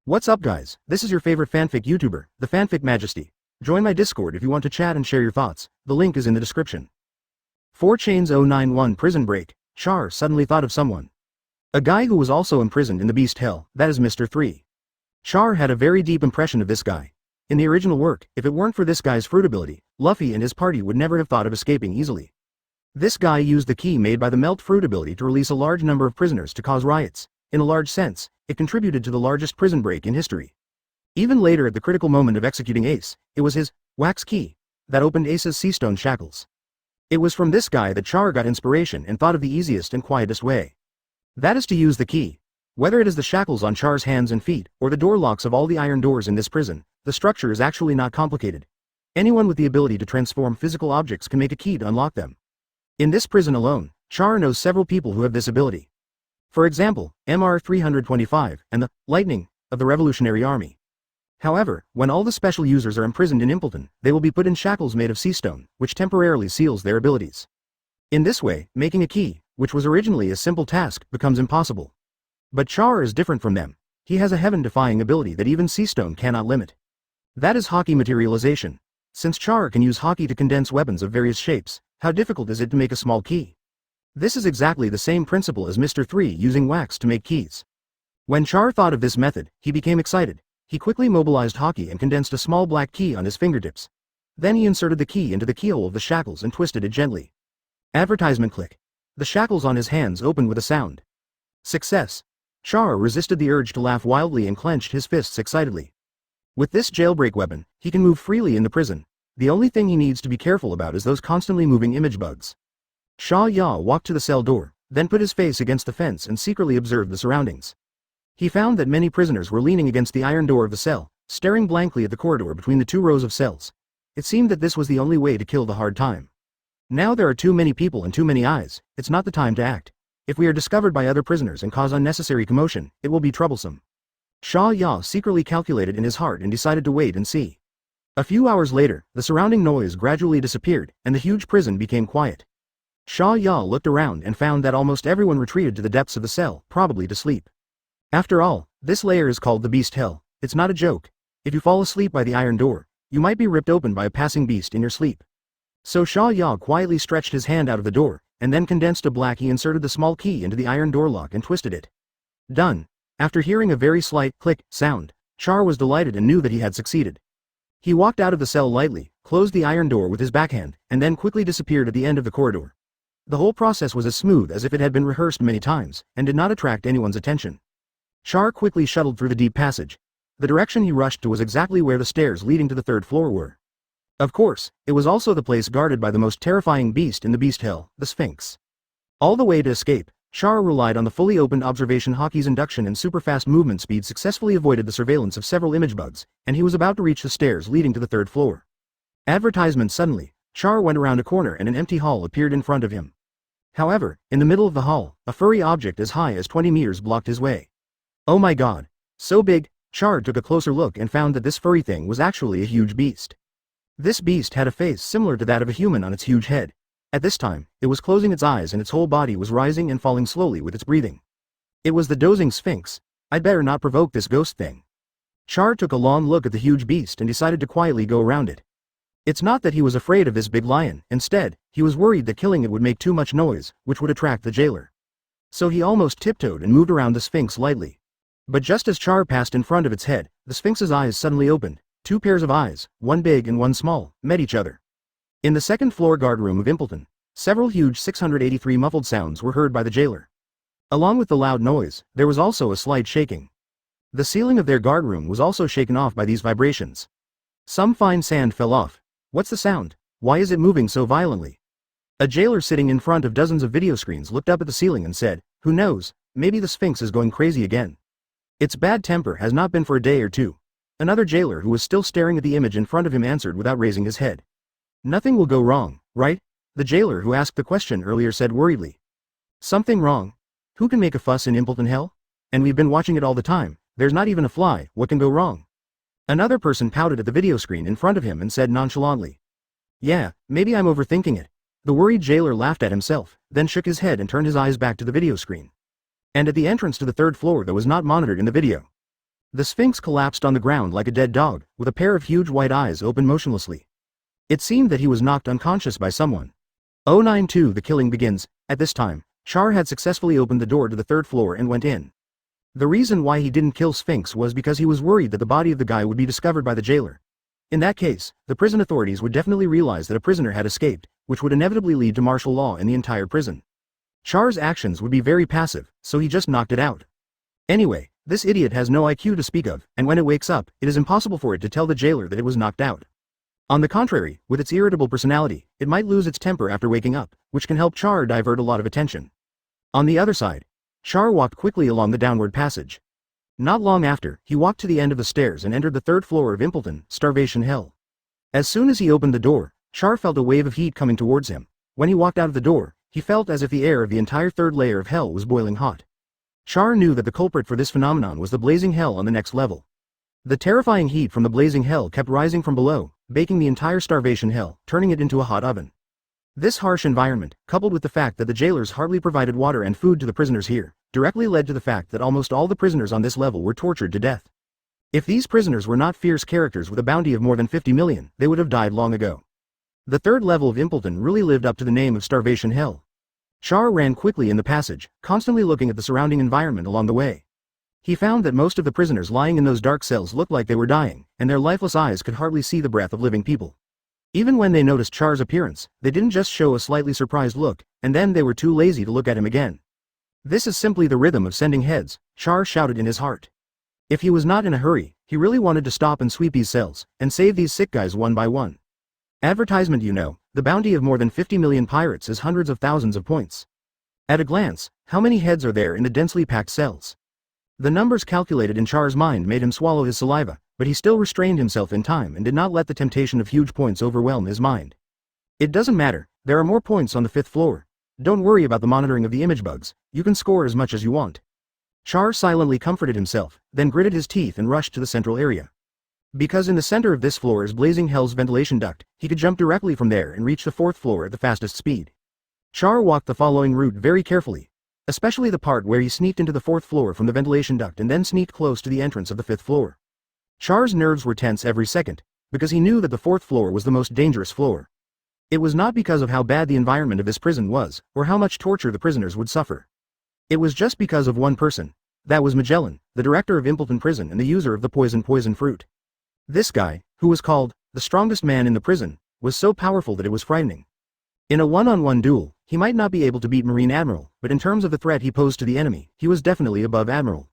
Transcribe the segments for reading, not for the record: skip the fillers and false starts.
What's up guys, this is your favorite fanfic YouTuber, the Fanfic Majesty. Join my Discord if you want to chat and share your thoughts, the link is in the description. 4 Chains 091 Prison Break, Char suddenly thought of someone. A guy who was also imprisoned in the Beast Hell, that is Mr. 3. Char had a very deep impression of this guy. In the original work, if it weren't for this guy's fruit ability, Luffy and his party would never have thought of escaping easily. This guy used the key made by the melt fruit ability to release a large number of prisoners to cause riots. In a large sense, it contributed to the largest prison break in history. Even later at the critical moment of executing Ace, it was his wax key that opened Ace's seastone shackles. It was from this guy that Char got inspiration and thought of the easiest and quietest way. That is to use the key. Whether it is the shackles on Char's hands and feet, or the door locks of all the iron doors in this prison, the structure is actually not complicated. Anyone with the ability to transform physical objects can make a key to unlock them. In this prison alone, Char knows several people who have this ability. For example, MR 325, and the Lightning of the Revolutionary Army. However, when all the special users are imprisoned in Impelton, they will be put in shackles made of seastone, which temporarily seals their abilities. In this way, making a key, which was originally a simple task, becomes impossible. But Char is different from them. He has a heaven-defying ability that even seastone cannot limit. That is Haki materialization. Since Char can use Haki to condense weapons of various shapes, how difficult is it to make a small key? This is exactly the same principle as Mr. 3 using wax to make keys. When Char thought of this method, he became excited. He quickly mobilized Haki and condensed a small black key on his fingertips. Then he inserted the key into the keyhole of the shackles and twisted it gently. Advertisement click. The shackles on his hands opened with a sound. Success. Char resisted the urge to laugh wildly and clenched his fists excitedly. With this jailbreak weapon, he can move freely in the prison. The only thing he needs to be careful about is those constantly moving image bugs. Sha Ya walked to the cell door, then put his face against the fence and secretly observed the surroundings. He found that many prisoners were leaning against the iron door of the cell, staring blankly at the corridor between the two rows of cells. It seemed that this was the only way to kill the hard time. Now there are too many people and too many eyes, it's not the time to act. If we are discovered by other prisoners and cause unnecessary commotion, it will be troublesome. Sha Ya secretly calculated in his heart and decided to wait and see. A few hours later, the surrounding noise gradually disappeared, and the huge prison became quiet. Sha Ya looked around and found that almost everyone retreated to the depths of the cell, probably to sleep. After all, this layer is called the Beast Hell. It's not a joke. If you fall asleep by the iron door, you might be ripped open by a passing beast in your sleep. So Sha Ya quietly stretched his hand out of the door, and then condensed a black key, inserted the small key into the iron door lock and twisted it. Done. After hearing a very slight click sound, Char was delighted and knew that he had succeeded. He walked out of the cell lightly, closed the iron door with his backhand, and then quickly disappeared at the end of the corridor. The whole process was as smooth as if it had been rehearsed many times, and did not attract anyone's attention. Char quickly shuttled through the deep passage. The direction he rushed to was exactly where the stairs leading to the third floor were. Of course, it was also the place guarded by the most terrifying beast in the Beast Hell, the Sphinx. All the way to escape, Char relied on the fully opened observation. Haki's induction and super-fast movement speed successfully avoided the surveillance of several image bugs, and he was about to reach the stairs leading to the third floor. Advertisement. Suddenly, Char went around a corner and an empty hall appeared in front of him. However, in the middle of the hall, a furry object as high as 20 meters blocked his way. Oh my god. So big. Char took a closer look and found that this furry thing was actually a huge beast. This beast had a face similar to that of a human on its huge head. At this time, it was closing its eyes and its whole body was rising and falling slowly with its breathing. It was the dozing Sphinx. I'd better not provoke this ghost thing. Char took a long look at the huge beast and decided to quietly go around it. It's not that he was afraid of this big lion, instead, he was worried that killing it would make too much noise, which would attract the jailer. So he almost tiptoed and moved around the Sphinx lightly. But just as Char passed in front of its head, the Sphinx's eyes suddenly opened. Two pairs of eyes, one big and one small, met each other. In the second floor guard room of Impelton, several huge 683 muffled sounds were heard by the jailer. Along with the loud noise, there was also a slight shaking. The ceiling of their guard room was also shaken off by these vibrations. Some fine sand fell off. What's the sound? Why is it moving so violently? A jailer sitting in front of dozens of video screens looked up at the ceiling and said, "Who knows, maybe the Sphinx is going crazy again. Its bad temper has not been for a day or two." Another jailer who was still staring at the image in front of him answered without raising his head. "Nothing will go wrong, right?" The jailer who asked the question earlier said worriedly. "Something wrong? Who can make a fuss in Impelton Hell? And we've been watching it all the time, there's not even a fly, what can go wrong?" Another person pouted at the video screen in front of him and said nonchalantly, "Yeah, maybe I'm overthinking it." The worried jailer laughed at himself, then shook his head and turned his eyes back to the video screen. And at the entrance to the third floor that was not monitored in the video. The Sphinx collapsed on the ground like a dead dog, with a pair of huge white eyes open motionlessly. It seemed that he was knocked unconscious by someone. 092 The killing begins. At this time, Char had successfully opened the door to the third floor and went in. The reason why he didn't kill Sphinx was because he was worried that the body of the guy would be discovered by the jailer. In that case, the prison authorities would definitely realize that a prisoner had escaped, which would inevitably lead to martial law in the entire prison. Char's actions would be very passive, so he just knocked it out. Anyway, this idiot has no IQ to speak of, and when it wakes up, it is impossible for it to tell the jailer that it was knocked out. On the contrary, with its irritable personality, it might lose its temper after waking up, which can help Char divert a lot of attention. On the other side, Char walked quickly along the downward passage. Not long after, he walked to the end of the stairs and entered the third floor of Impelton, Starvation Hell. As soon as he opened the door, Char felt a wave of heat coming towards him. When he walked out of the door, he felt as if the air of the entire third layer of hell was boiling hot. Char knew that the culprit for this phenomenon was the blazing hell on the next level. The terrifying heat from the blazing hell kept rising from below, baking the entire Starvation Hell, turning it into a hot oven. This harsh environment, coupled with the fact that the jailers hardly provided water and food to the prisoners here, directly led to the fact that almost all the prisoners on this level were tortured to death. If these prisoners were not fierce characters with a bounty of more than 50 million, they would have died long ago. The third level of Impelton really lived up to the name of Starvation Hell. Char ran quickly in the passage, constantly looking at the surrounding environment along the way. He found that most of the prisoners lying in those dark cells looked like they were dying, and their lifeless eyes could hardly see the breath of living people. Even when they noticed Char's appearance, they didn't just show a slightly surprised look, and then they were too lazy to look at him again. This is simply the rhythm of sending heads, Char shouted in his heart. If he was not in a hurry, he really wanted to stop and sweep these cells, and save these sick guys one by one. Advertisement, you know, the bounty of more than 50 million pirates is hundreds of thousands of points. At a glance, how many heads are there in the densely packed cells? The numbers calculated in Char's mind made him swallow his saliva, but he still restrained himself in time and did not let the temptation of huge points overwhelm his mind. It doesn't matter, there are more points on the 5th floor. Don't worry about the monitoring of the image bugs, you can score as much as you want. Char silently comforted himself, then gritted his teeth and rushed to the central area. Because in the center of this floor is Blazing Hell's ventilation duct, he could jump directly from there and reach the 4th floor at the fastest speed. Char walked the following route very carefully, especially the part where he sneaked into the 4th floor from the ventilation duct and then sneaked close to the entrance of the 5th floor. Char's nerves were tense every second, because he knew that the 4th floor was the most dangerous floor. It was not because of how bad the environment of this prison was, or how much torture the prisoners would suffer. It was just because of one person. That was Magellan, the director of Impelton Prison and the user of the poison fruit. This guy, who was called the strongest man in the prison, was so powerful that it was frightening. In a one-on-one duel, he might not be able to beat Marine Admiral, but in terms of the threat he posed to the enemy, he was definitely above Admiral.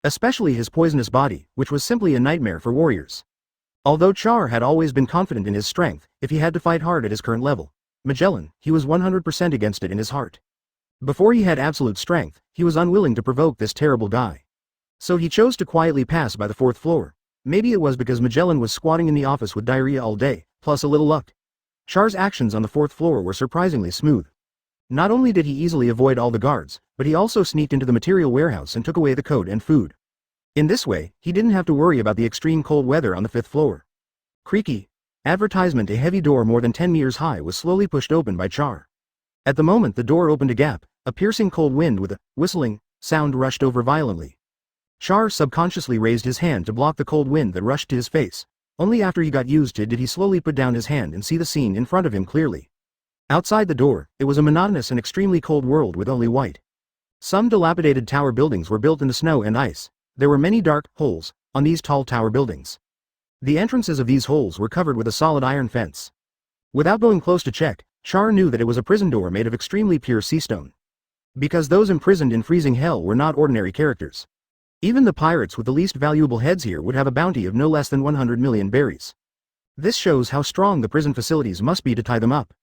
Especially his poisonous body, which was simply a nightmare for warriors. Although Char had always been confident in his strength, if he had to fight hard at his current level, Magellan, he was 100% against it in his heart. Before he had absolute strength, he was unwilling to provoke this terrible guy. So he chose to quietly pass by the 4th floor. Maybe it was because Magellan was squatting in the office with diarrhea all day, plus a little luck. Char's actions on the 4th floor were surprisingly smooth. Not only did he easily avoid all the guards, but he also sneaked into the material warehouse and took away the coat and food. In this way, he didn't have to worry about the extreme cold weather on the 5th floor. Creaky. Advertisement. A heavy door more than 10 meters high was slowly pushed open by Char. At the moment the door opened a gap, a piercing cold wind with a whistling sound rushed over violently. Char subconsciously raised his hand to block the cold wind that rushed to his face. Only after he got used to it did he slowly put down his hand and see the scene in front of him clearly. Outside the door, it was a monotonous and extremely cold world with only white. Some dilapidated tower buildings were built in the snow and ice. There were many dark holes on these tall tower buildings. The entrances of these holes were covered with a solid iron fence. Without going close to check, Char knew that it was a prison door made of extremely pure sea stone. Because those imprisoned in freezing hell were not ordinary characters. Even the pirates with the least valuable heads here would have a bounty of no less than 100 million berries. This shows how strong the prison facilities must be to tie them up.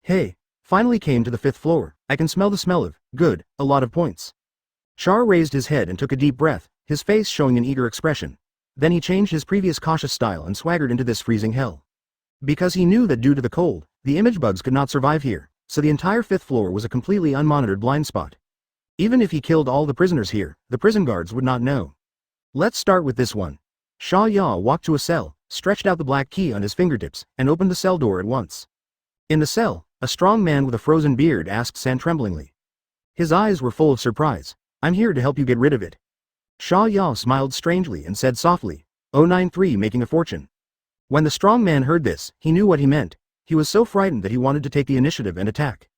Hey, finally came to the 5th floor. I can smell the smell of good, a lot of points. Char raised his head and took a deep breath, his face showing an eager expression. Then he changed his previous cautious style and swaggered into this freezing hell. Because he knew that due to the cold, the image bugs could not survive here, so the entire 5th floor was a completely unmonitored blind spot. Even if he killed all the prisoners here, the prison guards would not know. Let's start with this one. Sha Ya walked to a cell, stretched out the black key on his fingertips, and opened the cell door at once. In the cell, a strong man with a frozen beard asked San tremblingly. His eyes were full of surprise. I'm here to help you get rid of it. Sha Ya smiled strangely and said softly, 093 making a fortune. When the strong man heard this, he knew what he meant. He was so frightened that he wanted to take the initiative and attack.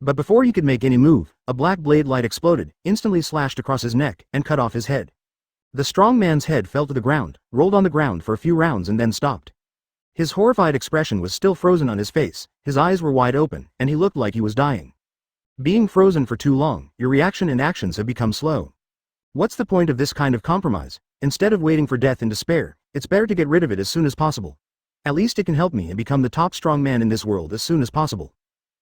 But before he could make any move, a black blade light exploded, instantly slashed across his neck, and cut off his head. The strong man's head fell to the ground, rolled on the ground for a few rounds and then stopped. His horrified expression was still frozen on his face, his eyes were wide open, and he looked like he was dying. Being frozen for too long, your reaction and actions have become slow. What's the point of this kind of compromise? Instead of waiting for death in despair, it's better to get rid of it as soon as possible. At least it can help me and become the top strong man in this world as soon as possible.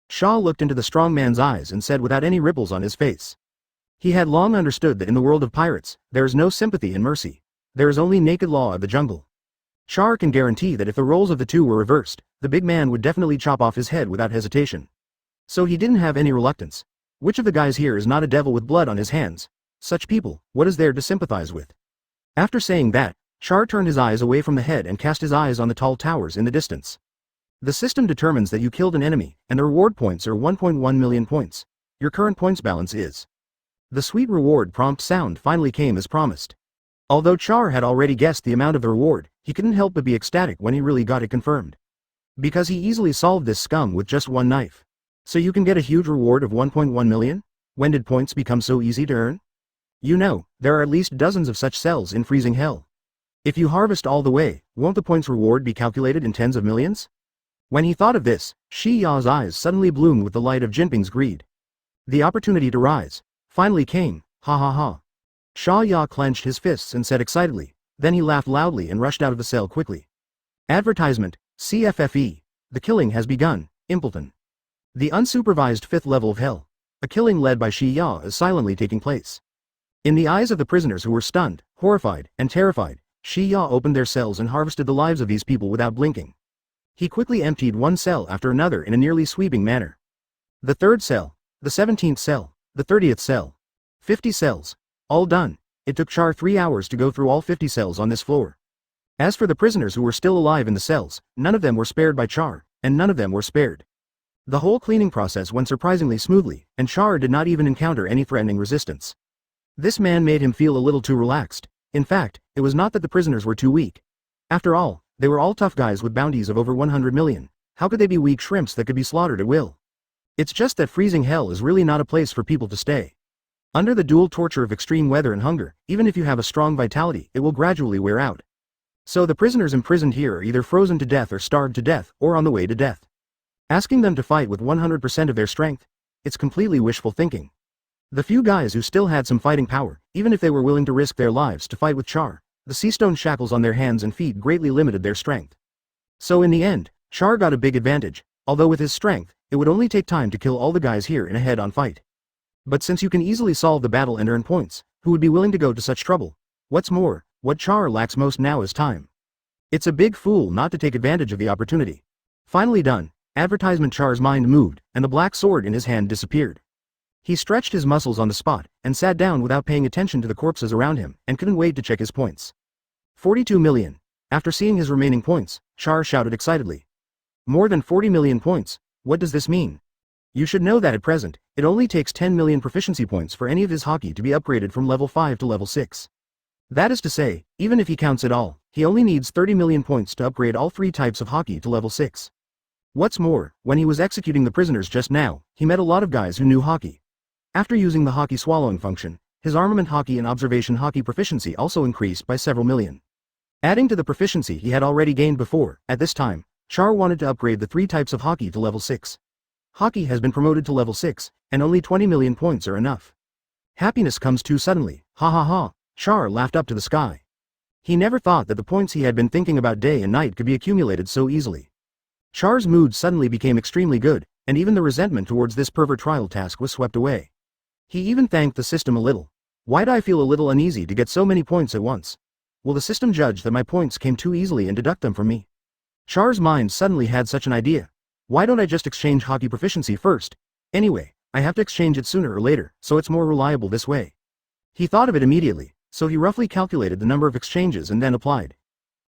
Sha looked into the strong man's eyes and said without any ripples on his face. He had long understood that in the world of pirates, there is no sympathy and mercy. There is only naked law of the jungle. Char can guarantee that if the roles of the two were reversed, the big man would definitely chop off his head without hesitation. So he didn't have any reluctance. Which of the guys here is not a devil with blood on his hands? Such people, what is there to sympathize with? After saying that, Char turned his eyes away from the head and cast his eyes on the tall towers in the distance. The system determines that you killed an enemy, and the reward points are 1.1 million points. Your current points balance is. The sweet reward prompt sound finally came as promised. Although Char had already guessed the amount of the reward, he couldn't help but be ecstatic when he really got it confirmed. Because he easily solved this scum with just one knife. So you can get a huge reward of 1.1 million? When did points become so easy to earn? You know, there are at least dozens of such cells in freezing hell. If you harvest all the way, won't the points reward be calculated in tens of millions? When he thought of this, Shi Ya's eyes suddenly bloomed with the light of Jinping's greed. The opportunity to rise finally came, ha ha ha. Sha Ya clenched his fists and said excitedly, then he laughed loudly and rushed out of the cell quickly. Advertisement, CFFE, the killing has begun, Impleton. The unsupervised 5th level of hell. A killing led by Shi Ya is silently taking place. In the eyes of the prisoners who were stunned, horrified, and terrified, Shi Ya opened their cells and harvested the lives of these people without blinking. He quickly emptied one cell after another in a nearly sweeping manner. The 3rd cell, the 17th cell, the 30th cell. 50 cells. All done. It took Char 3 hours to go through all 50 cells on this floor. As for the prisoners who were still alive in the cells, none of them were spared by Char, and none of them were spared. The whole cleaning process went surprisingly smoothly, and Char did not even encounter any threatening resistance. This man made him feel a little too relaxed. In fact, it was not that the prisoners were too weak. After all, they were all tough guys with bounties of over 100 million. How could they be weak shrimps that could be slaughtered at will? It's just that freezing hell is really not a place for people to stay. Under the dual torture of extreme weather and hunger, even if you have a strong vitality, it will gradually wear out. So the prisoners imprisoned here are either frozen to death or starved to death, or on the way to death. Asking them to fight with 100% of their strength? It's completely wishful thinking. The few guys who still had some fighting power, even if they were willing to risk their lives to fight with Char, the seastone shackles on their hands and feet greatly limited their strength. So in the end, Char got a big advantage, although with his strength, it would only take time to kill all the guys here in a head-on fight. But since you can easily solve the battle and earn points, who would be willing to go to such trouble? What's more, what Char lacks most now is time. It's a big fool not to take advantage of the opportunity. Finally done, advertisement. Char's mind moved, and the black sword in his hand disappeared. He stretched his muscles on the spot, and sat down without paying attention to the corpses around him, and couldn't wait to check his points. 42 million. After seeing his remaining points, Char shouted excitedly. More than 40 million points, what does this mean? You should know that at present, it only takes 10 million proficiency points for any of his Haki to be upgraded from level 5 to level 6. That is to say, even if he counts it all, he only needs 30 million points to upgrade all 3 types of Haki to level 6. What's more, when he was executing the prisoners just now, he met a lot of guys who knew Haki. After using the Haki swallowing function, his armament Haki and observation Haki proficiency also increased by several million. Adding to the proficiency he had already gained before, at this time, Char wanted to upgrade the 3 types of Haki to level 6. Haki has been promoted to level 6, and only 20 million points are enough. Happiness comes too suddenly, ha ha ha, Char laughed up to the sky. He never thought that the points he had been thinking about day and night could be accumulated so easily. Char's mood suddenly became extremely good, and even the resentment towards this pervert trial task was swept away. He even thanked the system a little. Why'd I feel a little uneasy to get so many points at once? Will the system judge that my points came too easily and deduct them from me? Char's mind suddenly had such an idea. Why don't I just exchange Haki proficiency first? Anyway, I have to exchange it sooner or later, so it's more reliable this way. He thought of it immediately, so he roughly calculated the number of exchanges and then applied.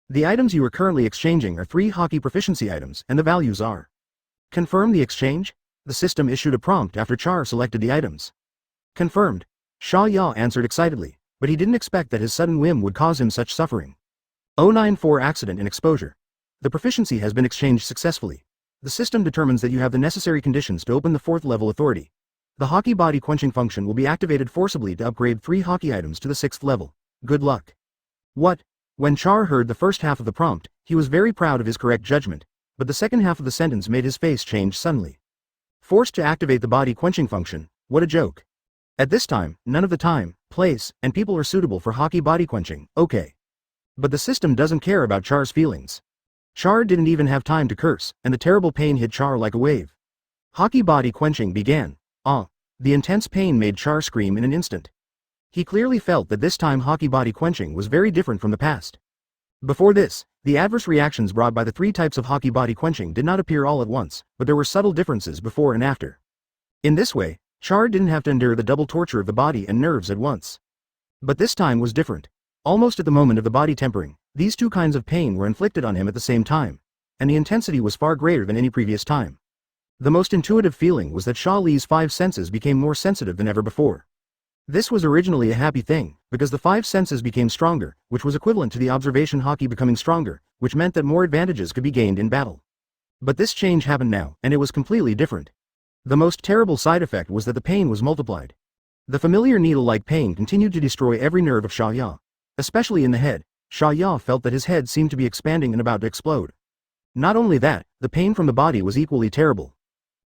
The items you are currently exchanging are 3 Haki proficiency items, and the values are. Confirm the exchange? The system issued a prompt after Char selected the items. Confirmed. Sha Ya answered excitedly. but he didn't expect that his sudden whim would cause him such suffering. 094 Accident and Exposure. The proficiency has been exchanged successfully. The system determines that you have the necessary conditions to open the 4th level authority. The Haki body quenching function will be activated forcibly to upgrade 3 Haki items to the 6th level. Good luck. What? When Char heard the first half of the prompt, he was very proud of his correct judgment, but the second half of the sentence made his face change suddenly. Forced to activate the body quenching function, what a joke. At this time, none of the time, place, and people are suitable for Haki body quenching, okay. But the system doesn't care about Char's feelings. Char didn't even have time to curse, and the terrible pain hit Char like a wave. Haki body quenching began. The intense pain made Char scream in an instant. He clearly felt that this time Haki body quenching was very different from the past. Before this, the adverse reactions brought by the 3 types of Haki body quenching did not appear all at once, but there were subtle differences before and after. In this way, Char didn't have to endure the double torture of the body and nerves at once. But this time was different. Almost at the moment of the body tempering, these 2 kinds of pain were inflicted on him at the same time, and the intensity was far greater than any previous time. The most intuitive feeling was that Sha Li's 5 senses became more sensitive than ever before. This was originally a happy thing, because the 5 senses became stronger, which was equivalent to the observation Haki becoming stronger, which meant that more advantages could be gained in battle. But this change happened now, and it was completely different. The most terrible side effect was that the pain was multiplied. The familiar needle-like pain continued to destroy every nerve of Sha Ya. Especially in the head, Sha Ya felt that his head seemed to be expanding and about to explode. Not only that, the pain from the body was equally terrible.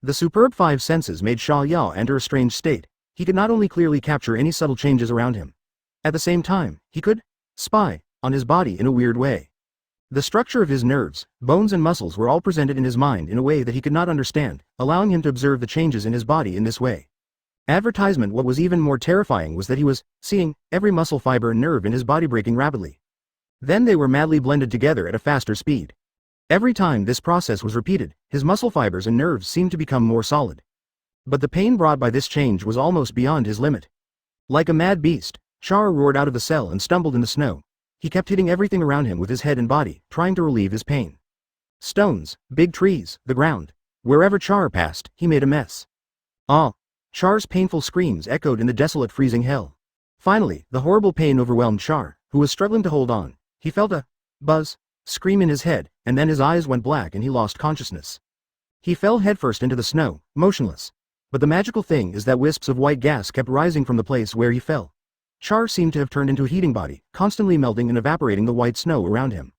The superb 5 senses made Sha Ya enter a strange state. He could not only clearly capture any subtle changes around him. At the same time, he could spy on his body in a weird way. The structure of his nerves, bones and muscles were all presented in his mind in a way that he could not understand, allowing him to observe the changes in his body in this way. Advertisement. What was even more terrifying was that he was seeing every muscle fiber and nerve in his body breaking rapidly. Then they were madly blended together at a faster speed. Every time this process was repeated, his muscle fibers and nerves seemed to become more solid. But the pain brought by this change was almost beyond his limit. Like a mad beast, Char roared out of the cell and stumbled in the snow. He kept hitting everything around him with his head and body, trying to relieve his pain. Stones, big trees, the ground. Wherever Char passed, he made a mess. Char's painful screams echoed in the desolate freezing hell. Finally, the horrible pain overwhelmed Char, who was struggling to hold on. He felt a buzz scream in his head, and then his eyes went black and he lost consciousness. He fell headfirst into the snow, motionless. But the magical thing is that wisps of white gas kept rising from the place where he fell. Char seemed to have turned into a heating body, constantly melting and evaporating the white snow around him.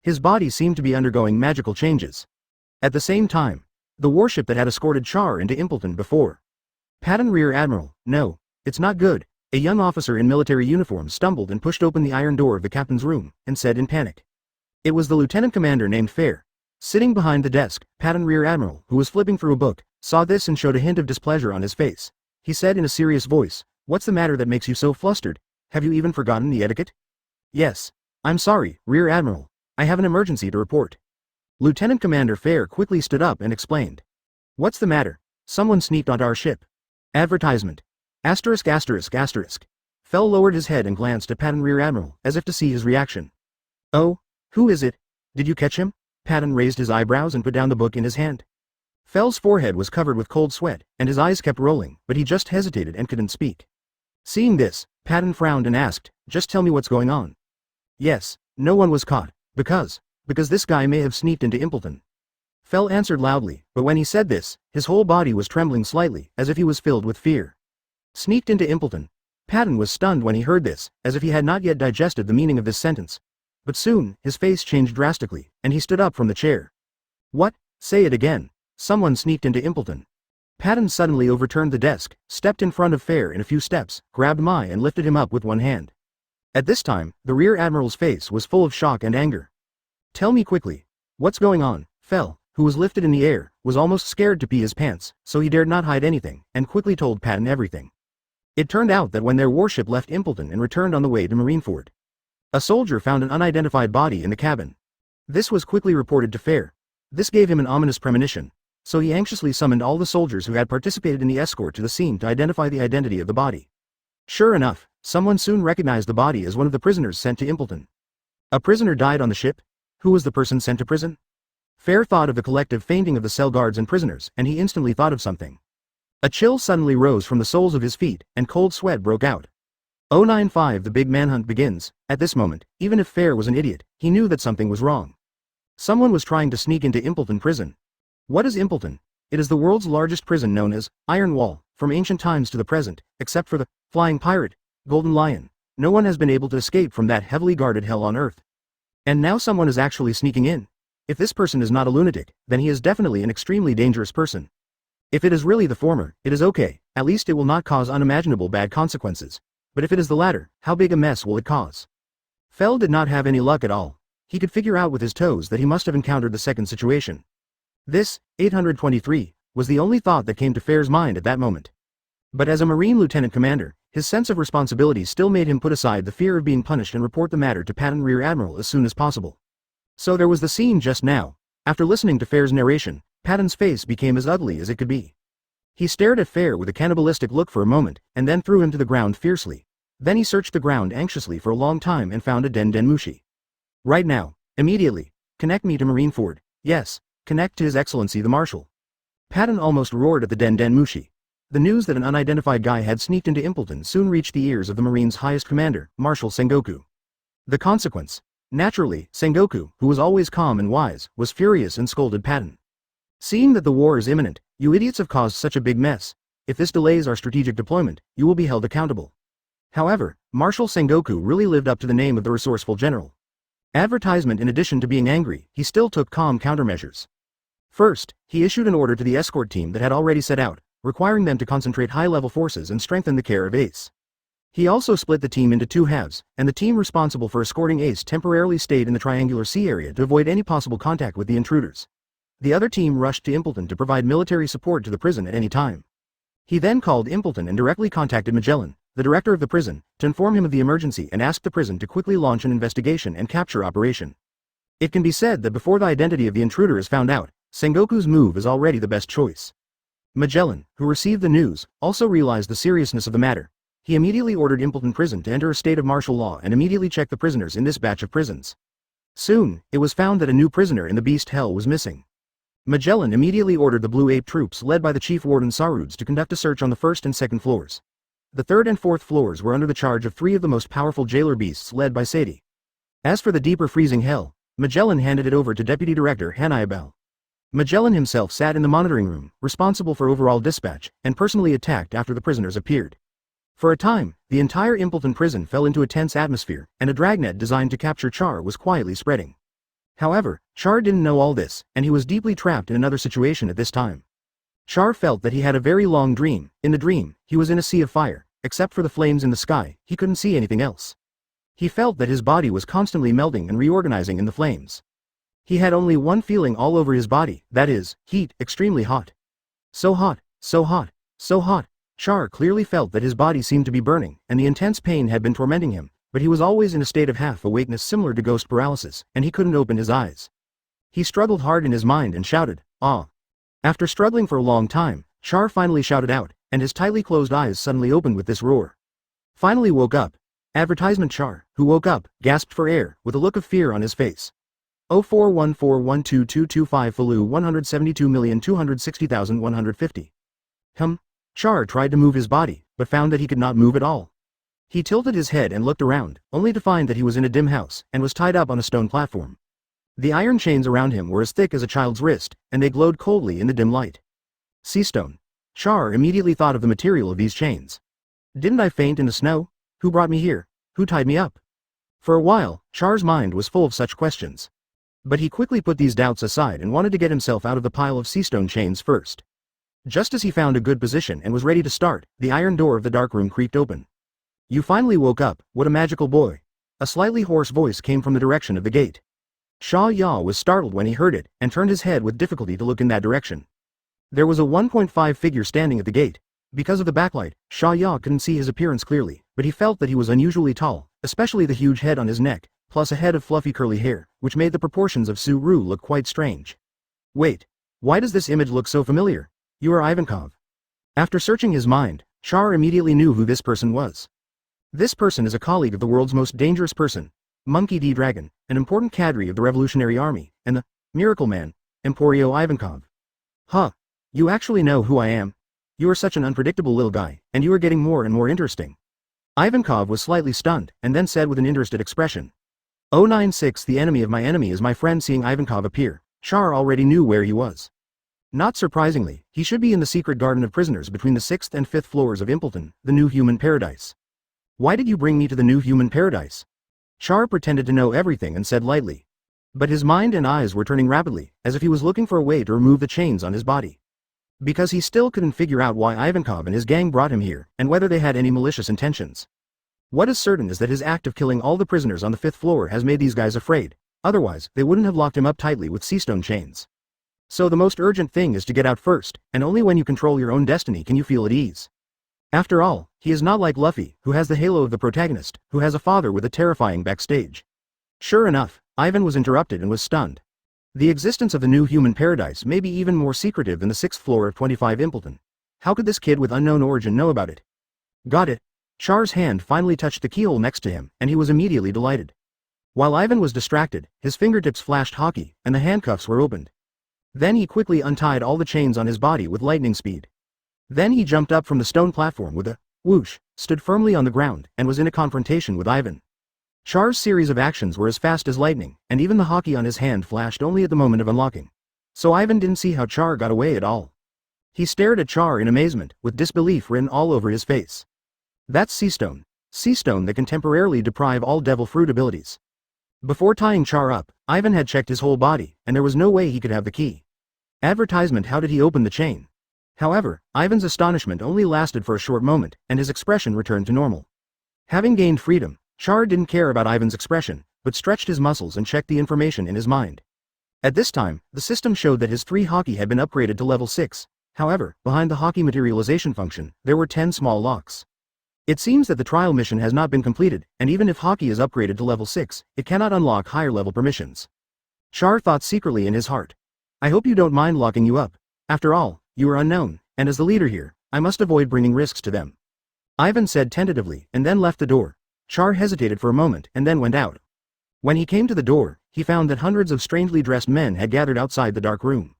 His body seemed to be undergoing magical changes. At the same time, the warship that had escorted Char into Impleton before. Patton Rear Admiral, no, it's not good. A young officer in military uniform stumbled and pushed open the iron door of the captain's room, and said in panic. It was the lieutenant commander named Fair. Sitting behind the desk, Patton Rear Admiral, who was flipping through a book, saw this and showed a hint of displeasure on his face. He said in a serious voice, "What's the matter that makes you so flustered? Have you even forgotten the etiquette?" "Yes. I'm sorry, Rear Admiral. I have an emergency to report." Lieutenant Commander Fair quickly stood up and explained. "What's the matter? Someone sneaked onto our ship." Advertisement. Asterisk asterisk asterisk. Fell lowered his head and glanced at Patton Rear Admiral, as if to see his reaction. "Oh? Who is it? Did you catch him?" Patton raised his eyebrows and put down the book in his hand. Fell's forehead was covered with cold sweat, and his eyes kept rolling, but he just hesitated and couldn't speak. Seeing this, Patton frowned and asked, "Just tell me what's going on." "Yes, no one was caught, because this guy may have sneaked into Impleton." Fell answered loudly, but when he said this, his whole body was trembling slightly, as if he was filled with fear. Sneaked into Impleton. Patton was stunned when he heard this, as if he had not yet digested the meaning of this sentence. But soon, his face changed drastically, and he stood up from the chair. "What? Say it again. Someone sneaked into Impleton." Patton suddenly overturned the desk, stepped in front of Fair in a few steps, grabbed Mai and lifted him up with one hand. At this time, the Rear Admiral's face was full of shock and anger. "Tell me quickly. What's going on?" Fell, who was lifted in the air, was almost scared to pee his pants, so he dared not hide anything, and quickly told Patton everything. It turned out that when their warship left Impleton and returned on the way to Marineford, a soldier found an unidentified body in the cabin. This was quickly reported to Fair. This gave him an ominous premonition, so he anxiously summoned all the soldiers who had participated in the escort to the scene to identify the identity of the body. Sure enough, someone soon recognized the body as one of the prisoners sent to Impleton. A prisoner died on the ship? Who was the person sent to prison? Fair thought of the collective fainting of the cell guards and prisoners, and he instantly thought of something. A chill suddenly rose from the soles of his feet, and cold sweat broke out. 095 The big manhunt begins. At this moment, even if Fair was an idiot, he knew that something was wrong. Someone was trying to sneak into Impelton prison. What is Impelton? It is the world's largest prison known as Iron Wall, from ancient times to the present, except for the Flying Pirate, Golden Lion. No one has been able to escape from that heavily guarded hell on Earth. And now someone is actually sneaking in. If this person is not a lunatic, then he is definitely an extremely dangerous person. If it is really the former, it is okay, at least it will not cause unimaginable bad consequences. But if it is the latter, how big a mess will it cause? Fell did not have any luck at all. He could figure out with his toes that he must have encountered the second situation. This, 823, was the only thought that came to Fair's mind at that moment. But as a Marine Lieutenant Commander, his sense of responsibility still made him put aside the fear of being punished and report the matter to Patton Rear Admiral as soon as possible. So there was the scene just now. After listening to Fair's narration, Patton's face became as ugly as it could be. He stared at Fair with a cannibalistic look for a moment, and then threw him to the ground fiercely. Then he searched the ground anxiously for a long time and found a Denmushi. Right now, immediately, connect me to Marineford. Yes, connect to His Excellency the Marshal. Patton almost roared at the Denmushi. The news that an unidentified guy had sneaked into Impelton soon reached the ears of the Marines' highest commander, Marshal Sengoku. The consequence? Naturally, Sengoku, who was always calm and wise, was furious and scolded Patton. Seeing that the war is imminent, you idiots have caused such a big mess. If this delays our strategic deployment, you will be held accountable. However, Marshal Sengoku really lived up to the name of the resourceful general. Advertisement. In addition to being angry, he still took calm countermeasures. First, he issued an order to the escort team that had already set out, requiring them to concentrate high-level forces and strengthen the care of Ace. He also split the team into two halves, and the team responsible for escorting Ace temporarily stayed in the Triangular Sea area to avoid any possible contact with the intruders. The other team rushed to Impelton to provide military support to the prison at any time. He then called Impelton and directly contacted Magellan, the director of the prison, to inform him of the emergency and asked the prison to quickly launch an investigation and capture operation. It can be said that before the identity of the intruder is found out, Sengoku's move is already the best choice. Magellan, who received the news, also realized the seriousness of the matter. He immediately ordered Impelton prison to enter a state of martial law and immediately check the prisoners in this batch of prisons. Soon, it was found that a new prisoner in the Beast Hell was missing. Magellan immediately ordered the Blue Ape troops led by the Chief Warden Saruds to conduct a search on the first and second floors. The third and fourth floors were under the charge of three of the most powerful jailer beasts led by Sadie. As for the deeper freezing hell, Magellan handed it over to Deputy Director Hanayabel. Magellan himself sat in the monitoring room, responsible for overall dispatch, and personally attacked after the prisoners appeared. For a time, the entire Impelton prison fell into a tense atmosphere, and a dragnet designed to capture Char was quietly spreading. However, Char didn't know all this, and he was deeply trapped in another situation at this time. Char felt that he had a very long dream. In the dream, he was in a sea of fire. Except for the flames in the sky, he couldn't see anything else. He felt that his body was constantly melting and reorganizing in the flames. He had only one feeling all over his body, that is, heat, extremely hot. So hot, so hot, so hot. Char clearly felt that his body seemed to be burning, and the intense pain had been tormenting him, but he was always in a state of half-awakeness similar to ghost paralysis, and he couldn't open his eyes. He struggled hard in his mind and shouted, "Ah!" After struggling for a long time, Char finally shouted out, and his tightly closed eyes suddenly opened with this roar. Finally woke up. Advertisement. Char, who woke up, gasped for air, with a look of fear on his face. 0414122225 Falu 172,260,150. Char tried to move his body, but found that he could not move at all. He tilted his head and looked around, only to find that he was in a dim house, and was tied up on a stone platform. The iron chains around him were as thick as a child's wrist, and they glowed coldly in the dim light. Sea stone. Char immediately thought of the material of these chains. Didn't I faint in the snow? Who brought me here? Who tied me up? For a while, Char's mind was full of such questions. But he quickly put these doubts aside and wanted to get himself out of the pile of sea stone chains first. Just as he found a good position and was ready to start, the iron door of the darkroom creaked open. "You finally woke up, what a magical boy." A slightly hoarse voice came from the direction of the gate. Sha Ya was startled when he heard it, and turned his head with difficulty to look in that direction. There was a 1.5 figure standing at the gate. Because of the backlight, Sha Ya couldn't see his appearance clearly, but he felt that he was unusually tall, especially the huge head on his neck, plus a head of fluffy curly hair, which made the proportions of Su-Ru look quite strange. Wait, why does this image look so familiar? You are Ivankov. After searching his mind, Char immediately knew who this person was. This person is a colleague of the world's most dangerous person, Monkey D. Dragon, an important cadre of the Revolutionary Army, and the Miracle Man, Emporio Ivankov. Huh. You actually know who I am? You are such an unpredictable little guy, and you are getting more and more interesting. Ivankov was slightly stunned, and then said with an interested expression. 096 The enemy of my enemy is my friend. Seeing Ivankov appear, Char already knew where he was. Not surprisingly, he should be in the secret garden of prisoners between the 6th and 5th floors of Impelton, the new human paradise. Why did you bring me to the new human paradise? Char pretended to know everything and said lightly. But his mind and eyes were turning rapidly, as if he was looking for a way to remove the chains on his body. Because he still couldn't figure out why Ivankov and his gang brought him here, and whether they had any malicious intentions. What is certain is that his act of killing all the prisoners on the 5th floor has made these guys afraid, otherwise they wouldn't have locked him up tightly with seastone chains. So the most urgent thing is to get out first, and only when you control your own destiny can you feel at ease. After all, he is not like Luffy, who has the halo of the protagonist, who has a father with a terrifying backstage. Sure enough, Ivan was interrupted and was stunned. The existence of the new human paradise may be even more secretive than the 6th floor of 25 Impelton. How could this kid with unknown origin know about it? Got it. Char's hand finally touched the keyhole next to him, and he was immediately delighted. While Ivan was distracted, his fingertips flashed Haki, and the handcuffs were opened. Then he quickly untied all the chains on his body with lightning speed. Then he jumped up from the stone platform with a whoosh, stood firmly on the ground, and was in a confrontation with Ivan. Char's series of actions were as fast as lightning, and even the Haki on his hand flashed only at the moment of unlocking. So Ivan didn't see how Char got away at all. He stared at Char in amazement, with disbelief written all over his face. That's Seastone. Seastone that can temporarily deprive all devil fruit abilities. Before tying Char up, Ivan had checked his whole body, and there was no way he could have the key. Advertisement. How did he open the chain? However, Ivan's astonishment only lasted for a short moment, and his expression returned to normal. Having gained freedom, Char didn't care about Ivan's expression, but stretched his muscles and checked the information in his mind. At this time, the system showed that his 3 Haki had been upgraded to level 6, however, behind the Haki materialization function, there were 10 small locks. It seems that the trial mission has not been completed, and even if Haki is upgraded to level 6, it cannot unlock higher level permissions. Char thought secretly in his heart. I hope you don't mind locking you up. After all, you are unknown, and as the leader here, I must avoid bringing risks to them. Ivan said tentatively, and then left the door. Char hesitated for a moment, and then went out. When he came to the door, he found that hundreds of strangely dressed men had gathered outside the dark room.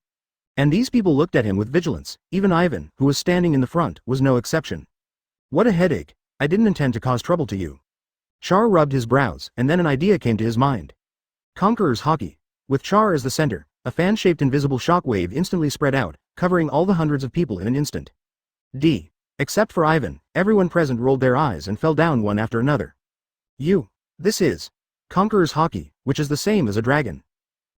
And these people looked at him with vigilance. Even Ivan, who was standing in the front, was no exception. What a headache. I didn't intend to cause trouble to you. Char rubbed his brows, and then an idea came to his mind. Conqueror's Haki. With Char as the center, a fan-shaped invisible shockwave instantly spread out, covering all the hundreds of people in an instant. Except for Ivan, everyone present rolled their eyes and fell down one after another. This is Conqueror's Haki, which is the same as a dragon.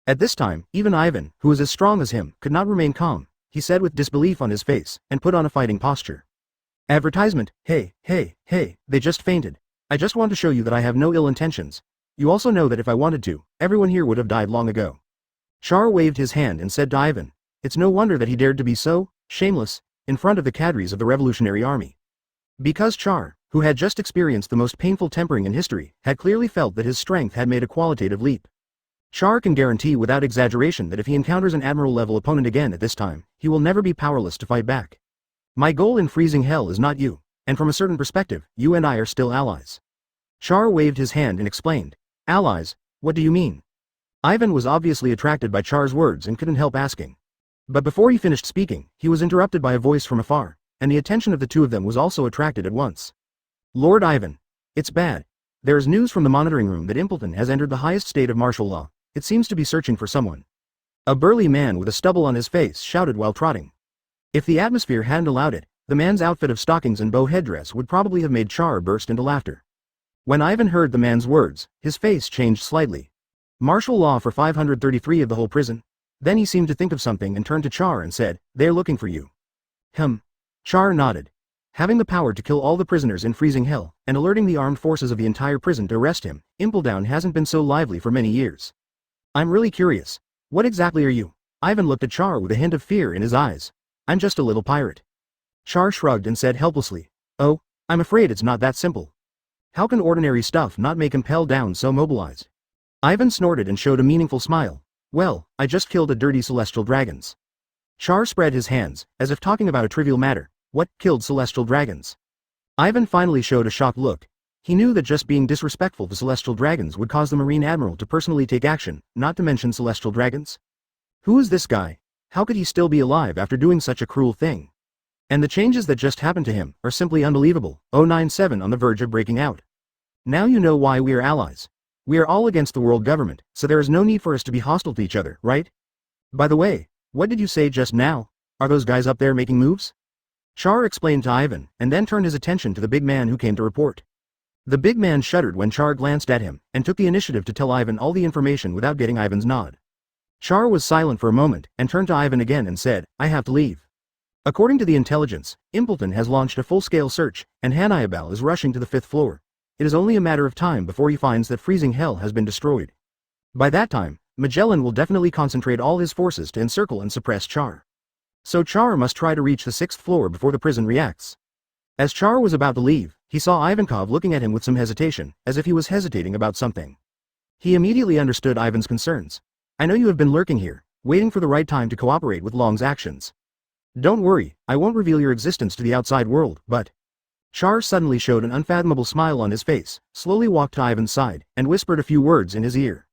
At this time, even Ivan, who was as strong as him, could not remain calm. He said with disbelief on his face, and put on a fighting posture. Advertisement. Hey, they just fainted. I just want to show you that I have no ill intentions. You also know that if I wanted to, everyone here would have died long ago. Char waved his hand and said to Ivan, it's no wonder that he dared to be so shameless in front of the cadres of the Revolutionary Army. Because Char, who had just experienced the most painful tempering in history, had clearly felt that his strength had made a qualitative leap. Char can guarantee without exaggeration that if he encounters an admiral-level opponent again at this time, he will never be powerless to fight back. My goal in freezing hell is not you, and from a certain perspective, you and I are still allies. Char waved his hand and explained. Allies? What do you mean? Ivan was obviously attracted by Char's words and couldn't help asking. But before he finished speaking, he was interrupted by a voice from afar, and the attention of the two of them was also attracted at once. Lord Ivan. It's bad. There is news from the monitoring room that Impelton has entered the highest state of martial law. It seems to be searching for someone. A burly man with a stubble on his face shouted while trotting. If the atmosphere hadn't allowed it, the man's outfit of stockings and bow headdress would probably have made Char burst into laughter. When Ivan heard the man's words, his face changed slightly. Martial law for 533 of the whole prison? Then he seemed to think of something and turned to Char and said, they're looking for you. Char nodded. Having the power to kill all the prisoners in freezing hell, and alerting the armed forces of the entire prison to arrest him, Impeldown hasn't been so lively for many years. I'm really curious. What exactly are you? Ivan looked at Char with a hint of fear in his eyes. I'm just a little pirate. Char shrugged and said helplessly. Oh, I'm afraid it's not that simple. How can ordinary stuff not make Impel down so mobilized? Ivan snorted and showed a meaningful smile. Well, I just killed a dirty celestial dragons. Char spread his hands, as if talking about a trivial matter. What, killed celestial dragons? Ivan finally showed a shocked look. He knew that just being disrespectful to celestial dragons would cause the Marine Admiral to personally take action, not to mention celestial dragons. Who is this guy? How could he still be alive after doing such a cruel thing? And the changes that just happened to him are simply unbelievable. 097 on the verge of breaking out. Now you know why we are allies. We are all against the world government, so there is no need for us to be hostile to each other, right? By the way, what did you say just now? Are those guys up there making moves? Char explained to Ivan, and then turned his attention to the big man who came to report. The big man shuddered when Char glanced at him, and took the initiative to tell Ivan all the information without getting Ivan's nod. Char was silent for a moment, and turned to Ivan again and said, I have to leave. According to the intelligence, Impleton has launched a full-scale search, and Hannibal is rushing to the 5th floor. It is only a matter of time before he finds that freezing hell has been destroyed. By that time, Magellan will definitely concentrate all his forces to encircle and suppress Char. So Char must try to reach the 6th floor before the prison reacts. As Char was about to leave, he saw Ivankov looking at him with some hesitation, as if he was hesitating about something. He immediately understood Ivan's concerns. I know you have been lurking here, waiting for the right time to cooperate with Long's actions. Don't worry, I won't reveal your existence to the outside world, but... Char suddenly showed an unfathomable smile on his face, slowly walked to Ivan's side, and whispered a few words in his ear.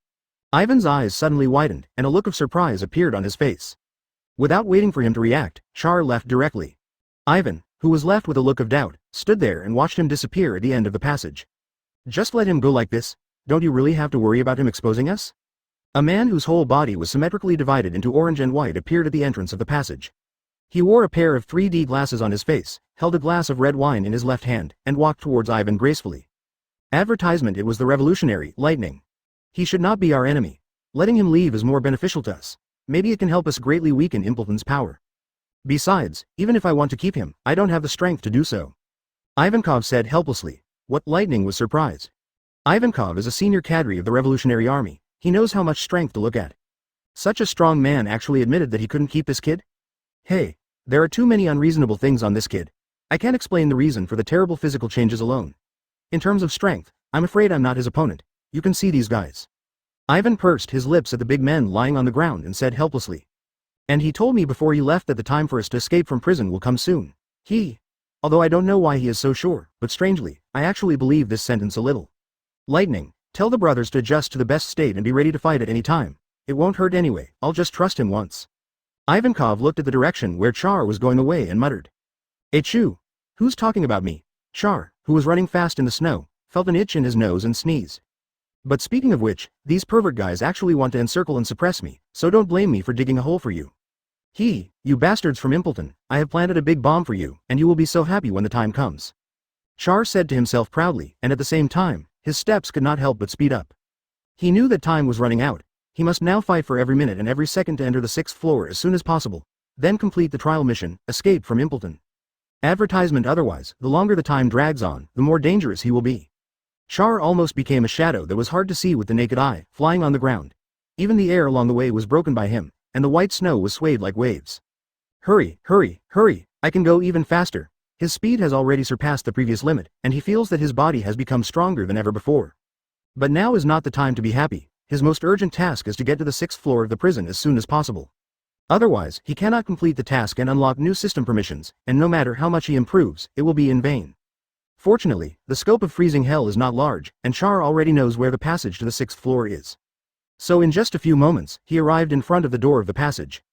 Ivan's eyes suddenly widened, and a look of surprise appeared on his face. Without waiting for him to react, Char left directly. Ivan, who was left with a look of doubt, stood there and watched him disappear at the end of the passage. Just let him go like this? Don't you really have to worry about him exposing us? A man whose whole body was symmetrically divided into orange and white appeared at the entrance of the passage. He wore a pair of 3D glasses on his face, held a glass of red wine in his left hand, and walked towards Ivan gracefully. Advertisement: it was the revolutionary, Lightning. He should not be our enemy. Letting him leave is more beneficial to us. Maybe it can help us greatly weaken Impleton's power. Besides, even if I want to keep him, I don't have the strength to do so. Ivankov said helplessly. What? Lightning was surprised. Ivankov is a senior cadre of the Revolutionary Army. He knows how much strength to look at. Such a strong man actually admitted that he couldn't keep this kid? Hey, there are too many unreasonable things on this kid. I can't explain the reason for the terrible physical changes alone. In terms of strength, I'm afraid I'm not his opponent. You can see these guys. Ivan pursed his lips at the big men lying on the ground and said helplessly. And he told me before he left that the time for us to escape from prison will come soon. Although I don't know why he is so sure, but strangely, I actually believe this sentence a little. Lightning, tell the brothers to adjust to the best state and be ready to fight at any time. It won't hurt anyway, I'll just trust him once. Ivankov looked at the direction where Char was going away and muttered. Achoo! Who's talking about me? Char, who was running fast in the snow, felt an itch in his nose and sneezed. But speaking of which, these pervert guys actually want to encircle and suppress me, so don't blame me for digging a hole for you. You bastards from Impleton, I have planted a big bomb for you, and you will be so happy when the time comes. Char said to himself proudly, and at the same time, his steps could not help but speed up. He knew that time was running out. He must now fight for every minute and every second to enter the 6th floor as soon as possible, then complete the trial mission, escape from Impleton. Advertisement otherwise, the longer the time drags on, the more dangerous he will be. Char almost became a shadow that was hard to see with the naked eye, flying on the ground. Even the air along the way was broken by him, and the white snow was swayed like waves. Hurry, hurry, hurry, I can go even faster. His speed has already surpassed the previous limit, and he feels that his body has become stronger than ever before. But now is not the time to be happy. His most urgent task is to get to the 6th floor of the prison as soon as possible. Otherwise, he cannot complete the task and unlock new system permissions, and no matter how much he improves, it will be in vain. Fortunately, the scope of freezing hell is not large, and Char already knows where the passage to the 6th floor is. So in just a few moments, he arrived in front of the door of the passage.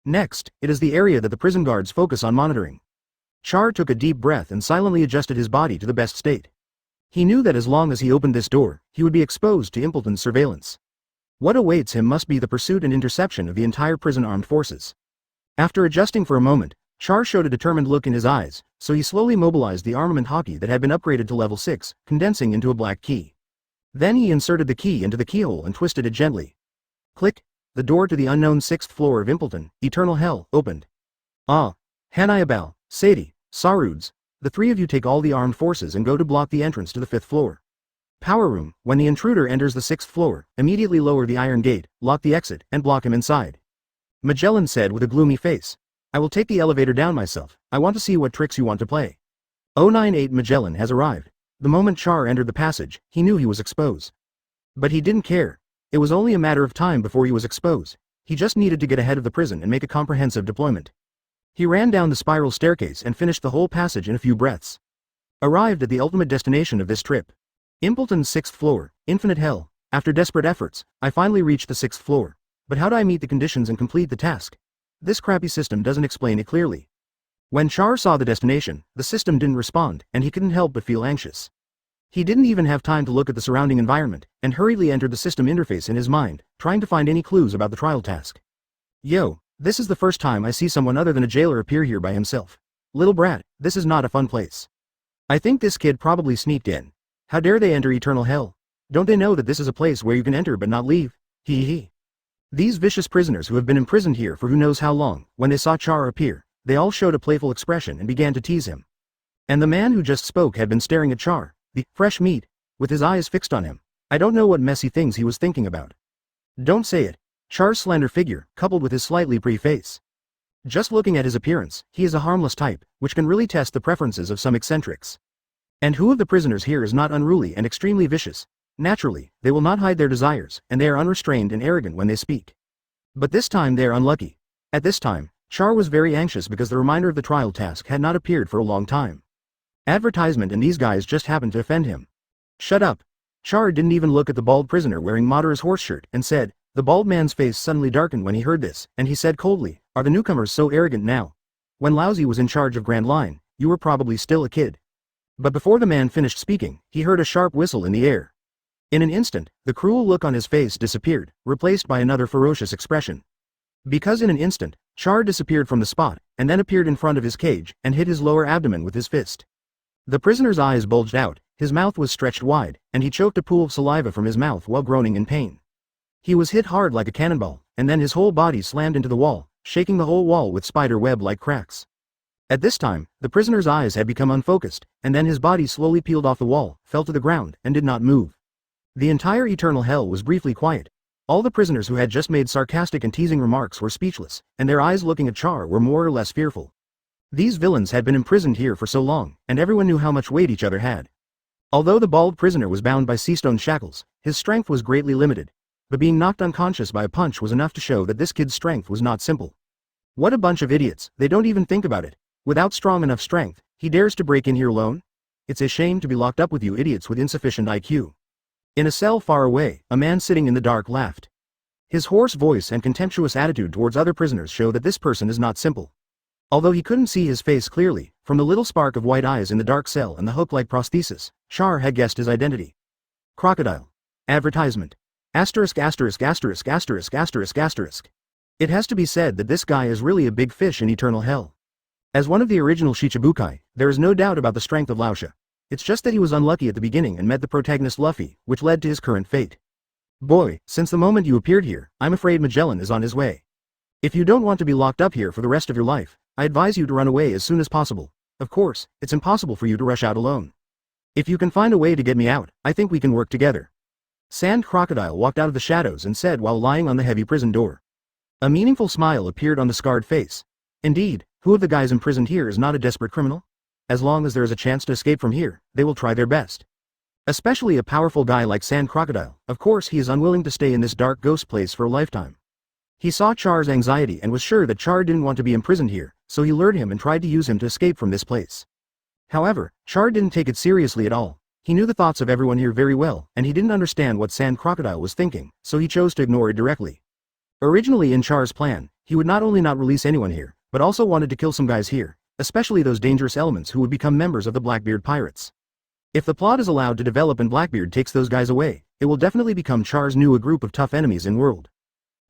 Next, it is the area that the prison guards focus on monitoring. Char took a deep breath and silently adjusted his body to the best state. He knew that as long as he opened this door, he would be exposed to Impleton's surveillance. What awaits him must be the pursuit and interception of the entire prison armed forces. After adjusting for a moment, Char showed a determined look in his eyes, so he slowly mobilized the armament Haki that had been upgraded to level 6, condensing into a black key. Then he inserted the key into the keyhole and twisted it gently. Click! The door to the unknown 6th floor of Impleton, Eternal Hell, opened. Hannibal, Sadie, Saruds, the three of you take all the armed forces and go to block the entrance to the 5th floor. Power room, when the intruder enters the 6th floor, immediately lower the iron gate, lock the exit, and block him inside. Magellan said with a gloomy face. I will take the elevator down myself. I want to see what tricks you want to play. 098 Magellan has arrived. The moment Char entered the passage, he knew he was exposed. But he didn't care. It was only a matter of time before he was exposed. He just needed to get ahead of the prison and make a comprehensive deployment. He ran down the spiral staircase and finished the whole passage in a few breaths. Arrived at the ultimate destination of this trip. Impleton's 6th floor, Infinite Hell. After desperate efforts, I finally reached the 6th floor. But how do I meet the conditions and complete the task? This crappy system doesn't explain it clearly. When Char saw the destination, the system didn't respond, and he couldn't help but feel anxious. He didn't even have time to look at the surrounding environment, and hurriedly entered the system interface in his mind, trying to find any clues about the trial task. Yo, this is the first time I see someone other than a jailer appear here by himself. Little brat, this is not a fun place. I think this kid probably sneaked in. How dare they enter eternal hell? Don't they know that this is a place where you can enter but not leave? Hee hee. These vicious prisoners who have been imprisoned here for who knows how long, when they saw Char appear, they all showed a playful expression and began to tease him. And the man who just spoke had been staring at Char, the fresh meat, with his eyes fixed on him. I don't know what messy things he was thinking about. Don't say it. Char's slender figure, coupled with his slightly pretty face. Just looking at his appearance, he is a harmless type, which can really test the preferences of some eccentrics. And who of the prisoners here is not unruly and extremely vicious? Naturally, they will not hide their desires, and they are unrestrained and arrogant when they speak. But this time they are unlucky. At this time, Char was very anxious because the reminder of the trial task had not appeared for a long time. Advertisement and these guys just happened to offend him. Shut up. Char didn't even look at the bald prisoner wearing Madara's horse shirt and said, the bald man's face suddenly darkened when he heard this, and he said coldly, are the newcomers so arrogant now? When Lousy was in charge of Grand Line, you were probably still a kid. But before the man finished speaking, he heard a sharp whistle in the air. In an instant, the cruel look on his face disappeared, replaced by another ferocious expression. Because in an instant, Char disappeared from the spot, and then appeared in front of his cage, and hit his lower abdomen with his fist. The prisoner's eyes bulged out, his mouth was stretched wide, and he choked a pool of saliva from his mouth while groaning in pain. He was hit hard like a cannonball, and then his whole body slammed into the wall, shaking the whole wall with spider web-like cracks. At this time, the prisoner's eyes had become unfocused, and then his body slowly peeled off the wall, fell to the ground, and did not move. The entire eternal hell was briefly quiet. All the prisoners who had just made sarcastic and teasing remarks were speechless, and their eyes looking at Char were more or less fearful. These villains had been imprisoned here for so long, and everyone knew how much weight each other had. Although the bald prisoner was bound by seastone shackles, his strength was greatly limited. But being knocked unconscious by a punch was enough to show that this kid's strength was not simple. What a bunch of idiots, they don't even think about it. Without strong enough strength, he dares to break in here alone? It's a shame to be locked up with you idiots with insufficient IQ. In a cell far away, a man sitting in the dark laughed. His hoarse voice and contemptuous attitude towards other prisoners show that this person is not simple. Although he couldn't see his face clearly, from the little spark of white eyes in the dark cell and the hook-like prosthesis, Char had guessed his identity. Crocodile. Advertisement. Asterisk asterisk asterisk asterisk asterisk asterisk. It has to be said that this guy is really a big fish in eternal hell. As one of the original Shichibukai, there is no doubt about the strength of Lausha. It's just that he was unlucky at the beginning and met the protagonist Luffy, which led to his current fate. Boy, since the moment you appeared here, I'm afraid Magellan is on his way. If you don't want to be locked up here for the rest of your life, I advise you to run away as soon as possible. Of course, it's impossible for you to rush out alone. If you can find a way to get me out, I think we can work together. Sand Crocodile walked out of the shadows and said while lying on the heavy prison door. A meaningful smile appeared on the scarred face. Indeed, who of the guys imprisoned here is not a desperate criminal? As long as there is a chance to escape from here, they will try their best. Especially a powerful guy like Sand Crocodile. Of course he is unwilling to stay in this dark ghost place for a lifetime. He saw Char's anxiety and was sure that Char didn't want to be imprisoned here, so he lured him and tried to use him to escape from this place. However, Char didn't take it seriously at all. He knew the thoughts of everyone here very well, and he didn't understand what Sand Crocodile was thinking, so he chose to ignore it directly. Originally in Char's plan, he would not only not release anyone here, but also wanted to kill some guys here, especially those dangerous elements who would become members of the Blackbeard Pirates. If the plot is allowed to develop and Blackbeard takes those guys away, it will definitely become Char's new group of tough enemies in world.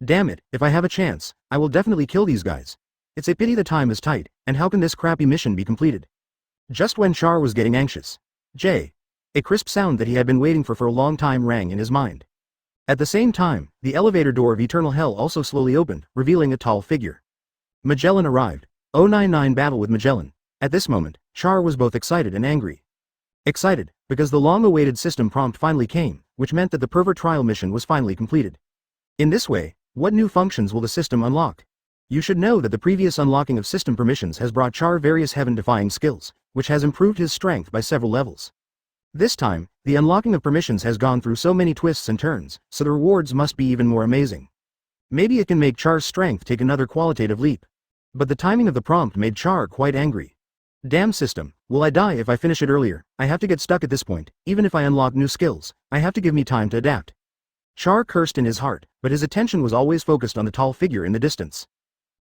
Damn it, if I have a chance, I will definitely kill these guys. It's a pity the time is tight, and how can this crappy mission be completed? Just when Char was getting anxious. A crisp sound that he had been waiting for a long time rang in his mind. At the same time, the elevator door of Eternal Hell also slowly opened, revealing a tall figure. Magellan arrived. 099 battle with Magellan. At this moment, Char was both excited and angry. Excited, because the long-awaited system prompt finally came, which meant that the pervert trial mission was finally completed. In this way, what new functions will the system unlock? You should know that the previous unlocking of system permissions has brought Char various heaven-defying skills, which has improved his strength by several levels. This time, the unlocking of permissions has gone through so many twists and turns, so the rewards must be even more amazing. Maybe it can make Char's strength take another qualitative leap. But the timing of the prompt made Char quite angry. Damn system, will I die if I finish it earlier? I have to get stuck at this point, even if I unlock new skills, I have to give me time to adapt. Char cursed in his heart, but his attention was always focused on the tall figure in the distance.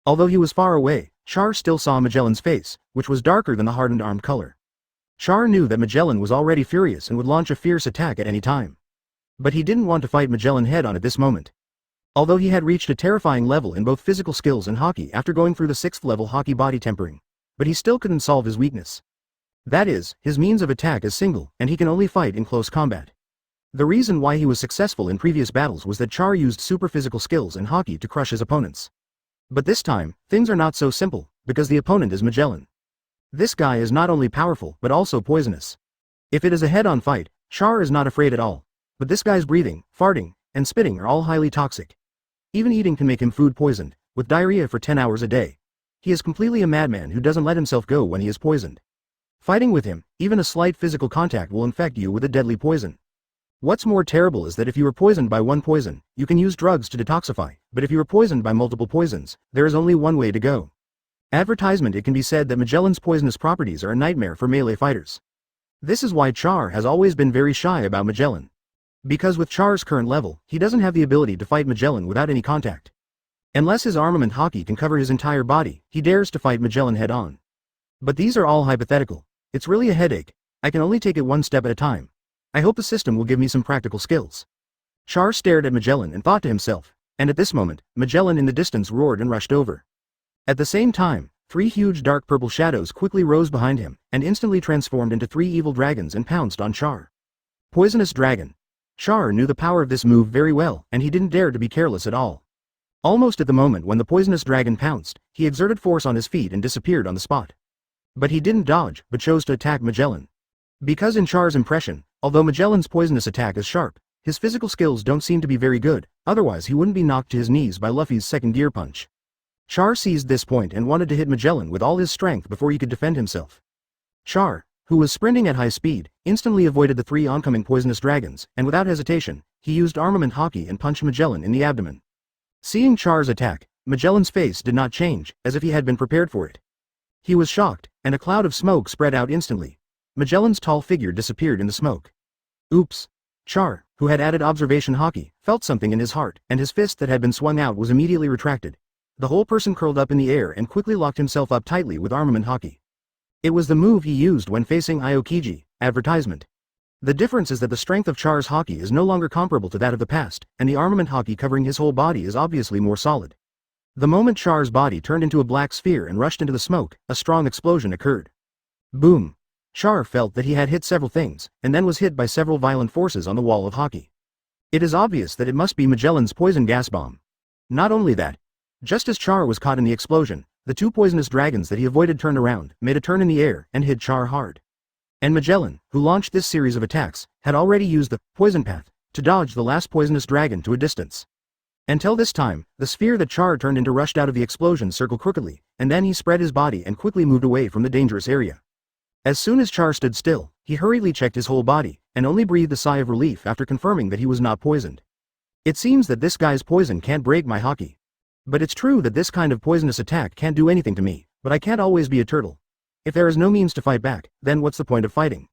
Although he was far away, Char still saw Magellan's face, which was darker than the hardened arm color. Char knew that Magellan was already furious and would launch a fierce attack at any time. But he didn't want to fight Magellan head-on at this moment. Although he had reached a terrifying level in both physical skills and Haki after going through the 6th level Haki body tempering, but he still couldn't solve his weakness. That is, his means of attack is single, and he can only fight in close combat. The reason why he was successful in previous battles was that Char used super physical skills and Haki to crush his opponents. But this time, things are not so simple, because the opponent is Magellan. This guy is not only powerful but also poisonous. If it is a head-on fight, Char is not afraid at all. But this guy's breathing, farting, and spitting are all highly toxic. Even eating can make him food poisoned, with diarrhea for 10 hours a day. He is completely a madman who doesn't let himself go when he is poisoned. Fighting with him, even a slight physical contact will infect you with a deadly poison. What's more terrible is that if you are poisoned by one poison, you can use drugs to detoxify, but if you are poisoned by multiple poisons, there is only one way to go. Advertisement. It can be said that Magellan's poisonous properties are a nightmare for melee fighters. This is why Char has always been very shy about Magellan. Because with Char's current level, he doesn't have the ability to fight Magellan without any contact. Unless his armament Haki can cover his entire body, he dares to fight Magellan head-on. But these are all hypothetical. It's really a headache. I can only take it one step at a time. I hope the system will give me some practical skills. Char stared at Magellan and thought to himself, and at this moment, Magellan in the distance roared and rushed over. At the same time, 3 huge dark purple shadows quickly rose behind him, and instantly transformed into 3 evil dragons and pounced on Char. Poisonous dragon. Char knew the power of this move very well, and he didn't dare to be careless at all. Almost at the moment when the poisonous dragon pounced, he exerted force on his feet and disappeared on the spot. But he didn't dodge, but chose to attack Magellan. Because in Char's impression, although Magellan's poisonous attack is sharp, his physical skills don't seem to be very good, otherwise he wouldn't be knocked to his knees by Luffy's second gear punch. Char seized this point and wanted to hit Magellan with all his strength before he could defend himself. Char, who was sprinting at high speed, instantly avoided the 3 oncoming poisonous dragons, and without hesitation, he used Armament Haki and punched Magellan in the abdomen. Seeing Char's attack, Magellan's face did not change, as if he had been prepared for it. He was shocked, and a cloud of smoke spread out instantly. Magellan's tall figure disappeared in the smoke. Oops. Char, who had added observation Haki, felt something in his heart, and his fist that had been swung out was immediately retracted. The whole person curled up in the air and quickly locked himself up tightly with Armament Haki. It was the move he used when facing Aokiji, advertisement. The difference is that the strength of Char's Haki is no longer comparable to that of the past, and the Armament Haki covering his whole body is obviously more solid. The moment Char's body turned into a black sphere and rushed into the smoke, a strong explosion occurred. Boom. Char felt that he had hit several things, and then was hit by several violent forces on the wall of Haki. It is obvious that it must be Magellan's poison gas bomb. Not only that, just as Char was caught in the explosion, the 2 poisonous dragons that he avoided turned around, made a turn in the air, and hit Char hard. And Magellan, who launched this series of attacks, had already used the poison path to dodge the last poisonous dragon to a distance. Until this time, the sphere that Char turned into rushed out of the explosion circled crookedly, and then he spread his body and quickly moved away from the dangerous area. As soon as Char stood still, he hurriedly checked his whole body, and only breathed a sigh of relief after confirming that he was not poisoned. It seems that this guy's poison can't break my Haki. But it's true that this kind of poisonous attack can't do anything to me, but I can't always be a turtle. If there is no means to fight back, then what's the point of fighting?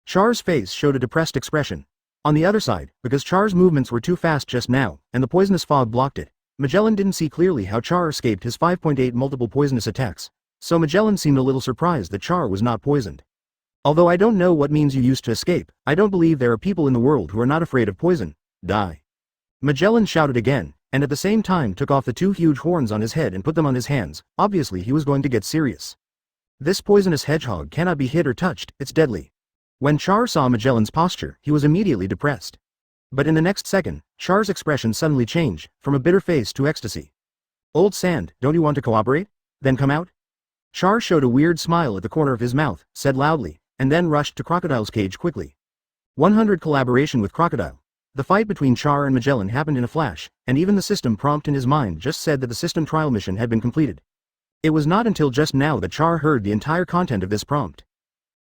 Char's face showed a depressed expression. On the other side, because Char's movements were too fast just now, and the poisonous fog blocked it, Magellan didn't see clearly how Char escaped his 5.8 multiple poisonous attacks. So Magellan seemed a little surprised that Char was not poisoned. Although I don't know what means you used to escape, I don't believe there are people in the world who are not afraid of poison. Die. Magellan shouted again, and at the same time took off the 2 huge horns on his head and put them on his hands. Obviously he was going to get serious. This poisonous hedgehog cannot be hit or touched, it's deadly. When Char saw Magellan's posture, he was immediately depressed. But in the next second, Char's expression suddenly changed, from a bitter face to ecstasy. Old Sand, don't you want to cooperate? Then come out? Char showed a weird smile at the corner of his mouth, said loudly, and then rushed to Crocodile's cage quickly. 100 collaboration with Crocodile. The fight between Char and Magellan happened in a flash, and even the system prompt in his mind just said that the system trial mission had been completed. It was not until just now that Char heard the entire content of this prompt.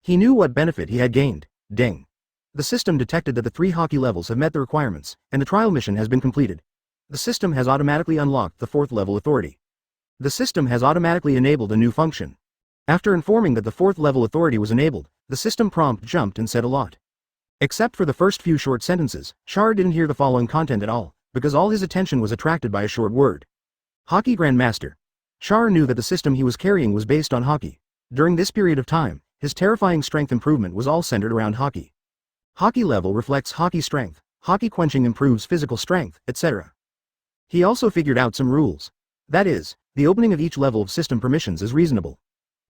He knew what benefit he had gained. Ding. The system detected that the 3 Haki levels have met the requirements, and the trial mission has been completed. The system has automatically unlocked the 4th level authority. The system has automatically enabled a new function. After informing that the 4th level authority was enabled, the system prompt jumped and said a lot. Except for the first few short sentences, Char didn't hear the following content at all, because all his attention was attracted by a short word. Haki Grandmaster. Char knew that the system he was carrying was based on Haki. During this period of time, his terrifying strength improvement was all centered around Haki. Haki level reflects Haki strength, Haki quenching improves physical strength, etc. He also figured out some rules. That is, the opening of each level of system permissions is reasonable.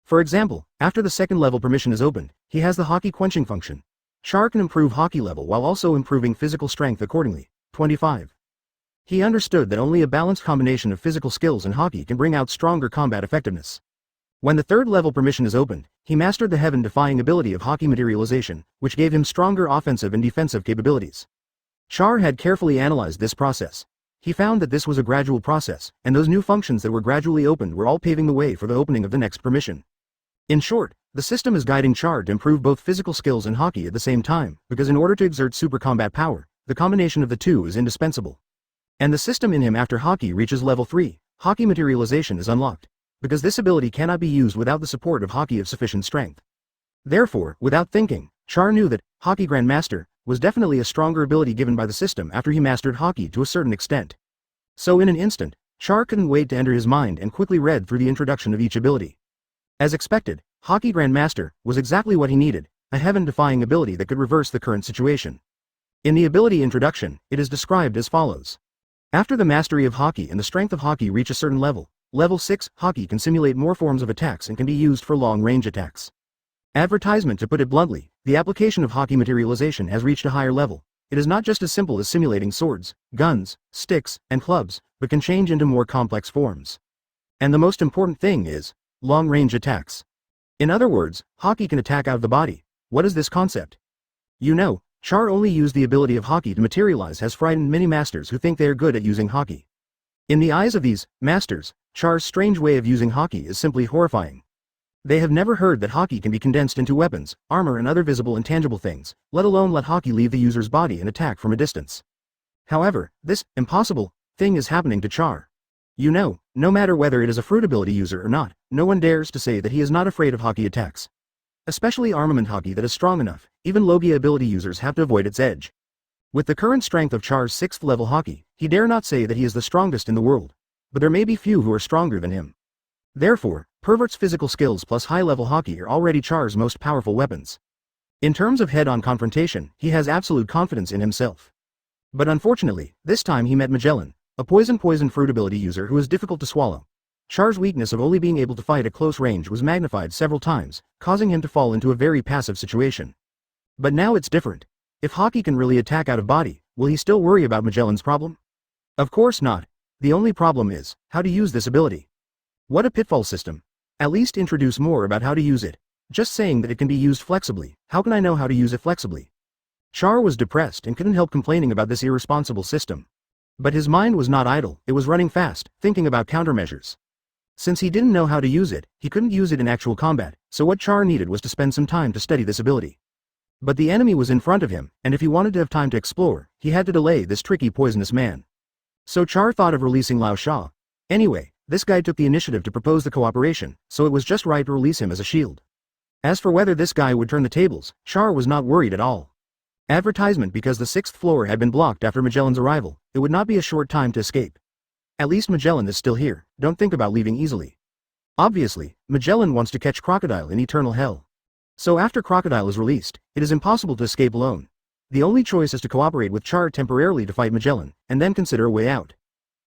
For example, after the second level permission is opened, he has the Haki quenching function. Char can improve Haki level while also improving physical strength accordingly. 25. He understood that only a balanced combination of physical skills and Haki can bring out stronger combat effectiveness. When the third level permission is opened, he mastered the heaven-defying ability of Haki materialization, which gave him stronger offensive and defensive capabilities. Char had carefully analyzed this process. He found that this was a gradual process, and those new functions that were gradually opened were all paving the way for the opening of the next permission. In short, the system is guiding Char to improve both physical skills and Haki at the same time, because in order to exert super combat power, the combination of the two is indispensable. And the system in him after Haki reaches level 3, Haki materialization is unlocked, because this ability cannot be used without the support of Haki of sufficient strength. Therefore, without thinking, Char knew that Haki Grandmaster was definitely a stronger ability given by the system after he mastered Haki to a certain extent. So in an instant, Char couldn't wait to enter his mind and quickly read through the introduction of each ability. As expected, Haki Grandmaster was exactly what he needed, a heaven-defying ability that could reverse the current situation. In the ability introduction, it is described as follows. After the mastery of Haki and the strength of Haki reach a certain level, level 6, Haki can simulate more forms of attacks and can be used for long-range attacks. Advertisement. To put it bluntly, the application of Haki materialization has reached a higher level. It is not just as simple as simulating swords, guns, sticks, and clubs, but can change into more complex forms. And the most important thing is long-range attacks. In other words, Haki can attack out of the body. What is this concept? You know, Char only used the ability of Haki to materialize has frightened many masters who think they are good at using Haki. In the eyes of these masters, Char's strange way of using Haki is simply horrifying. They have never heard that Haki can be condensed into weapons, armor and other visible and tangible things, let alone let Haki leave the user's body and attack from a distance. However, this impossible thing is happening to Char. You know, no matter whether it is a fruit ability user or not, no one dares to say that he is not afraid of Haki attacks. Especially armament Haki that is strong enough, even Logia ability users have to avoid its edge. With the current strength of Char's 6th level Haki, he dare not say that he is the strongest in the world. But there may be few who are stronger than him. Therefore, Pervert's physical skills plus high-level Haki are already Char's most powerful weapons. In terms of head-on confrontation, he has absolute confidence in himself. But unfortunately, this time he met Magellan, a poison fruit ability user who is difficult to swallow. Char's weakness of only being able to fight at close range was magnified several times, causing him to fall into a very passive situation. But now it's different. If Haki can really attack out of body, will he still worry about Magellan's problem? Of course not. The only problem is how to use this ability. What a pitfall system. At least introduce more about how to use it. Just saying that it can be used flexibly, how can I know how to use it flexibly? Char was depressed and couldn't help complaining about this irresponsible system. But his mind was not idle, it was running fast, thinking about countermeasures. Since he didn't know how to use it, he couldn't use it in actual combat, so what Char needed was to spend some time to study this ability. But the enemy was in front of him, and if he wanted to have time to explore, he had to delay this tricky poisonous man. So Char thought of releasing Lao Sha. Anyway, this guy took the initiative to propose the cooperation, so it was just right to release him as a shield. As for whether this guy would turn the tables, Char was not worried at all. Advertisement. Because the 6th floor had been blocked after Magellan's arrival, it would not be a short time to escape. At least Magellan is still here, don't think about leaving easily. Obviously, Magellan wants to catch Crocodile in eternal hell. So after Crocodile is released, it is impossible to escape alone. The only choice is to cooperate with Char temporarily to fight Magellan, and then consider a way out.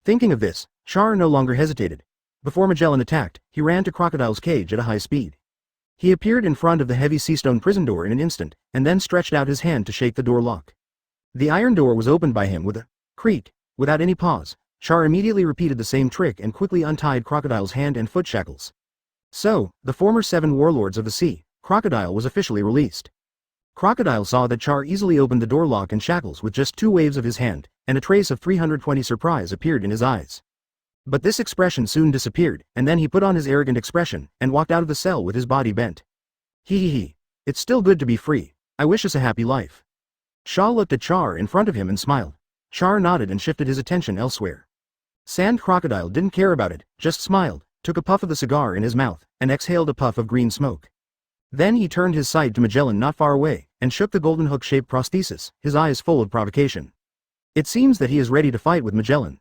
Thinking of this, Char no longer hesitated. Before Magellan attacked, he ran to Crocodile's cage at a high speed. He appeared in front of the heavy seastone prison door in an instant, and then stretched out his hand to shake the door lock. The iron door was opened by him with a creak. Without any pause, Char immediately repeated the same trick and quickly untied Crocodile's hand and foot shackles. So, the former 7 warlords of the sea, Crocodile was officially released. Crocodile saw that Char easily opened the door lock and shackles with just 2 waves of his hand, and a trace of 320 surprise appeared in his eyes. But this expression soon disappeared, and then he put on his arrogant expression, and walked out of the cell with his body bent. Hee. It's still good to be free. I wish us a happy life. Shaw looked at Char in front of him and smiled. Char nodded and shifted his attention elsewhere. Sand Crocodile didn't care about it, just smiled, took a puff of the cigar in his mouth, and exhaled a puff of green smoke. Then he turned his sight to Magellan not far away, and shook the golden hook-shaped prosthesis, his eyes full of provocation. It seems that he is ready to fight with Magellan.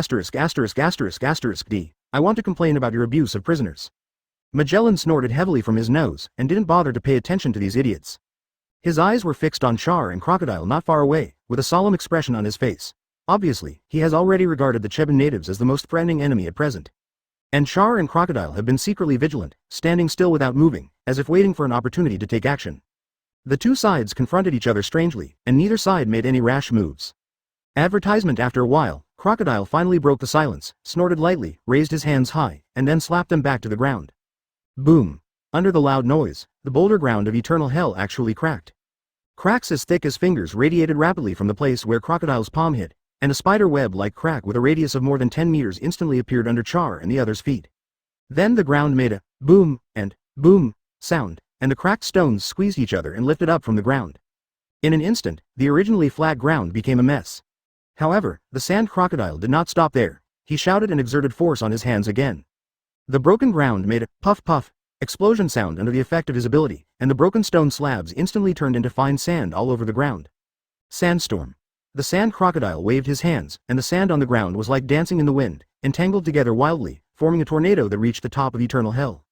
D. I want to complain about your abuse of prisoners. Magellan snorted heavily from his nose, and didn't bother to pay attention to these idiots. His eyes were fixed on Char and Crocodile not far away, with a solemn expression on his face. Obviously, he has already regarded the Cheban natives as the most threatening enemy at present. And Char and Crocodile have been secretly vigilant, standing still without moving, as if waiting for an opportunity to take action. The two sides confronted each other strangely, and neither side made any rash moves. Advertisement. After a while, Crocodile finally broke the silence, snorted lightly, raised his hands high, and then slapped them back to the ground. Boom! Under the loud noise, the boulder ground of eternal hell actually cracked. Cracks as thick as fingers radiated rapidly from the place where Crocodile's palm hit, and a spider web-like crack with a radius of more than 10 meters instantly appeared under Char and the other's feet. Then the ground made a boom and boom sound, and the cracked stones squeezed each other and lifted up from the ground. In an instant, the originally flat ground became a mess. However, the sand crocodile did not stop there. He shouted and exerted force on his hands again. The broken ground made a puff-puff explosion sound under the effect of his ability, and the broken stone slabs instantly turned into fine sand all over the ground. Sandstorm. The sand crocodile waved his hands, and the sand on the ground was like dancing in the wind, entangled together wildly, forming a tornado that reached the top of eternal hell.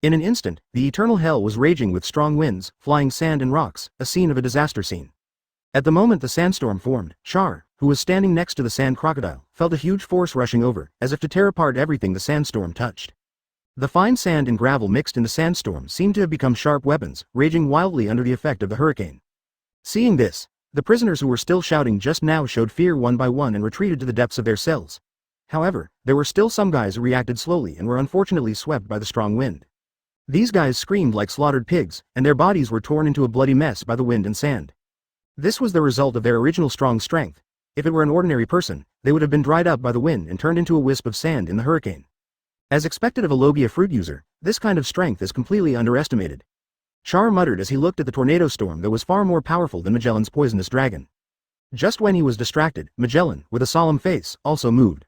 In an instant, the eternal hell was raging with strong winds, flying sand and rocks, a scene of a disaster scene. At the moment the sandstorm formed, Char, who was standing next to the sand crocodile, felt a huge force rushing over, as if to tear apart everything the sandstorm touched. The fine sand and gravel mixed in the sandstorm seemed to have become sharp weapons, raging wildly under the effect of the hurricane. Seeing this, the prisoners who were still shouting just now showed fear one by one and retreated to the depths of their cells. However, there were still some guys who reacted slowly and were unfortunately swept by the strong wind. These guys screamed like slaughtered pigs, and their bodies were torn into a bloody mess by the wind and sand. This was the result of their original strong strength. If it were an ordinary person, they would have been dried up by the wind and turned into a wisp of sand in the hurricane. As expected of a Logia fruit user, this kind of strength is completely underestimated. Char muttered as he looked at the tornado storm that was far more powerful than Magellan's poisonous dragon. Just when he was distracted, Magellan, with a solemn face, also moved.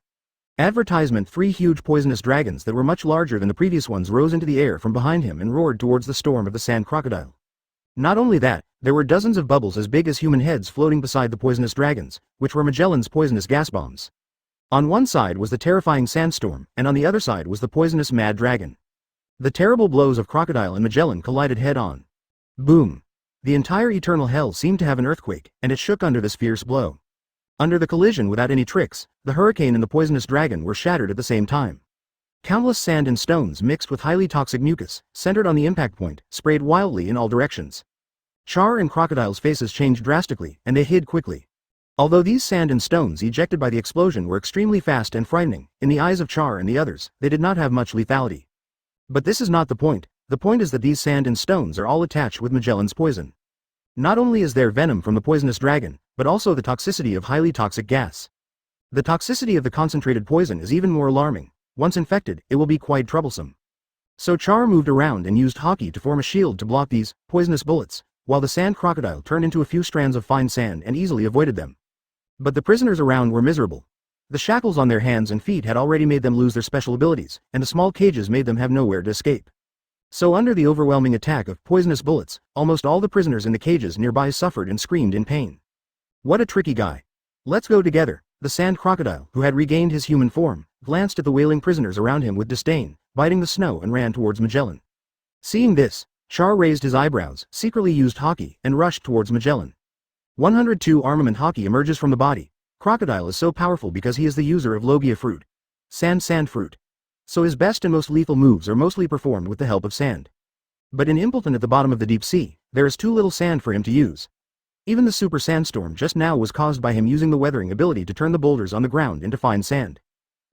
Advertisement. 3 huge poisonous dragons that were much larger than the previous ones rose into the air from behind him and roared towards the storm of the sand crocodile. Not only that, there were dozens of bubbles as big as human heads floating beside the poisonous dragons, which were Magellan's poisonous gas bombs. On one side was the terrifying sandstorm, and on the other side was the poisonous mad dragon. The terrible blows of Crocodile and Magellan collided head-on. Boom! The entire eternal hell seemed to have an earthquake, and it shook under this fierce blow. Under the collision without any tricks, the hurricane and the poisonous dragon were shattered at the same time. Countless sand and stones mixed with highly toxic mucus, centered on the impact point, sprayed wildly in all directions. Char and Crocodile's faces changed drastically, and they hid quickly. Although these sand and stones ejected by the explosion were extremely fast and frightening, in the eyes of Char and the others, they did not have much lethality. But this is not the point. The point is that these sand and stones are all attached with Magellan's poison. Not only is there venom from the poisonous dragon, but also the toxicity of highly toxic gas. The toxicity of the concentrated poison is even more alarming. Once infected, it will be quite troublesome. So Char moved around and used Haki to form a shield to block these poisonous bullets, while the sand crocodile turned into a few strands of fine sand and easily avoided them. But the prisoners around were miserable. The shackles on their hands and feet had already made them lose their special abilities, and the small cages made them have nowhere to escape. So under the overwhelming attack of poisonous bullets, almost all the prisoners in the cages nearby suffered and screamed in pain. What a tricky guy. Let's go together. The sand crocodile, who had regained his human form, glanced at the wailing prisoners around him with disdain, biting the snow and ran towards Magellan. Seeing this, Char raised his eyebrows, secretly used Haki, and rushed towards Magellan. 102 Armament Haki emerges from the body. Crocodile is so powerful because he is the user of Logia fruit. Sand fruit. So his best and most lethal moves are mostly performed with the help of sand. But in Impelton at the bottom of the deep sea, there is too little sand for him to use. Even the super sandstorm just now was caused by him using the weathering ability to turn the boulders on the ground into fine sand.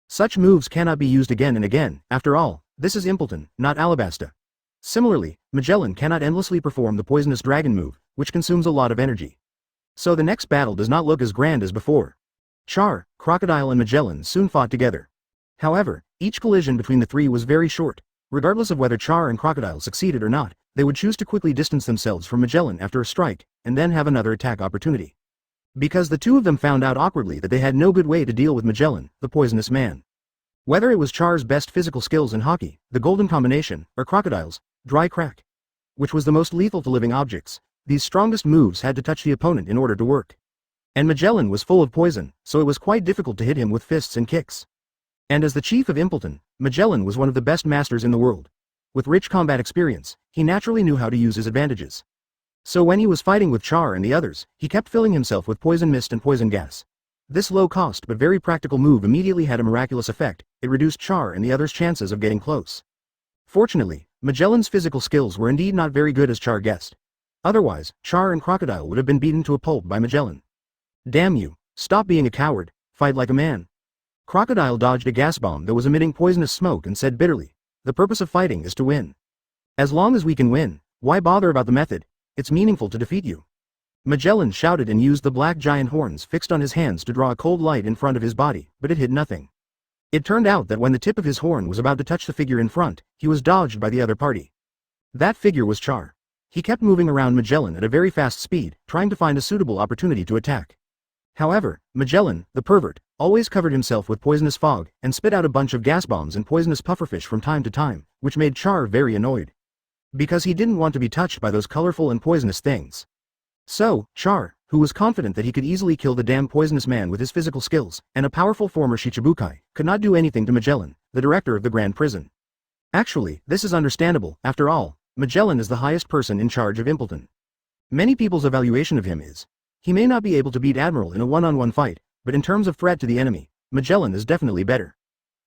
Such moves cannot be used again and again. After all, this is Impelton, not Alabasta. Similarly, Magellan cannot endlessly perform the poisonous dragon move, which consumes a lot of energy. So the next battle does not look as grand as before. Char, Crocodile and Magellan soon fought together. However, each collision between the three was very short. Regardless of whether Char and Crocodile succeeded or not, they would choose to quickly distance themselves from Magellan after a strike, and then have another attack opportunity. Because the two of them found out awkwardly that they had no good way to deal with Magellan, the poisonous man. Whether it was Char's best physical skills in Haki, the golden combination, or Crocodile's dry crack, which was the most lethal to living objects, these strongest moves had to touch the opponent in order to work. And Magellan was full of poison, so it was quite difficult to hit him with fists and kicks. And as the chief of Impelton, Magellan was one of the best masters in the world. With rich combat experience, he naturally knew how to use his advantages. So when he was fighting with Char and the others, he kept filling himself with poison mist and poison gas. This low-cost but very practical move immediately had a miraculous effect. It reduced Char and the others' chances of getting close. Fortunately, Magellan's physical skills were indeed not very good as Char guessed. Otherwise, Char and Crocodile would have been beaten to a pulp by Magellan. Damn you, stop being a coward, fight like a man. Crocodile dodged a gas bomb that was emitting poisonous smoke and said bitterly, the purpose of fighting is to win. As long as we can win, why bother about the method? It's meaningful to defeat you. Magellan shouted and used the black giant horns fixed on his hands to draw a cold light in front of his body, but it hit nothing. It turned out that when the tip of his horn was about to touch the figure in front, he was dodged by the other party. That figure was Char. He kept moving around Magellan at a very fast speed, trying to find a suitable opportunity to attack. However, Magellan, the pervert, always covered himself with poisonous fog, and spit out a bunch of gas bombs and poisonous pufferfish from time to time, which made Char very annoyed. Because he didn't want to be touched by those colorful and poisonous things. So, Char, who was confident that he could easily kill the damn poisonous man with his physical skills, and a powerful former Shichibukai, could not do anything to Magellan, the director of the Grand Prison. Actually, this is understandable. After all, Magellan is the highest person in charge of Impelton. Many people's evaluation of him is, he may not be able to beat Admiral in a one-on-one fight, but in terms of threat to the enemy, Magellan is definitely better.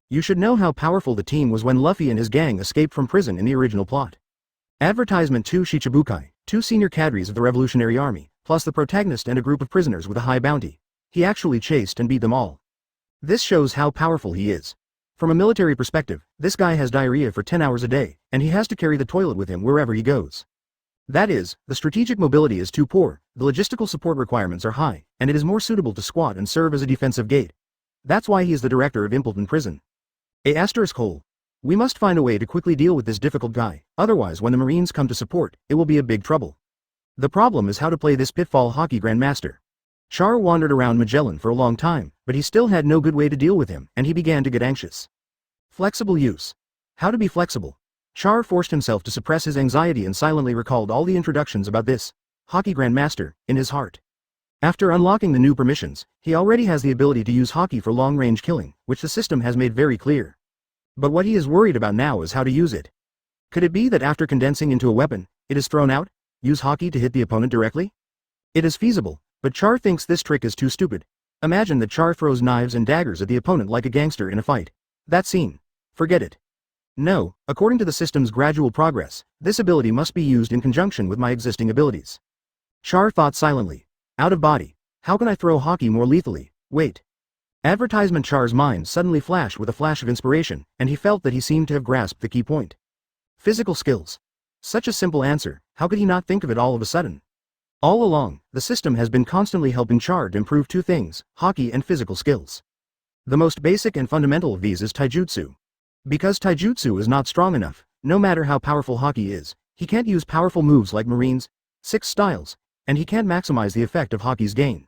You should know how powerful the team was when Luffy and his gang escaped from prison in the original plot. Advertisement: 2 Shichibukai, 2 senior cadres of the Revolutionary Army, plus the protagonist and a group of prisoners with a high bounty. He actually chased and beat them all. This shows how powerful he is. From a military perspective, this guy has diarrhea for 10 hours a day, and he has to carry the toilet with him wherever he goes. That is, the strategic mobility is too poor, the logistical support requirements are high, and it is more suitable to squat and serve as a defensive gate. That's why he is the director of Impelton Prison. ***. We must find a way to quickly deal with this difficult guy, otherwise when the Marines come to support, it will be a big trouble. The problem is how to play this pitfall Haki Grandmaster. Char wandered around Magellan for a long time, but he still had no good way to deal with him, and he began to get anxious. Flexible use. How to be flexible. Char forced himself to suppress his anxiety and silently recalled all the introductions about this Haki Grandmaster in his heart. After unlocking the new permissions, he already has the ability to use Haki for long-range killing, which the system has made very clear. But what he is worried about now is how to use it. Could it be that after condensing into a weapon, it is thrown out? Use Haki to hit the opponent directly? It is feasible, but Char thinks this trick is too stupid. Imagine that Char throws knives and daggers at the opponent like a gangster in a fight. That scene. Forget it. No, according to the system's gradual progress, this ability must be used in conjunction with my existing abilities. Char thought silently. Out of body. How can I throw Haki more lethally? Wait. Advertisement. Char's mind suddenly flashed with a flash of inspiration, and he felt that he seemed to have grasped the key point. Physical skills. Such a simple answer, how could he not think of it all of a sudden? All along, the system has been constantly helping Char to improve two things, Haki and physical skills. The most basic and fundamental of these is taijutsu. Because taijutsu is not strong enough, no matter how powerful Haki is, he can't use powerful moves like Marines, 6 styles, and he can't maximize the effect of Haki's gain.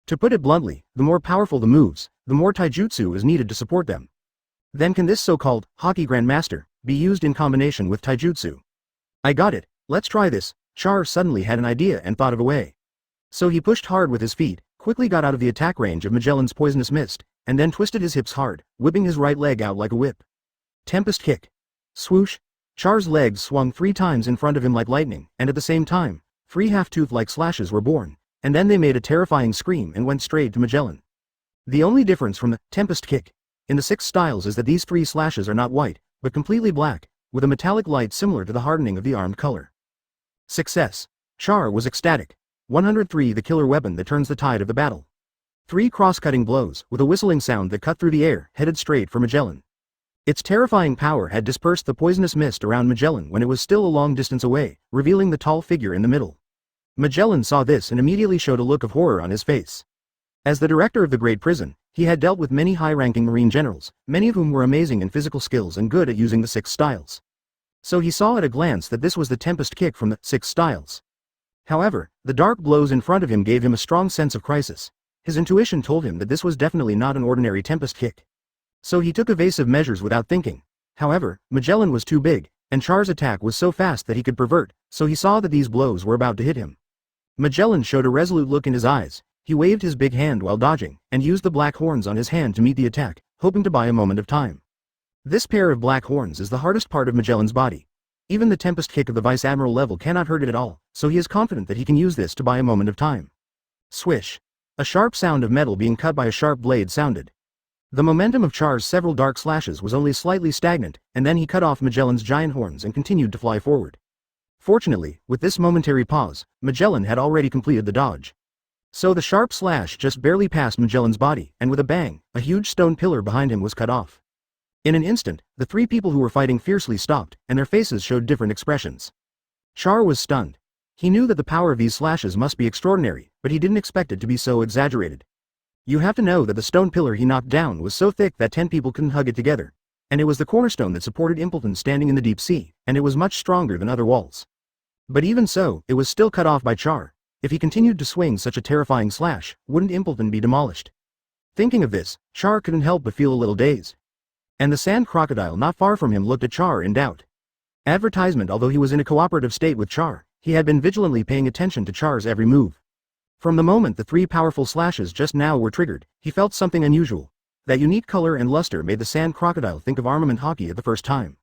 To put it bluntly, the more powerful the moves, the more taijutsu is needed to support them. Then can this so-called Haki Grandmaster be used in combination with taijutsu? I got it, let's try this. Char suddenly had an idea and thought of a way. So he pushed hard with his feet, quickly got out of the attack range of Magellan's poisonous mist, and then twisted his hips hard, whipping his right leg out like a whip. Tempest kick. Swoosh. Char's legs swung 3 times in front of him like lightning, and at the same time, 3 half-tooth-like slashes were born, and then they made a terrifying scream and went straight to Magellan. The only difference from the Tempest kick in the 6 styles is that these 3 slashes are not white, but completely black, with a metallic light similar to the hardening of the armed color. Success. Char was ecstatic. 103. The killer weapon that turns the tide of the battle. 3 cross-cutting blows, with a whistling sound that cut through the air, headed straight for Magellan. Its terrifying power had dispersed the poisonous mist around Magellan when it was still a long distance away, revealing the tall figure in the middle. Magellan saw this and immediately showed a look of horror on his face. As the director of the Great Prison, he had dealt with many high-ranking Marine generals, many of whom were amazing in physical skills and good at using the 6 styles. So he saw at a glance that this was the Tempest kick from the 6 styles. However, the dark blows in front of him gave him a strong sense of crisis. His intuition told him that this was definitely not an ordinary Tempest kick. So he took evasive measures without thinking. However, Magellan was too big, and Char's attack was so fast that he could pervert, so he saw that these blows were about to hit him. Magellan showed a resolute look in his eyes. He waved his big hand while dodging, and used the black horns on his hand to meet the attack, hoping to buy a moment of time. This pair of black horns is the hardest part of Magellan's body. Even the Tempest kick of the Vice Admiral level cannot hurt it at all, so he is confident that he can use this to buy a moment of time. Swish. A sharp sound of metal being cut by a sharp blade sounded. The momentum of Char's several dark slashes was only slightly stagnant, and then he cut off Magellan's giant horns and continued to fly forward. Fortunately, with this momentary pause, Magellan had already completed the dodge. So the sharp slash just barely passed Magellan's body, and with a bang, a huge stone pillar behind him was cut off. In an instant, the 3 people who were fighting fiercely stopped, and their faces showed different expressions. Char was stunned. He knew that the power of these slashes must be extraordinary, but he didn't expect it to be so exaggerated. You have to know that the stone pillar he knocked down was so thick that 10 people couldn't hug it together. And it was the cornerstone that supported Impel standing in the deep sea, and it was much stronger than other walls. But even so, it was still cut off by Char. If he continued to swing such a terrifying slash, wouldn't Impel be demolished? Thinking of this, Char couldn't help but feel a little dazed. And the sand crocodile not far from him looked at Char in doubt. Advertisement. Although he was in a cooperative state with Char, he had been vigilantly paying attention to Char's every move. From the moment the 3 powerful slashes just now were triggered, he felt something unusual. That unique color and luster made the sand crocodile think of Armament Haki at the first time.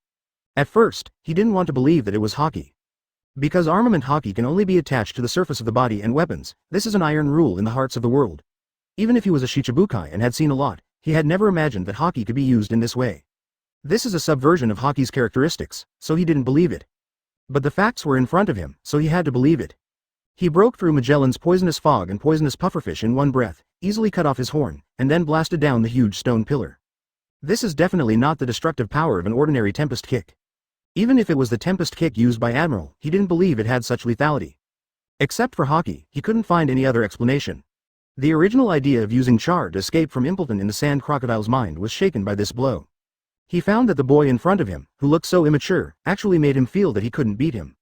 At first, he didn't want to believe that it was Haki. Because Armament Haki can only be attached to the surface of the body and weapons, this is an iron rule in the hearts of the world. Even if he was a Shichibukai and had seen a lot, he had never imagined that Haki could be used in this way. This is a subversion of Haki's characteristics, so he didn't believe it. But the facts were in front of him, so he had to believe it. He broke through Magellan's poisonous fog and poisonous pufferfish in one breath, easily cut off his horn, and then blasted down the huge stone pillar. This is definitely not the destructive power of an ordinary Tempest kick. Even if it was the Tempest kick used by Admiral, he didn't believe it had such lethality. Except for Haki, he couldn't find any other explanation. The original idea of using Char to escape from Impel in the sand crocodile's mind was shaken by this blow. He found that the boy in front of him, who looked so immature, actually made him feel that he couldn't beat him.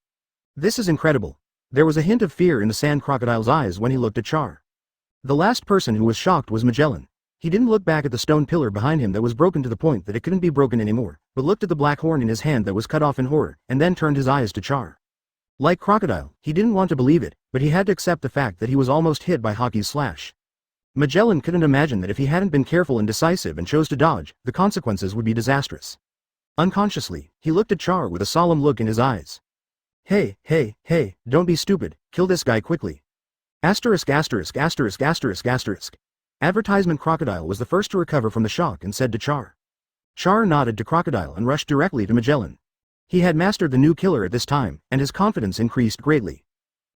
This is incredible. There was a hint of fear in the sand crocodile's eyes when he looked at Char. The last person who was shocked was Magellan. He didn't look back at the stone pillar behind him that was broken to the point that it couldn't be broken anymore, but looked at the black horn in his hand that was cut off in horror, and then turned his eyes to Char. Like Crocodile, he didn't want to believe it, but he had to accept the fact that he was almost hit by Haki's slash. Magellan couldn't imagine that if he hadn't been careful and decisive and chose to dodge, the consequences would be disastrous. Unconsciously, he looked at Char with a solemn look in his eyes. Hey, don't be stupid, kill this guy quickly. Asterisk. Advertisement. Crocodile was the first to recover from the shock and said to Char. Char nodded to Crocodile and rushed directly to Magellan. He had mastered the new killer at this time, and his confidence increased greatly.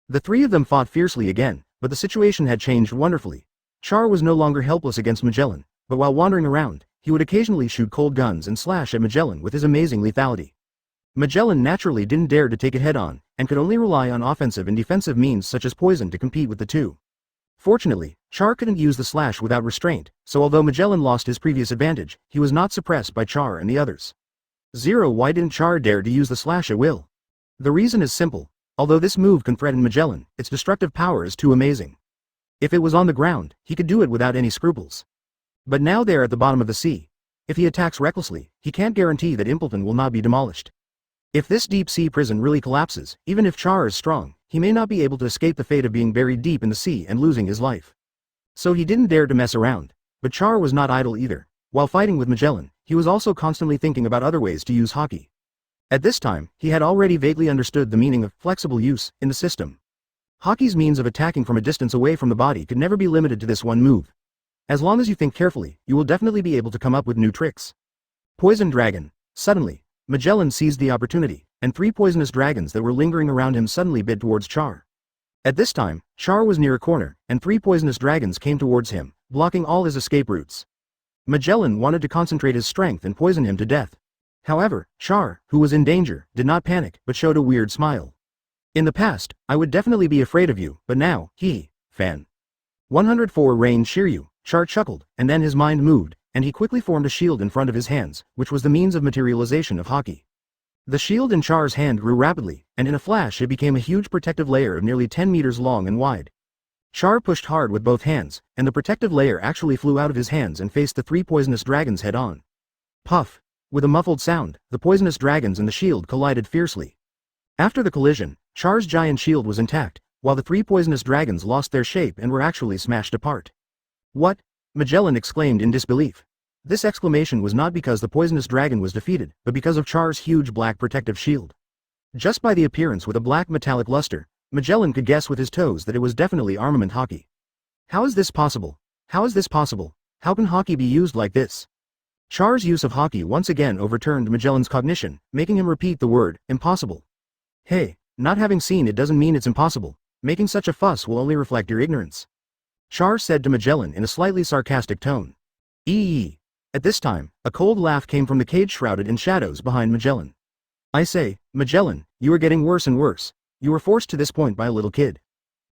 The 3 of them fought fiercely again, but the situation had changed wonderfully. Char was no longer helpless against Magellan, but while wandering around, he would occasionally shoot cold guns and slash at Magellan with his amazing lethality. Magellan naturally didn't dare to take it head-on, and could only rely on offensive and defensive means such as poison to compete with the two. Fortunately, Char couldn't use the slash without restraint, so although Magellan lost his previous advantage, he was not suppressed by Char and the others. Why didn't Char dare to use the slash at will? The reason is simple. Although this move can threaten Magellan, its destructive power is too amazing. If it was on the ground, he could do it without any scruples. But now they're at the bottom of the sea. If he attacks recklessly, he can't guarantee that Impleton will not be demolished. If this deep-sea prison really collapses, even if Char is strong, he may not be able to escape the fate of being buried deep in the sea and losing his life. So he didn't dare to mess around. But Char was not idle either. While fighting with Magellan, he was also constantly thinking about other ways to use Haki. At this time, he had already vaguely understood the meaning of flexible use in the system. Haki's means of attacking from a distance away from the body could never be limited to this one move. As long as you think carefully, you will definitely be able to come up with new tricks. Poison Dragon. Suddenly, Magellan seized the opportunity, and 3 poisonous dragons that were lingering around him suddenly bit towards Char. At this time, Char was near a corner, and 3 poisonous dragons came towards him, blocking all his escape routes. Magellan wanted to concentrate his strength and poison him to death. However, Char, who was in danger, did not panic, but showed a weird smile. In the past, I would definitely be afraid of you, but now, fan. 104 Rain Shiryu, Char chuckled, and then his mind moved, and he quickly formed a shield in front of his hands, which was the means of materialization of Haki. The shield in Char's hand grew rapidly, and in a flash it became a huge protective layer of nearly 10 meters long and wide. Char pushed hard with both hands, and the protective layer actually flew out of his hands and faced the 3 poisonous dragons head-on. Puff! With a muffled sound, the poisonous dragons and the shield collided fiercely. After the collision, Char's giant shield was intact, while the 3 poisonous dragons lost their shape and were actually smashed apart. What? Magellan exclaimed in disbelief. This exclamation was not because the poisonous dragon was defeated, but because of Char's huge black protective shield. Just by the appearance with a black metallic luster, Magellan could guess with his toes that it was definitely Armament Haki. How is this possible? How is this possible? How can Haki be used like this? Char's use of Haki once again overturned Magellan's cognition, making him repeat the word, impossible. Hey, not having seen it doesn't mean it's impossible. Making such a fuss will only reflect your ignorance. Char said to Magellan in a slightly sarcastic tone. Eee. At this time, a cold laugh came from the cage shrouded in shadows behind Magellan. I say, Magellan, you are getting worse and worse. You were forced to this point by a little kid.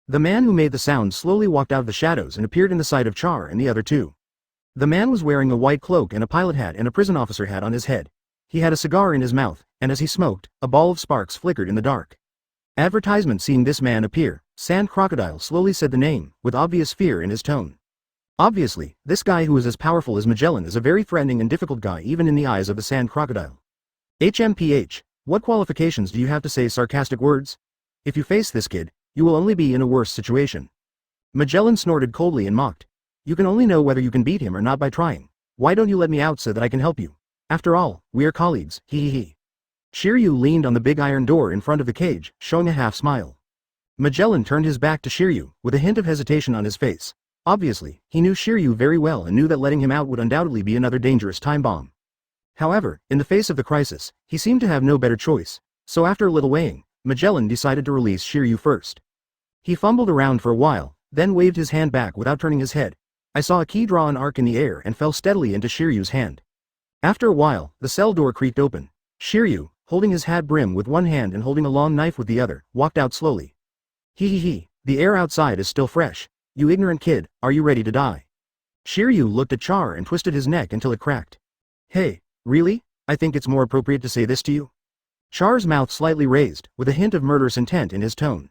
The man who made the sound slowly walked out of the shadows and appeared in the sight of Char and the other two. The man was wearing a white cloak and a pilot hat and a prison officer hat on his head. He had a cigar in his mouth, and as he smoked, a ball of sparks flickered in the dark. Advertisement. Seeing this man appear, Sand Crocodile slowly said the name, with obvious fear in his tone. Obviously, this guy who is as powerful as Magellan is a very threatening and difficult guy even in the eyes of the Sand Crocodile. HMPH, what qualifications do you have to say sarcastic words? If you face this kid, you will only be in a worse situation. Magellan snorted coldly and mocked. You can only know whether you can beat him or not by trying. Why don't you let me out so that I can help you? After all, we are colleagues, hee. Shiryu leaned on the big iron door in front of the cage, showing a half smile. Magellan turned his back to Shiryu, with a hint of hesitation on his face. Obviously, he knew Shiryu very well and knew that letting him out would undoubtedly be another dangerous time bomb. However, in the face of the crisis, he seemed to have no better choice, so after a little weighing, Magellan decided to release Shiryu first. He fumbled around for a while, then waved his hand back without turning his head. I saw a key draw an arc in the air and fell steadily into Shiryu's hand. After a while, the cell door creaked open. Shiryu, holding his hat brim with one hand and holding a long knife with the other, walked out slowly. Hee, the air outside is still fresh. You ignorant kid, are you ready to die? Shiryu looked at Char and twisted his neck until it cracked. Hey, really? I think it's more appropriate to say this to you. Char's mouth slightly raised, with a hint of murderous intent in his tone.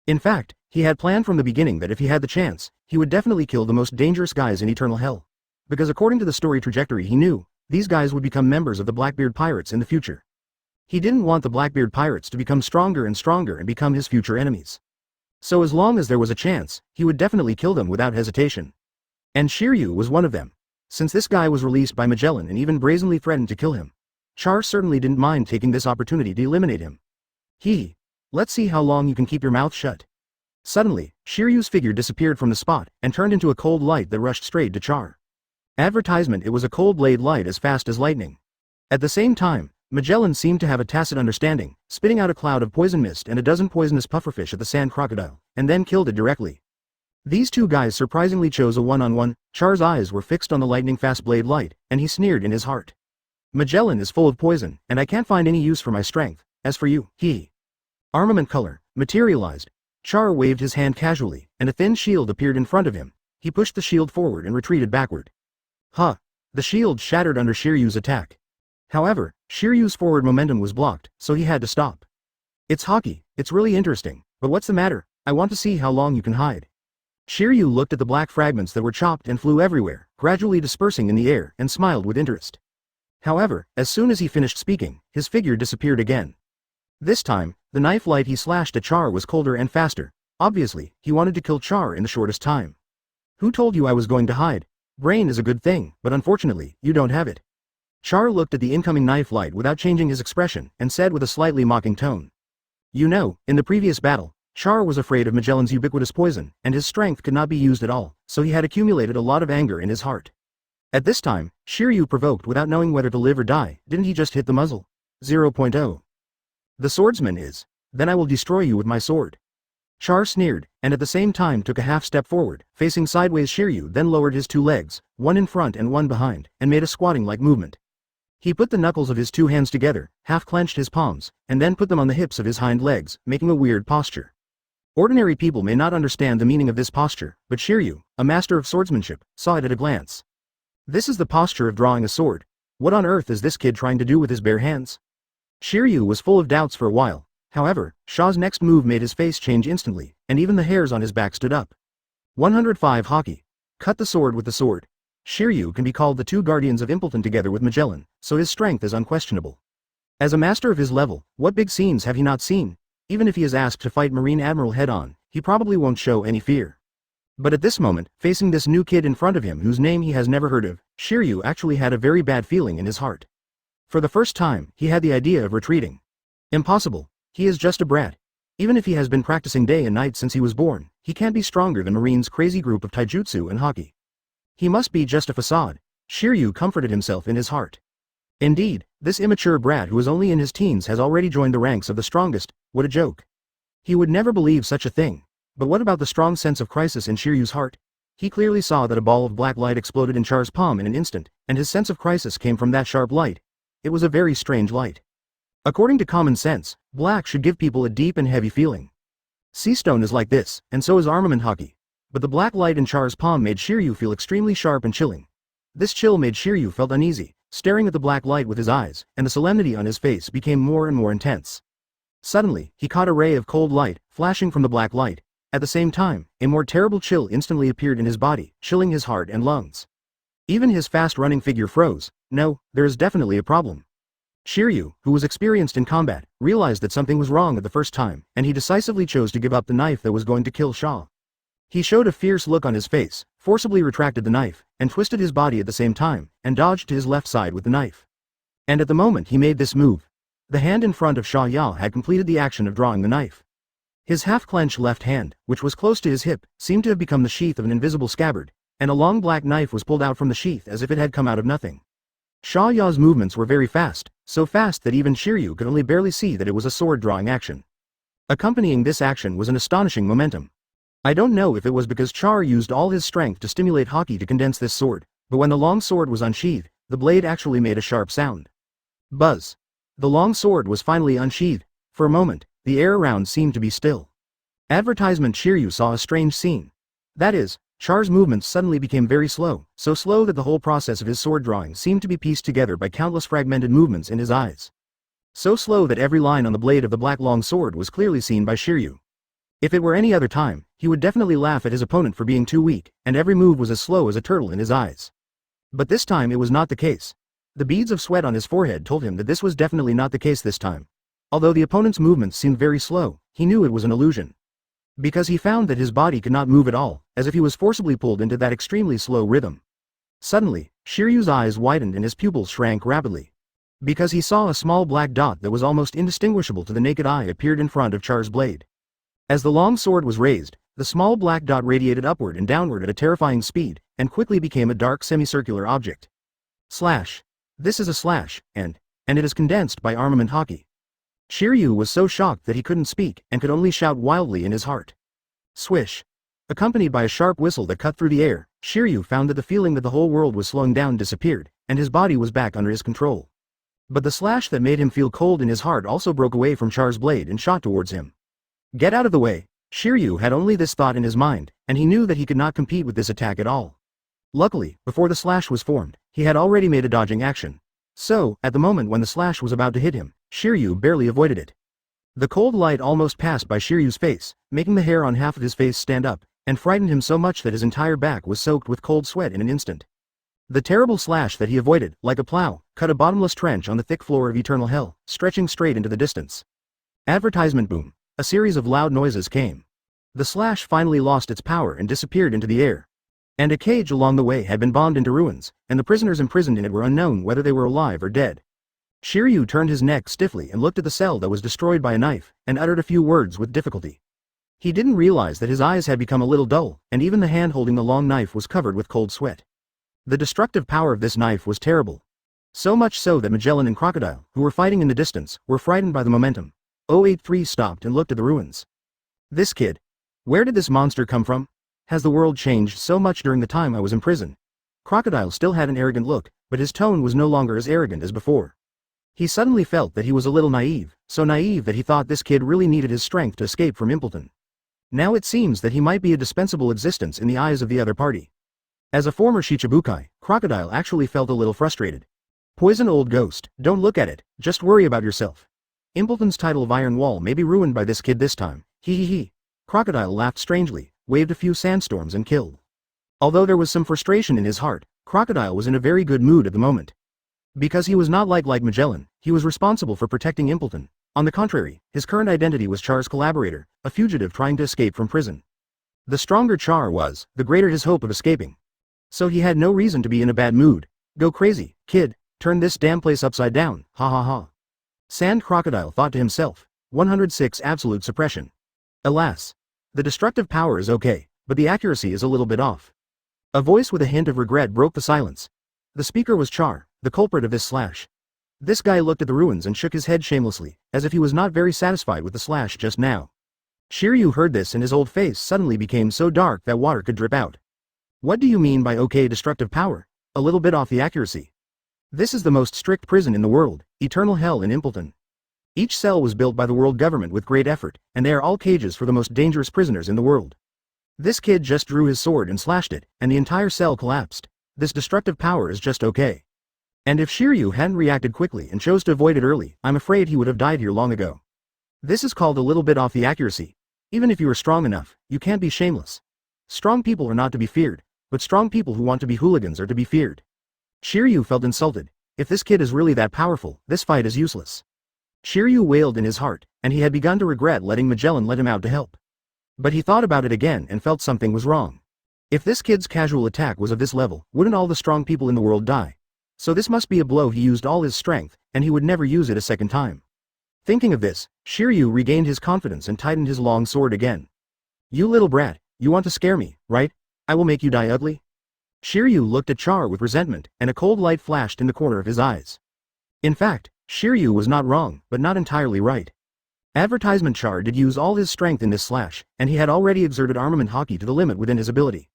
In fact, he had planned from the beginning that if he had the chance, he would definitely kill the most dangerous guys in Eternal Hell. Because according to the story trajectory he knew, these guys would become members of the Blackbeard Pirates in the future. He didn't want the Blackbeard Pirates to become stronger and become his future enemies. So as long as there was a chance, he would definitely kill them without hesitation. And Shiryu was one of them. Since this guy was released by Magellan and even brazenly threatened to kill him, Char certainly didn't mind taking this opportunity to eliminate him. Let's see how long you can keep your mouth shut. Suddenly, Shiryu's figure disappeared from the spot and turned into a cold light that rushed straight to Char. Advertisement. It was a cold blade light as fast as lightning. At the same time, Magellan seemed to have a tacit understanding, spitting out a cloud of poison mist and a dozen poisonous pufferfish at the Sand Crocodile, and then killed it directly. These two guys surprisingly chose a one-on-one. Char's eyes were fixed on the lightning-fast blade light, and he sneered in his heart. Magellan is full of poison, and I can't find any use for my strength. As for you, he. Armament color materialized. Char waved his hand casually, and a thin shield appeared in front of him. He pushed the shield forward and retreated backward. Huh. The shield shattered under Shiryu's attack. However, Shiryu's forward momentum was blocked, so he had to stop. It's Haki, it's really interesting, but what's the matter? I want to see how long you can hide. Shiryu looked at the black fragments that were chopped and flew everywhere, gradually dispersing in the air, and smiled with interest. However, as soon as he finished speaking, his figure disappeared again. This time, the knife light he slashed at Char was colder and faster. Obviously, he wanted to kill Char in the shortest time. Who told you I was going to hide? Brain is a good thing, but unfortunately, you don't have it. Char looked at the incoming knife light without changing his expression, and said with a slightly mocking tone. You know, in the previous battle, Char was afraid of Magellan's ubiquitous poison, and his strength could not be used at all, so he had accumulated a lot of anger in his heart. At this time, Shiryu provoked without knowing whether to live or die. Didn't he just hit the muzzle? 0.0. The swordsman is. Then I will destroy you with my sword. Char sneered, and at the same time took a half step forward, facing sideways. Shiryu then lowered his two legs, one in front and one behind, and made a squatting-like movement. He put the knuckles of his two hands together, half-clenched his palms, and then put them on the hips of his hind legs, making a weird posture. Ordinary people may not understand the meaning of this posture, but Shiryu, a master of swordsmanship, saw it at a glance. This is the posture of drawing a sword. What on earth is this kid trying to do with his bare hands? Shiryu was full of doubts for a while. However, Shaw's next move made his face change instantly, and even the hairs on his back stood up. 105 Haki. Cut the sword with the sword. Shiryu can be called the two guardians of Impelton together with Magellan, so his strength is unquestionable. As a master of his level, what big scenes have he not seen? Even if he is asked to fight Marine Admiral head-on, he probably won't show any fear. But at this moment, facing this new kid in front of him whose name he has never heard of, Shiryu actually had a very bad feeling in his heart. For the first time, he had the idea of retreating. Impossible. He is just a brat. Even if he has been practicing day and night since he was born, he can't be stronger than Marine's crazy group of taijutsu and Haki. He must be just a facade. Shiryu comforted himself in his heart. Indeed, this immature brat who is only in his teens has already joined the ranks of the strongest. What a joke. He would never believe such a thing. But what about the strong sense of crisis in Shiryu's heart? He clearly saw that a ball of black light exploded in Char's palm in an instant, and his sense of crisis came from that sharp light. It was a very strange light. According to common sense, black should give people a deep and heavy feeling. Seastone is like this, and so is Armament Haki. But the black light in Char's palm made Shiryu feel extremely sharp and chilling. This chill made Shiryu felt uneasy, staring at the black light with his eyes, and the solemnity on his face became more and more intense. Suddenly, he caught a ray of cold light, flashing from the black light. At the same time, a more terrible chill instantly appeared in his body, chilling his heart and lungs. Even his fast-running figure froze. No, there is definitely a problem. Shiryu, who was experienced in combat, realized that something was wrong at the first time, and he decisively chose to give up the knife that was going to kill Shaw. He showed a fierce look on his face, forcibly retracted the knife, and twisted his body at the same time, and dodged to his left side with the knife. And at the moment he made this move, the hand in front of Sha Ya had completed the action of drawing the knife. His half-clenched left hand, which was close to his hip, seemed to have become the sheath of an invisible scabbard, and a long black knife was pulled out from the sheath as if it had come out of nothing. Sha Ya's movements were very fast, so fast that even Shiryu could only barely see that it was a sword-drawing action. Accompanying this action was an astonishing momentum. I don't know if it was because Char used all his strength to stimulate Haki to condense this sword, but when the long sword was unsheathed, the blade actually made a sharp sound. Buzz. The long sword was finally unsheathed. For a moment, the air around seemed to be still. Advertisement. Shiryu saw a strange scene. That is, Char's movements suddenly became very slow, so slow that the whole process of his sword drawing seemed to be pieced together by countless fragmented movements in his eyes. So slow that every line on the blade of the black long sword was clearly seen by Shiryu. If it were any other time, he would definitely laugh at his opponent for being too weak, and every move was as slow as a turtle in his eyes. But this time it was not the case. The beads of sweat on his forehead told him that this was definitely not the case this time. Although the opponent's movements seemed very slow, he knew it was an illusion. Because he found that his body could not move at all, as if he was forcibly pulled into that extremely slow rhythm. Suddenly, Shiryu's eyes widened and his pupils shrank rapidly. Because he saw a small black dot that was almost indistinguishable to the naked eye appeared in front of Char's blade. As the long sword was raised, the small black dot radiated upward and downward at a terrifying speed, and quickly became a dark semicircular object. Slash. This is a slash, and it is condensed by Armament Haki. Shiryu was so shocked that he couldn't speak and could only shout wildly in his heart. Swish. Accompanied by a sharp whistle that cut through the air, Shiryu found that the feeling that the whole world was slowing down disappeared, and his body was back under his control. But the slash that made him feel cold in his heart also broke away from Char's blade and shot towards him. Get out of the way! Shiryu had only this thought in his mind, and he knew that he could not compete with this attack at all. Luckily, before the slash was formed, he had already made a dodging action. So, at the moment when the slash was about to hit him, Shiryu barely avoided it. The cold light almost passed by Shiryu's face, making the hair on half of his face stand up, and frightened him so much that his entire back was soaked with cold sweat in an instant. The terrible slash that he avoided, like a plow, cut a bottomless trench on the thick floor of eternal hell, stretching straight into the distance. Advertisement boom. A series of loud noises came. The slash finally lost its power and disappeared into the air. And a cage along the way had been bombed into ruins, and the prisoners imprisoned in it were unknown whether they were alive or dead. Shiryu turned his neck stiffly and looked at the cell that was destroyed by a knife, and uttered a few words with difficulty. He didn't realize that his eyes had become a little dull, and even the hand holding the long knife was covered with cold sweat. The destructive power of this knife was terrible. So much so that Magellan and Crocodile, who were fighting in the distance, were frightened by the momentum. 083 stopped and looked at the ruins. This kid. Where did this monster come from? Has the world changed so much during the time I was in prison? Crocodile still had an arrogant look, but his tone was no longer as arrogant as before. He suddenly felt that he was a little naive, so naive that he thought this kid really needed his strength to escape from Impleton. Now it seems that he might be a dispensable existence in the eyes of the other party. As a former Shichibukai, Crocodile actually felt a little frustrated. Poison old ghost, don't look at it, just worry about yourself. Impleton's title of Iron Wall may be ruined by this kid this time, hee. Crocodile laughed strangely, waved a few sandstorms and killed. Although there was some frustration in his heart, Crocodile was in a very good mood at the moment. Because he was not like Magellan, he was responsible for protecting Impleton. On the contrary, his current identity was Char's collaborator, a fugitive trying to escape from prison. The stronger Char was, the greater his hope of escaping. So he had no reason to be in a bad mood. Go crazy, kid, turn this damn place upside down, ha ha ha. Sand Crocodile thought to himself. 106 Absolute Suppression. Alas. The destructive power is okay, but the accuracy is a little bit off. A voice with a hint of regret broke the silence. The speaker was Char, the culprit of this slash. This guy looked at the ruins and shook his head shamelessly, as if he was not very satisfied with the slash just now. Shiryu heard this and his old face suddenly became so dark that water could drip out. What do you mean by okay destructive power? A little bit off the accuracy. This is the most strict prison in the world, eternal hell in Impleton. Each cell was built by the world government with great effort, and they are all cages for the most dangerous prisoners in the world. This kid just drew his sword and slashed it, and the entire cell collapsed. This destructive power is just okay. And if Shiryu hadn't reacted quickly and chose to avoid it early, I'm afraid he would have died here long ago. This is called a little bit off the accuracy. Even if you are strong enough, you can't be shameless. Strong people are not to be feared, but strong people who want to be hooligans are to be feared. Shiryu felt insulted. If this kid is really that powerful, this fight is useless. Shiryu wailed in his heart, and he had begun to regret letting Magellan let him out to help. But he thought about it again and felt something was wrong. If this kid's casual attack was of this level, wouldn't all the strong people in the world die? So this must be a blow he used all his strength, and he would never use it a second time. Thinking of this, Shiryu regained his confidence and tightened his long sword again. You little brat, you want to scare me, right? I will make you die ugly. Shiryu looked at Char with resentment, and a cold light flashed in the corner of his eyes. In fact, Shiryu was not wrong, but not entirely right. Advertisement Char did use all his strength in this slash, and he had already exerted Armament Haki to the limit within his ability.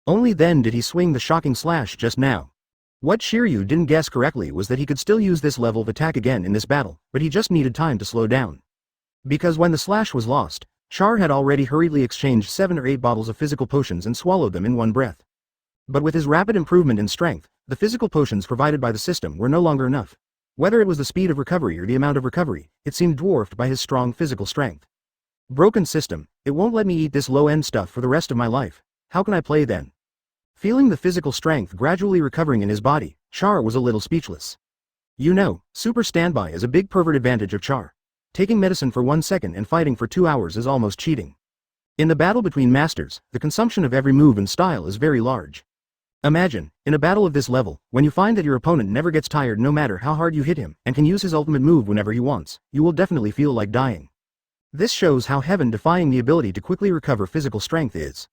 Only then did he swing the shocking slash just now. What Shiryu didn't guess correctly was that he could still use this level of attack again in this battle, but he just needed time to slow down. Because when the slash was lost, Char had already hurriedly exchanged 7 or 8 bottles of physical potions and swallowed them in one breath. But with his rapid improvement in strength, the physical potions provided by the system were no longer enough. Whether it was the speed of recovery or the amount of recovery, it seemed dwarfed by his strong physical strength. Broken system, it won't let me eat this low-end stuff for the rest of my life. How can I play then? Feeling the physical strength gradually recovering in his body, Char was a little speechless. You know, super standby is a big pervert advantage of Char. Taking medicine for 1 second and fighting for 2 hours is almost cheating. In the battle between masters, the consumption of every move and style is very large. Imagine, in a battle of this level, when you find that your opponent never gets tired no matter how hard you hit him and can use his ultimate move whenever he wants, you will definitely feel like dying. This shows how heaven-defying the ability to quickly recover physical strength is.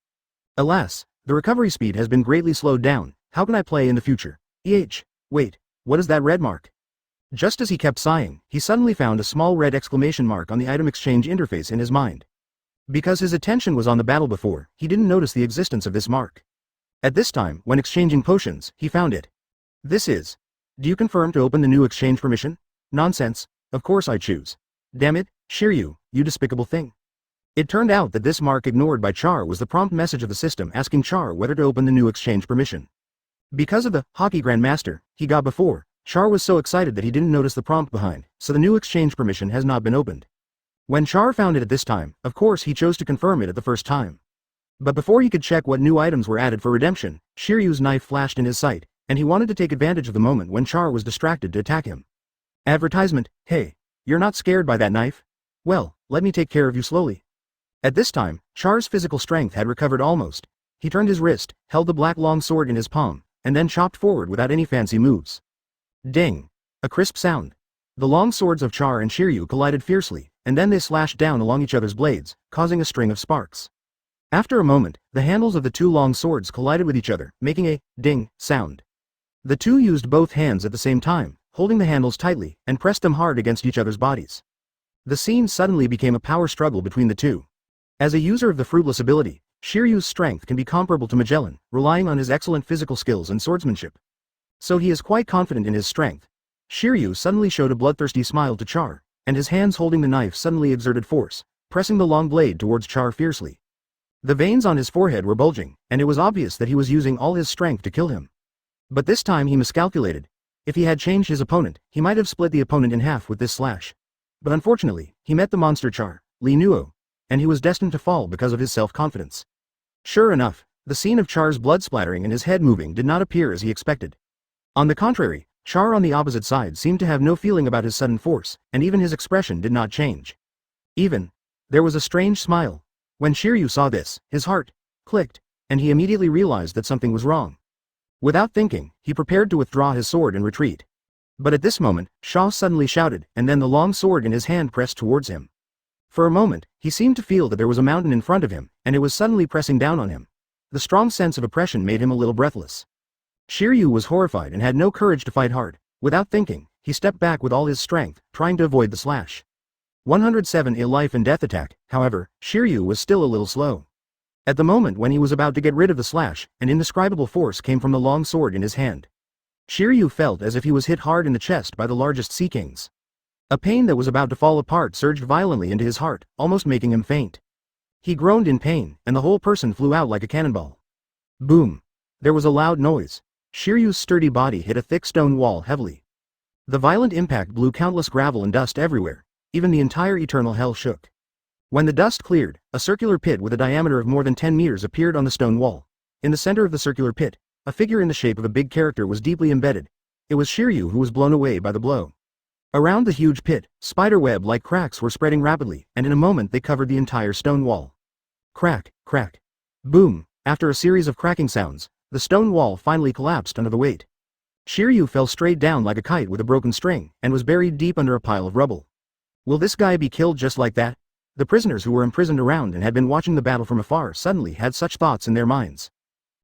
Alas, the recovery speed has been greatly slowed down. How can I play in the future? Wait, what is that red mark? Just as he kept sighing, he suddenly found a small red exclamation mark on the item exchange interface in his mind. Because his attention was on the battle before, he didn't notice the existence of this mark. At this time, when exchanging potions, he found it. This is. Do you confirm to open the new exchange permission? Nonsense. Of course I choose. Damn it, Shiryu, you despicable thing. It turned out that this mark ignored by Char was the prompt message of the system asking Char whether to open the new exchange permission. Because of the Haki Grandmaster he got before, Char was so excited that he didn't notice the prompt behind, so the new exchange permission has not been opened. When Char found it at this time, of course he chose to confirm it at the first time. But before he could check what new items were added for redemption, Shiryu's knife flashed in his sight, and he wanted to take advantage of the moment when Char was distracted to attack him. Advertisement, hey, you're not scared by that knife? Well, let me take care of you slowly. At this time, Char's physical strength had recovered almost. He turned his wrist, held the black long sword in his palm, and then chopped forward without any fancy moves. Ding! A crisp sound. The long swords of Char and Shiryu collided fiercely, and then they slashed down along each other's blades, causing a string of sparks. After a moment, the handles of the two long swords collided with each other, making a ding sound. The two used both hands at the same time, holding the handles tightly, and pressed them hard against each other's bodies. The scene suddenly became a power struggle between the two. As a user of the fruitless ability, Shiryu's strength can be comparable to Magellan, relying on his excellent physical skills and swordsmanship. So he is quite confident in his strength. Shiryu suddenly showed a bloodthirsty smile to Char, and his hands holding the knife suddenly exerted force, pressing the long blade towards Char fiercely. The veins on his forehead were bulging, and it was obvious that he was using all his strength to kill him. But this time he miscalculated. If he had changed his opponent, he might have split the opponent in half with this slash. But unfortunately, he met the monster Char, Li Nuo, and he was destined to fall because of his self-confidence. Sure enough, the scene of Char's blood splattering and his head moving did not appear as he expected. On the contrary, Char on the opposite side seemed to have no feeling about his sudden force, and even his expression did not change. There was a strange smile. When Shiryu saw this, his heart clicked, and he immediately realized that something was wrong. Without thinking, he prepared to withdraw his sword and retreat. But at this moment, Shaw suddenly shouted, and then the long sword in his hand pressed towards him. For a moment, he seemed to feel that there was a mountain in front of him, and it was suddenly pressing down on him. The strong sense of oppression made him a little breathless. Shiryu was horrified and had no courage to fight hard. Without thinking, he stepped back with all his strength, trying to avoid the slash. 107 A life and death attack. However, Shiryu was still a little slow. At the moment when he was about to get rid of the slash, an indescribable force came from the long sword in his hand. Shiryu felt as if he was hit hard in the chest by the largest sea kings. A pain that was about to fall apart surged violently into his heart, almost making him faint. He groaned in pain, and the whole person flew out like a cannonball. Boom! There was a loud noise. Shiryu's sturdy body hit a thick stone wall heavily. The violent impact blew countless gravel and dust everywhere. Even the entire eternal hell shook. When the dust cleared, a circular pit with a diameter of more than 10 meters appeared on the stone wall. In the center of the circular pit, a figure in the shape of a big character was deeply embedded. It was Shiryu who was blown away by the blow. Around the huge pit, spiderweb-like cracks were spreading rapidly, and in a moment they covered the entire stone wall. Crack, crack. Boom! After a series of cracking sounds, the stone wall finally collapsed under the weight. Shiryu fell straight down like a kite with a broken string, and was buried deep under a pile of rubble. Will this guy be killed just like that? The prisoners who were imprisoned around and had been watching the battle from afar suddenly had such thoughts in their minds.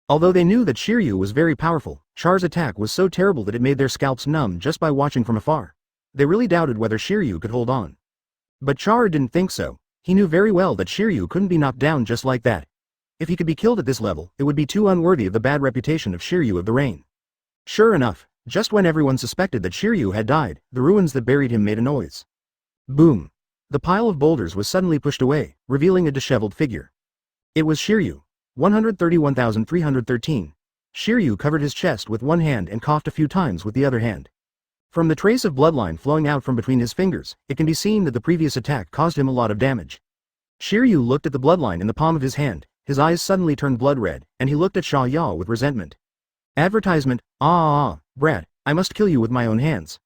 Although they knew that Shiryu was very powerful, Char's attack was so terrible that it made their scalps numb just by watching from afar. They really doubted whether Shiryu could hold on. But Char didn't think so. He knew very well that Shiryu couldn't be knocked down just like that. If he could be killed at this level, it would be too unworthy of the bad reputation of Shiryu of the Rain. Sure enough, just when everyone suspected that Shiryu had died, the ruins that buried him made a noise. Boom! The pile of boulders was suddenly pushed away, revealing a disheveled figure. It was Shiryu. 131,313. Shiryu covered his chest with one hand and coughed a few times with the other hand. From the trace of bloodline flowing out from between his fingers, it can be seen that the previous attack caused him a lot of damage. Shiryu looked at the bloodline in the palm of his hand, his eyes suddenly turned blood red, and he looked at Sha Ya with resentment. Advertisement, brat, I must kill you with my own hands.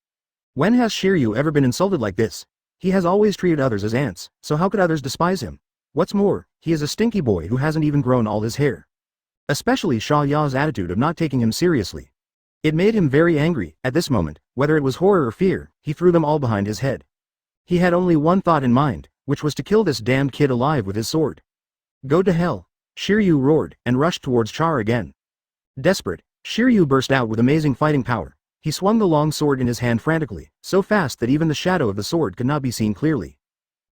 When has Shiryu ever been insulted like this? He has always treated others as ants, so how could others despise him? What's more, he is a stinky boy who hasn't even grown all his hair. Especially Sha Ya's attitude of not taking him seriously. It made him very angry. At this moment, whether it was horror or fear, he threw them all behind his head. He had only one thought in mind, which was to kill this damned kid alive with his sword. Go to hell! Shiryu roared, and rushed towards Char again. Desperate, Shiryu burst out with amazing fighting power. He swung the long sword in his hand frantically, so fast that even the shadow of the sword could not be seen clearly.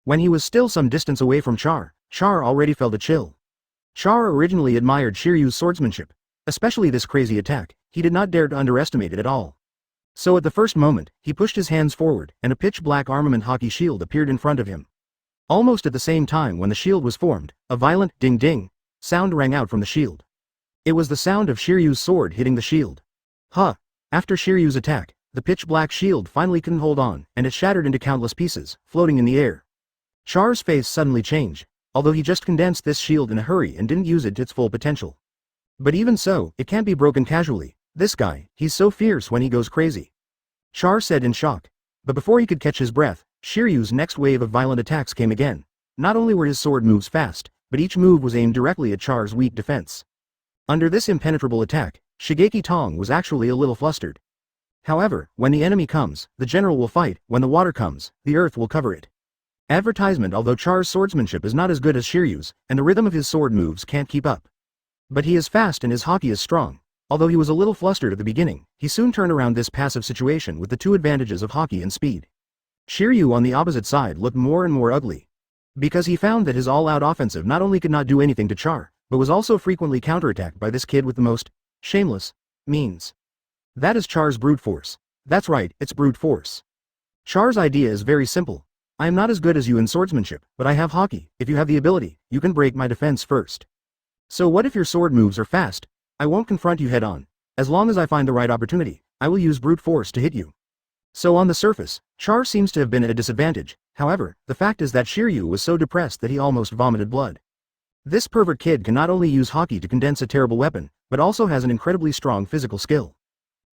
When he was still some distance away from Char, Char already felt a chill. Char originally admired Shiryu's swordsmanship, especially this crazy attack. He did not dare to underestimate it at all. So at the first moment, he pushed his hands forward, and a pitch-black armament Haki shield appeared in front of him. Almost at the same time when the shield was formed, a violent ding-ding sound rang out from the shield. It was the sound of Shiryu's sword hitting the shield. After Shiryu's attack, the pitch-black shield finally couldn't hold on, and it shattered into countless pieces, floating in the air. Char's face suddenly changed, although he just condensed this shield in a hurry and didn't use it to its full potential. But even so, it can't be broken casually. This guy, he's so fierce when he goes crazy. Char said in shock. But before he could catch his breath, Shiryu's next wave of violent attacks came again. Not only were his sword moves fast, but each move was aimed directly at Char's weak defense. Under this impenetrable attack, Shigeki Tong was actually a little flustered. However, when the enemy comes, the general will fight. When the water comes, the earth will cover it. Advertisement. Although Char's swordsmanship is not as good as Shiryu's, and the rhythm of his sword moves can't keep up. But he is fast and his Haki is strong. Although he was a little flustered at the beginning, he soon turned around this passive situation with the two advantages of Haki and speed. Shiryu on the opposite side looked more and more ugly. Because he found that his all-out offensive not only could not do anything to Char, but was also frequently counterattacked by this kid with the most shameless means. That is Char's brute force. That's right, it's brute force. Char's idea is very simple. I am not as good as you in swordsmanship, but I have Haki. If you have the ability, you can break my defense first. So what if your sword moves are fast? I won't confront you head-on. As long as I find the right opportunity, I will use brute force to hit you. So on the surface, Char seems to have been at a disadvantage. However, the fact is that Shiryu was so depressed that he almost vomited blood. This pervert kid can not only use Haki to condense a terrible weapon, but also has an incredibly strong physical skill.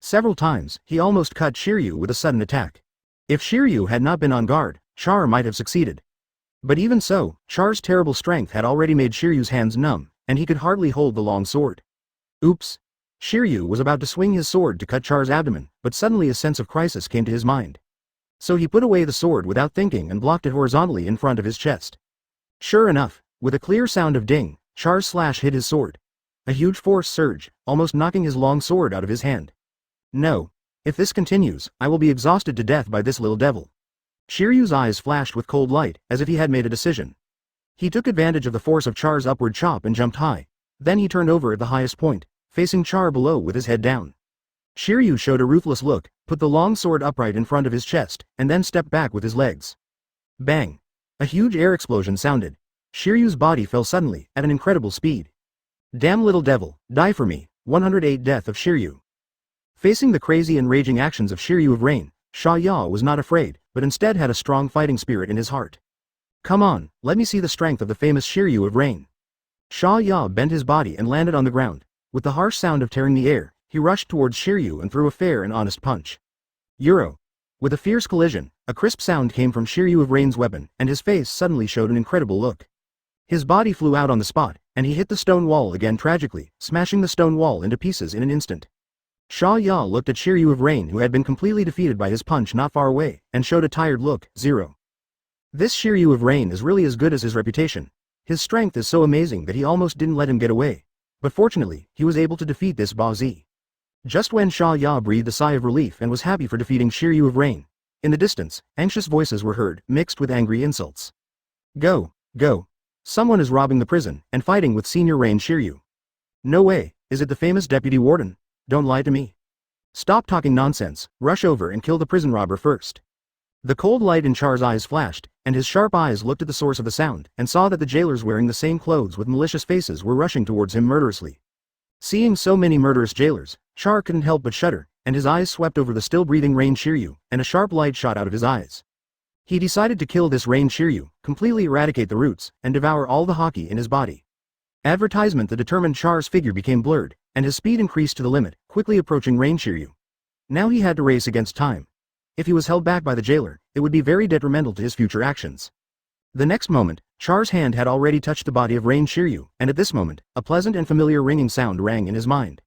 Several times, he almost cut Shiryu with a sudden attack. If Shiryu had not been on guard, Char might have succeeded. But even so, Char's terrible strength had already made Shiryu's hands numb, and he could hardly hold the long sword. Oops. Shiryu was about to swing his sword to cut Char's abdomen, but suddenly a sense of crisis came to his mind. So he put away the sword without thinking and blocked it horizontally in front of his chest. Sure enough, with a clear sound of ding, Char's slash hit his sword. A huge force surged, almost knocking his long sword out of his hand. No. If this continues, I will be exhausted to death by this little devil. Shiryu's eyes flashed with cold light, as if he had made a decision. He took advantage of the force of Char's upward chop and jumped high. Then he turned over at the highest point, facing Char below with his head down. Shiryu showed a ruthless look, put the long sword upright in front of his chest, and then stepped back with his legs. Bang! A huge air explosion sounded. Shiryu's body fell suddenly, at an incredible speed. Damn little devil, die for me. 108 Death of Shiryu. Facing the crazy and raging actions of Shiryu of Rain, Sha Ya was not afraid, but instead had a strong fighting spirit in his heart. Come on, let me see the strength of the famous Shiryu of Rain. Sha Ya bent his body and landed on the ground. With the harsh sound of tearing the air, he rushed towards Shiryu and threw a fair and honest punch. Euro. With a fierce collision, a crisp sound came from Shiryu of Rain's weapon, and his face suddenly showed an incredible look. His body flew out on the spot, and he hit the stone wall again tragically, smashing the stone wall into pieces in an instant. Sha Ya looked at Shiryu of Rain, who had been completely defeated by his punch not far away, and showed a tired look. 0. This Shiryu of Rain is really as good as his reputation. His strength is so amazing that he almost didn't let him get away. But fortunately, he was able to defeat this Bazi. Just when Sha Ya breathed a sigh of relief and was happy for defeating Shiryu of Rain, in the distance, anxious voices were heard, mixed with angry insults. Go, go. Someone is robbing the prison, and fighting with Senior Rain Shiryu. No way, is it the famous Deputy Warden? Don't lie to me. Stop talking nonsense, rush over and kill the prison robber first. The cold light in Char's eyes flashed, and his sharp eyes looked at the source of the sound, and saw that the jailers wearing the same clothes with malicious faces were rushing towards him murderously. Seeing so many murderous jailers, Char couldn't help but shudder, and his eyes swept over the still-breathing Rain Shiryu, and a sharp light shot out of his eyes. He decided to kill this Rain Shiryu, completely eradicate the roots, and devour all the Haki in his body. Advertisement. The determined Char's figure became blurred, and his speed increased to the limit, quickly approaching Rain Shiryu. Now he had to race against time. If he was held back by the jailer, it would be very detrimental to his future actions. The next moment, Char's hand had already touched the body of Rain Shiryu, and at this moment, a pleasant and familiar ringing sound rang in his mind.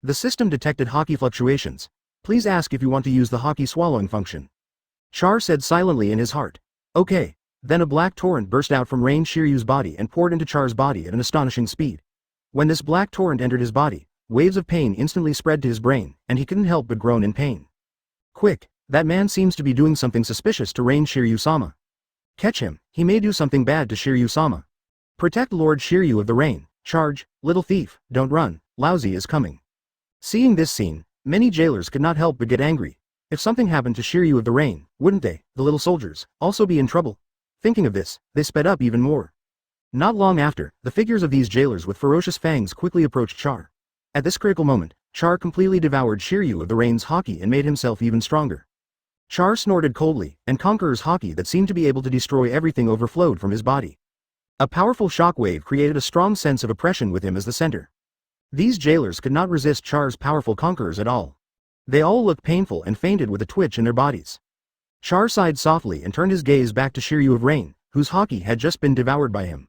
The system detected Haki fluctuations. Please ask if you want to use the Haki swallowing function. Char said silently in his heart. Okay. Then a black torrent burst out from Rain Shiryu's body and poured into Char's body at an astonishing speed. When this black torrent entered his body, waves of pain instantly spread to his brain, and he couldn't help but groan in pain. Quick, that man seems to be doing something suspicious to Rain Shiryu-sama. Catch him, he may do something bad to Shiryu-sama. Protect Lord Shiryu of the Rain. Charge, little thief, don't run, Laozi is coming. Seeing this scene, many jailers could not help but get angry. If something happened to Shiryu of the Rain, wouldn't they, the little soldiers, also be in trouble? Thinking of this, they sped up even more. Not long after, the figures of these jailers with ferocious fangs quickly approached Char. At this critical moment, Char completely devoured Shiryu of the Rain's Haki and made himself even stronger. Char snorted coldly, and Conqueror's Haki that seemed to be able to destroy everything overflowed from his body. A powerful shockwave created a strong sense of oppression with him as the center. These jailers could not resist Char's powerful conquerors at all. They all looked painful and fainted with a twitch in their bodies. Char sighed softly and turned his gaze back to Shiryu of Rain, whose Haki had just been devoured by him.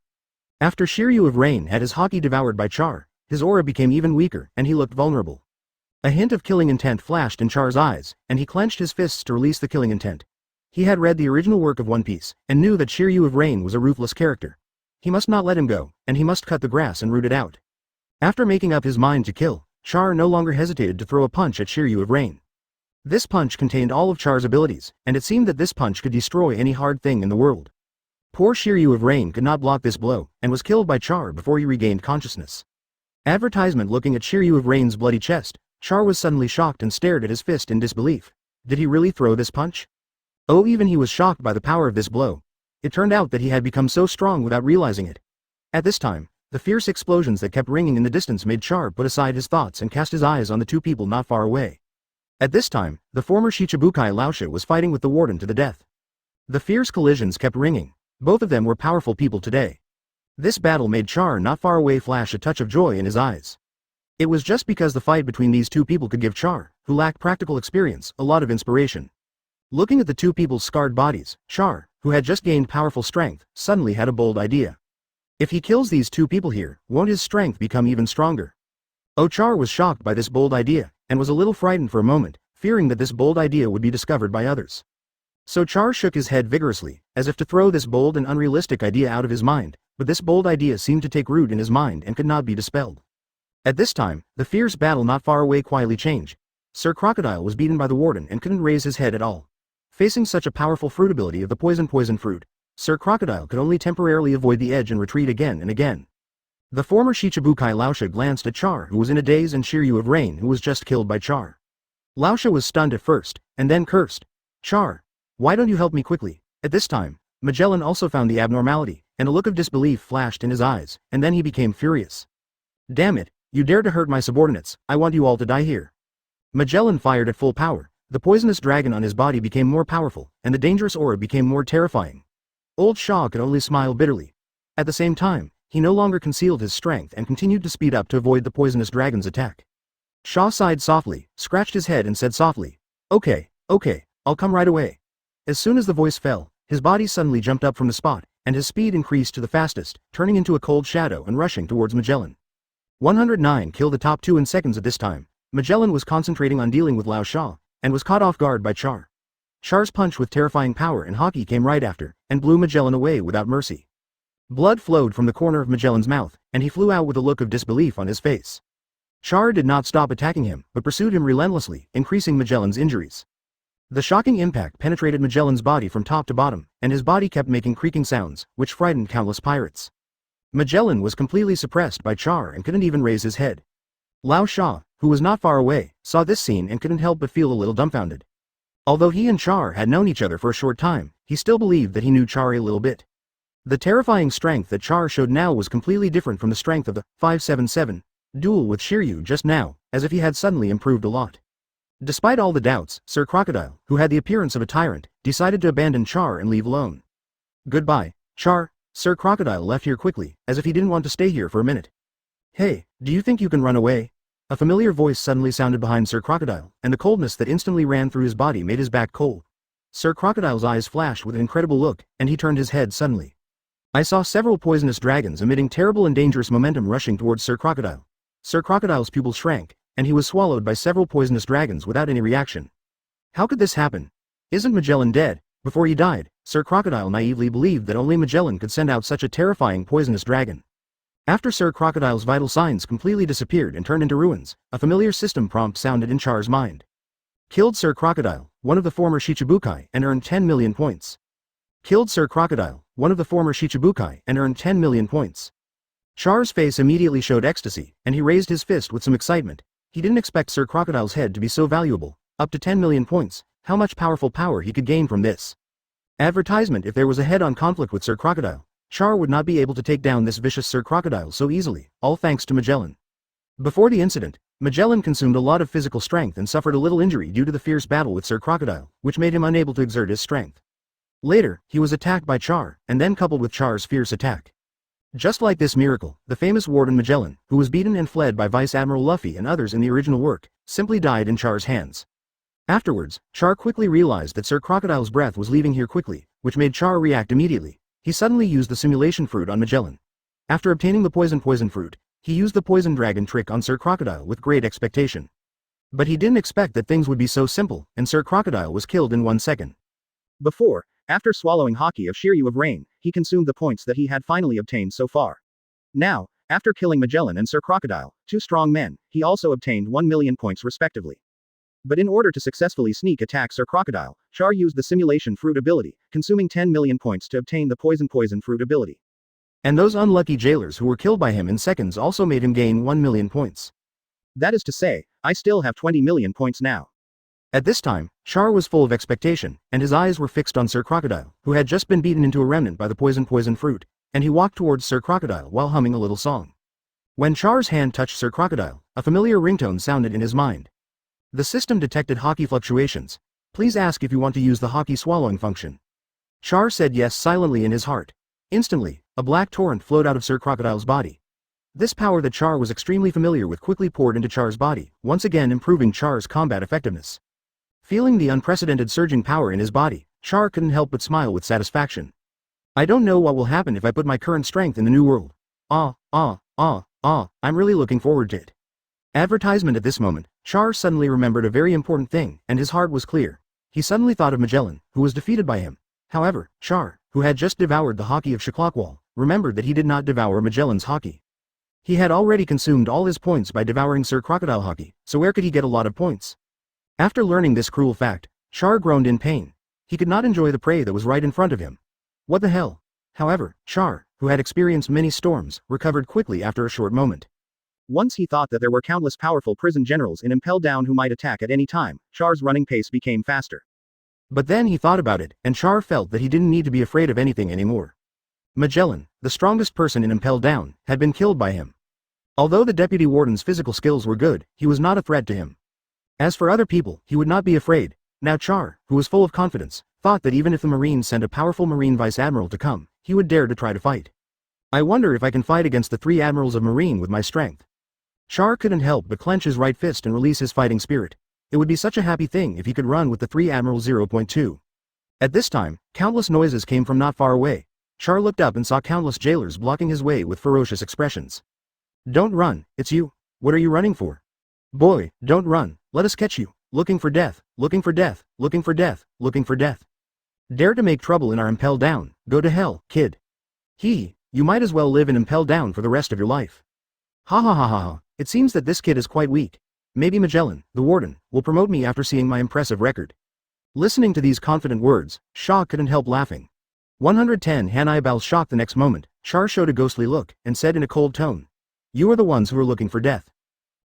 After Shiryu of Rain had his Haki devoured by Char, his aura became even weaker and he looked vulnerable. A hint of killing intent flashed in Char's eyes, and he clenched his fists to release the killing intent. He had read the original work of One Piece, and knew that Shiryu of Rain was a ruthless character. He must not let him go, and he must cut the grass and root it out. After making up his mind to kill, Char no longer hesitated to throw a punch at Shiryu of Rain. This punch contained all of Char's abilities, and it seemed that this punch could destroy any hard thing in the world. Poor Shiryu of Rain could not block this blow, and was killed by Char before he regained consciousness. Advertisement looking at Shiryu of Rain's bloody chest, Char was suddenly shocked and stared at his fist in disbelief. Did he really throw this punch? Oh, even he was shocked by the power of this blow. It turned out that he had become so strong without realizing it. At this time, the fierce explosions that kept ringing in the distance made Char put aside his thoughts and cast his eyes on the two people not far away. At this time, the former Shichibukai Laosha was fighting with the warden to the death. The fierce collisions kept ringing. Both of them were powerful people today. This battle made Char not far away flash a touch of joy in his eyes. It was just because the fight between these two people could give Char, who lacked practical experience, a lot of inspiration. Looking at the two people's scarred bodies, Char, who had just gained powerful strength, suddenly had a bold idea. If he kills these two people here, won't his strength become even stronger? Oh, Char was shocked by this bold idea, and was a little frightened for a moment, fearing that this bold idea would be discovered by others. So Char shook his head vigorously, as if to throw this bold and unrealistic idea out of his mind, but this bold idea seemed to take root in his mind and could not be dispelled. At this time, the fierce battle not far away quietly changed. Sir Crocodile was beaten by the warden and couldn't raise his head at all. Facing such a powerful fruit ability of the poison fruit, Sir Crocodile could only temporarily avoid the edge and retreat again and again. The former Shichibukai Laosha glanced at Char, who was in a daze, and Shiryu of Rain, who was just killed by Char. Laosha was stunned at first, and then cursed. Char, why don't you help me quickly? At this time, Magellan also found the abnormality, and a look of disbelief flashed in his eyes, and then he became furious. Damn it, you dare to hurt my subordinates, I want you all to die here. Magellan fired at full power. The poisonous dragon on his body became more powerful, and the dangerous aura became more terrifying. Old Shaw could only smile bitterly. At the same time, he no longer concealed his strength and continued to speed up to avoid the poisonous dragon's attack. Shaw sighed softly, scratched his head and said softly, Okay, I'll come right away. As soon as the voice fell, his body suddenly jumped up from the spot, and his speed increased to the fastest, turning into a cold shadow and rushing towards Magellan. 109 killed the top two in seconds at this time. Magellan was concentrating on dealing with Lao Sha, and was caught off guard by Char. Char's punch with terrifying power and Haki came right after, and blew Magellan away without mercy. Blood flowed from the corner of Magellan's mouth, and he flew out with a look of disbelief on his face. Char did not stop attacking him, but pursued him relentlessly, increasing Magellan's injuries. The shocking impact penetrated Magellan's body from top to bottom, and his body kept making creaking sounds, which frightened countless pirates. Magellan was completely suppressed by Char and couldn't even raise his head. Lao Sha, who was not far away, saw this scene and couldn't help but feel a little dumbfounded. Although he and Char had known each other for a short time, he still believed that he knew Char a little bit. The terrifying strength that Char showed now was completely different from the strength of the 577 duel with Shiryu just now, as if he had suddenly improved a lot. Despite all the doubts, Sir Crocodile, who had the appearance of a tyrant, decided to abandon Char and leave alone. Goodbye, Char. Sir Crocodile left here quickly, as if he didn't want to stay here for a minute. Hey, do you think you can run away? A familiar voice suddenly sounded behind Sir Crocodile, and the coldness that instantly ran through his body made his back cold. Sir Crocodile's eyes flashed with an incredible look, and he turned his head suddenly. I saw several poisonous dragons emitting terrible and dangerous momentum rushing towards Sir Crocodile. Sir Crocodile's pupils shrank, and he was swallowed by several poisonous dragons without any reaction. How could this happen? Isn't Magellan dead? Before he died, Sir Crocodile naively believed that only Magellan could send out such a terrifying poisonous dragon. After Sir Crocodile's vital signs completely disappeared and turned into ruins, a familiar system prompt sounded in Char's mind. Killed Sir Crocodile, one of the former Shichibukai, and earned 10 million points. Killed Sir Crocodile, one of the former Shichibukai, and earned 10 million points. Char's face immediately showed ecstasy, and he raised his fist with some excitement. He didn't expect Sir Crocodile's head to be so valuable. Up to 10 million points, how much powerful power he could gain from this. Advertisement: if there was a head-on conflict with Sir Crocodile, Char would not be able to take down this vicious Sir Crocodile so easily, all thanks to Magellan. Before the incident, Magellan consumed a lot of physical strength and suffered a little injury due to the fierce battle with Sir Crocodile, which made him unable to exert his strength. Later, he was attacked by Char, and then coupled with Char's fierce attack. Just like this miracle, the famous warden Magellan, who was beaten and fled by Vice Admiral Luffy and others in the original work, simply died in Char's hands. Afterwards, Char quickly realized that Sir Crocodile's breath was leaving here quickly, which made Char react immediately. He suddenly used the simulation fruit on Magellan. After obtaining the poison fruit, he used the poison dragon trick on Sir Crocodile with great expectation. But he didn't expect that things would be so simple, and Sir Crocodile was killed in 1 second. After swallowing Haki of Shiryu of Rain, he consumed the points that he had finally obtained so far. Now, after killing Magellan and Sir Crocodile, 2 strong men, he also obtained 1 million points respectively. But in order to successfully sneak attack Sir Crocodile, Char used the simulation fruit ability, consuming 10 million points to obtain the poison fruit ability. And those unlucky jailers who were killed by him in seconds also made him gain 1 million points. That is to say, I still have 20 million points now. At this time, Char was full of expectation, and his eyes were fixed on Sir Crocodile, who had just been beaten into a remnant by the poison fruit, and he walked towards Sir Crocodile while humming a little song. When Char's hand touched Sir Crocodile, a familiar ringtone sounded in his mind. The system detected Haki fluctuations. Please ask if you want to use the Haki swallowing function. Char said yes silently in his heart. Instantly, a black torrent flowed out of Sir Crocodile's body. This power that Char was extremely familiar with quickly poured into Char's body, once again improving Char's combat effectiveness. Feeling the unprecedented surging power in his body, Char couldn't help but smile with satisfaction. I don't know what will happen if I put my current strength in the new world. I'm really looking forward to it. Advertisement: at this moment, Char suddenly remembered a very important thing, and his heart was clear. He suddenly thought of Magellan, who was defeated by him. However, Char, who had just devoured the Haki of Shiklokwal, remembered that he did not devour Magellan's Haki. He had already consumed all his points by devouring Sir Crocodile Haki, so where could he get a lot of points? After learning this cruel fact, Char groaned in pain. He could not enjoy the prey that was right in front of him. What the hell? However, Char, who had experienced many storms, recovered quickly after a short moment. Once he thought that there were countless powerful prison generals in Impel Down who might attack at any time, Char's running pace became faster. But then he thought about it, and Char felt that he didn't need to be afraid of anything anymore. Magellan, the strongest person in Impel Down, had been killed by him. Although the deputy warden's physical skills were good, he was not a threat to him. As for other people, he would not be afraid. Now Char, who was full of confidence, thought that even if the Marines sent a powerful Marine Vice Admiral to come, he would dare to try to fight. I wonder if I can fight against the 3 Admirals of Marine with my strength. Char couldn't help but clench his right fist and release his fighting spirit. It would be such a happy thing if he could run with the 3 Admirals 0.2. At this time, countless noises came from not far away. Char looked up and saw countless jailers blocking his way with ferocious expressions. Don't run, it's you. What are you running for? Boy, don't run, let us catch you. Looking for death, looking for death, looking for death, looking for death. Dare to make trouble in our Impel Down, go to hell, kid. You might as well live in Impel Down for the rest of your life. Ha ha ha ha ha, it seems that this kid is quite weak. Maybe Magellan, the warden, will promote me after seeing my impressive record. Listening to these confident words, Shaw couldn't help laughing. 110 Hannibal shocked the next moment, Char showed a ghostly look, and said in a cold tone. You are the ones who are looking for death.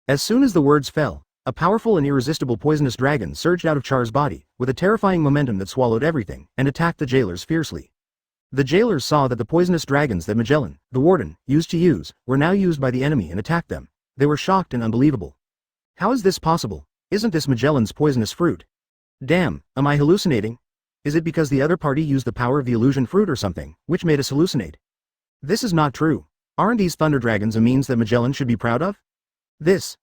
As soon as the words fell, a powerful and irresistible poisonous dragon surged out of Char's body, with a terrifying momentum that swallowed everything, and attacked the jailers fiercely. The jailers saw that the poisonous dragons that Magellan, the warden, used to use, were now used by the enemy and attacked them. They were shocked and unbelievable. How is this possible? Isn't this Magellan's poisonous fruit? Damn, am I hallucinating? Is it because the other party used the power of the illusion fruit or something, which made us hallucinate? This is not true. Aren't these thunder dragons a means that Magellan should be proud of? These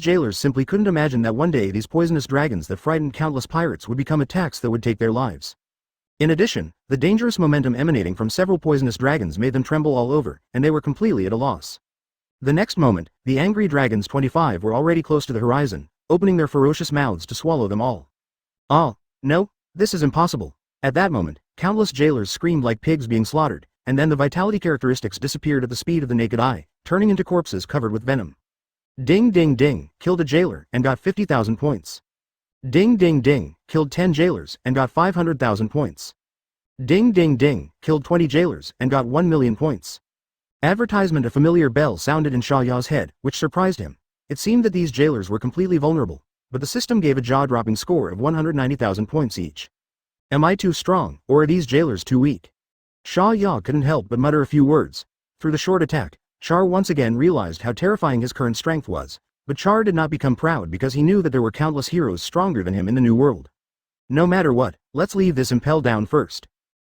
jailers simply couldn't imagine that one day these poisonous dragons that frightened countless pirates would become attacks that would take their lives. In addition, the dangerous momentum emanating from several poisonous dragons made them tremble all over, and they were completely at a loss. The next moment, the angry dragons 25 were already close to the horizon, opening their ferocious mouths to swallow them all. Oh, no, this is impossible. At that moment, countless jailers screamed like pigs being slaughtered, and then the vitality characteristics disappeared at the speed of the naked eye, turning into corpses covered with venom. Ding ding ding, killed a jailer, and got 50,000 points. Ding ding ding, killed 10 jailers and got 500,000 points. Ding ding ding, killed 20 jailers and got 1 million points. Advertisement. A familiar bell sounded in Sha Ya's head, which surprised him. It seemed that these jailers were completely vulnerable, but the system gave a jaw-dropping score of 190,000 points each. Am I too strong, or are these jailers too weak? Sha Ya couldn't help but mutter a few words. Through the short attack, Char once again realized how terrifying his current strength was, but Char did not become proud because he knew that there were countless heroes stronger than him in the new world. No matter what, let's leave this Impel down first.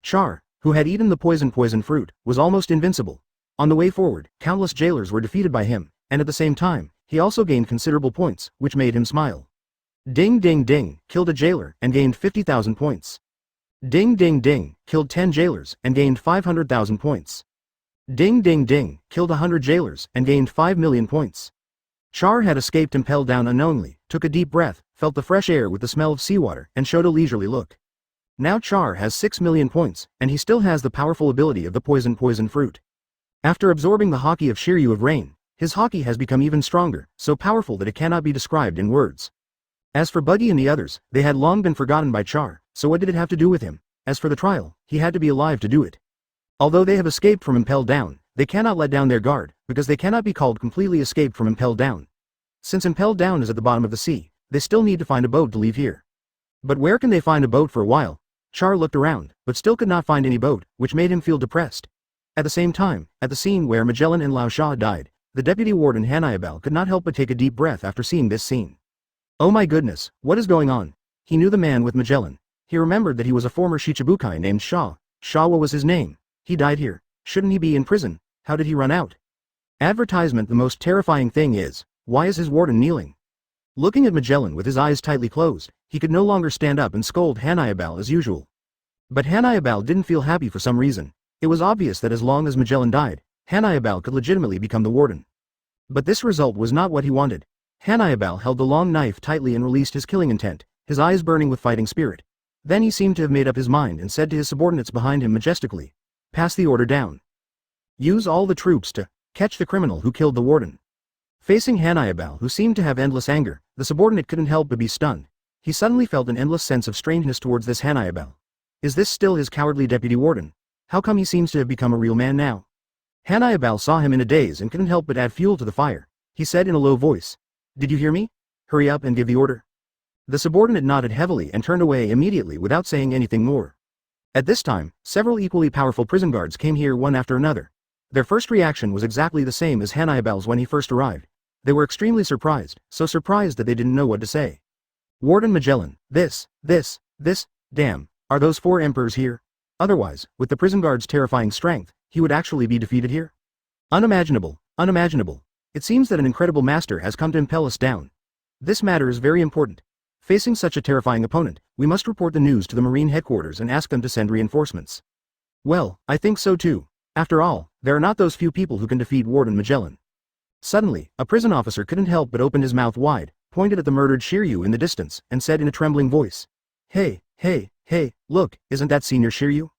Char, who had eaten the poison fruit, was almost invincible. On the way forward, countless jailers were defeated by him, and at the same time, he also gained considerable points, which made him smile. Ding ding ding, killed a jailer and gained 50,000 points. Ding ding ding, killed 10 jailers and gained 500,000 points. Ding ding ding, killed 100 jailers and gained 5 million points. Char had escaped Impel down unknowingly, took a deep breath, felt the fresh air with the smell of seawater, and showed a leisurely look. Now Char has 6 million points, and he still has the powerful ability of the poison fruit. After absorbing the Haki of Shiryu of Rain, his Haki has become even stronger, so powerful that it cannot be described in words. As for Buggy and the others, they had long been forgotten by Char, so what did it have to do with him? As for the trial, he had to be alive to do it. Although they have escaped from Impel down, they cannot let down their guard, because they cannot be called completely escaped from Impel down. Since Impel down is at the bottom of the sea, they still need to find a boat to leave here. But where can they find a boat for a while? Char looked around, but still could not find any boat, which made him feel depressed. At the same time, at the scene where Magellan and Lao Sha died, the deputy warden Hanayabal could not help but take a deep breath after seeing this scene. Oh my goodness, what is going on? He knew the man with Magellan. He remembered that he was a former Shichibukai named Sha. Sha, what was his name? He died here. Shouldn't he be in prison? How did he run out? Advertisement. The most terrifying thing is, why is his warden kneeling? Looking at Magellan with his eyes tightly closed, he could no longer stand up and scold Hanayabal as usual. But Hanayabal didn't feel happy for some reason. It was obvious that as long as Magellan died, Hanayabal could legitimately become the warden. But this result was not what he wanted. Hanayabal held the long knife tightly and released his killing intent, his eyes burning with fighting spirit. Then he seemed to have made up his mind and said to his subordinates behind him majestically, "Pass the order down. Use all the troops to catch the criminal who killed the warden." Facing Hanayabal, who seemed to have endless anger, the subordinate couldn't help but be stunned. He suddenly felt an endless sense of strangeness towards this Hanayabal. Is this still his cowardly deputy warden? How come he seems to have become a real man now? Hanayabal saw him in a daze and couldn't help but add fuel to the fire. He said in a low voice, "Did you hear me? Hurry up and give the order." The subordinate nodded heavily and turned away immediately without saying anything more. At this time, several equally powerful prison guards came here one after another. Their first reaction was exactly the same as Hanayabal's when he first arrived. They were extremely surprised, so surprised that they didn't know what to say. Warden Magellan, this, damn, are those 4 emperors here? Otherwise, with the prison guard's terrifying strength, he would actually be defeated here? Unimaginable, unimaginable. It seems that an incredible master has come to impel us down. This matter is very important. Facing such a terrifying opponent, we must report the news to the Marine headquarters and ask them to send reinforcements. Well, I think so too. After all, there are not those few people who can defeat Warden Magellan. Suddenly, a prison officer couldn't help but open his mouth wide, pointed at the murdered Shiryu in the distance, and said in a trembling voice, Hey, look, isn't that Senior Shiryu?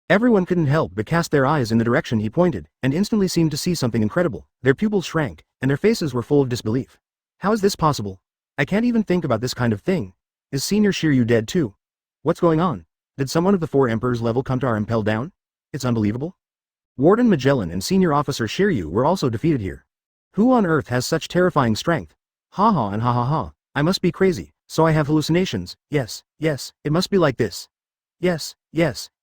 Everyone couldn't help but cast their eyes in the direction he pointed, and instantly seemed to see something incredible. Their pupils shrank, and their faces were full of disbelief. How is this possible? I can't even think about this kind of thing. Is Senior Shiryu dead too? What's going on? Did someone of the 4 Emperors level come to our Impel down? It's unbelievable. Warden Magellan and Senior Officer Shiryu were also defeated here. Who on earth has such terrifying strength? Ha ha and ha ha ha. I must be crazy, so I have hallucinations. Yes, it must be like this. Yes,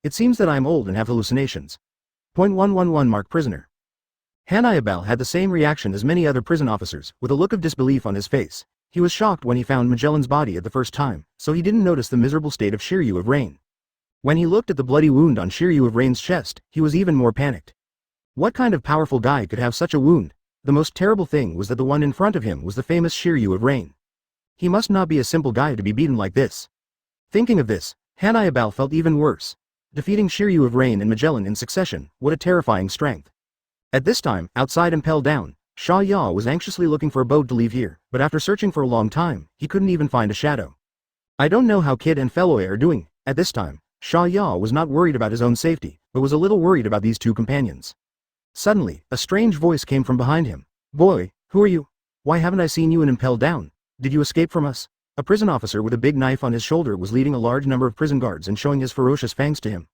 it seems that I am old and have hallucinations. .111 Mark prisoner. Hanayabal had the same reaction as many other prison officers, with a look of disbelief on his face. He was shocked when he found Magellan's body at the first time, so he didn't notice the miserable state of Shiryu of Rain. When he looked at the bloody wound on Shiryu of Rain's chest, he was even more panicked. What kind of powerful guy could have such a wound? The most terrible thing was that the one in front of him was the famous Shiryu of Rain. He must not be a simple guy to be beaten like this. Thinking of this, Hanayabal felt even worse. Defeating Shiryu of Rain and Magellan in succession, what a terrifying strength. At this time, outside Impel down, Sha Ya was anxiously looking for a boat to leave here, but after searching for a long time, he couldn't even find a shadow. I don't know how Kid and Feloy are doing. At this time, Sha Ya was not worried about his own safety, but was a little worried about these 2 companions. Suddenly, a strange voice came from behind him. Boy, who are you? Why haven't I seen you in Impel down? Did you escape from us? A prison officer with a big knife on his shoulder was leading a large number of prison guards and showing his ferocious fangs to him.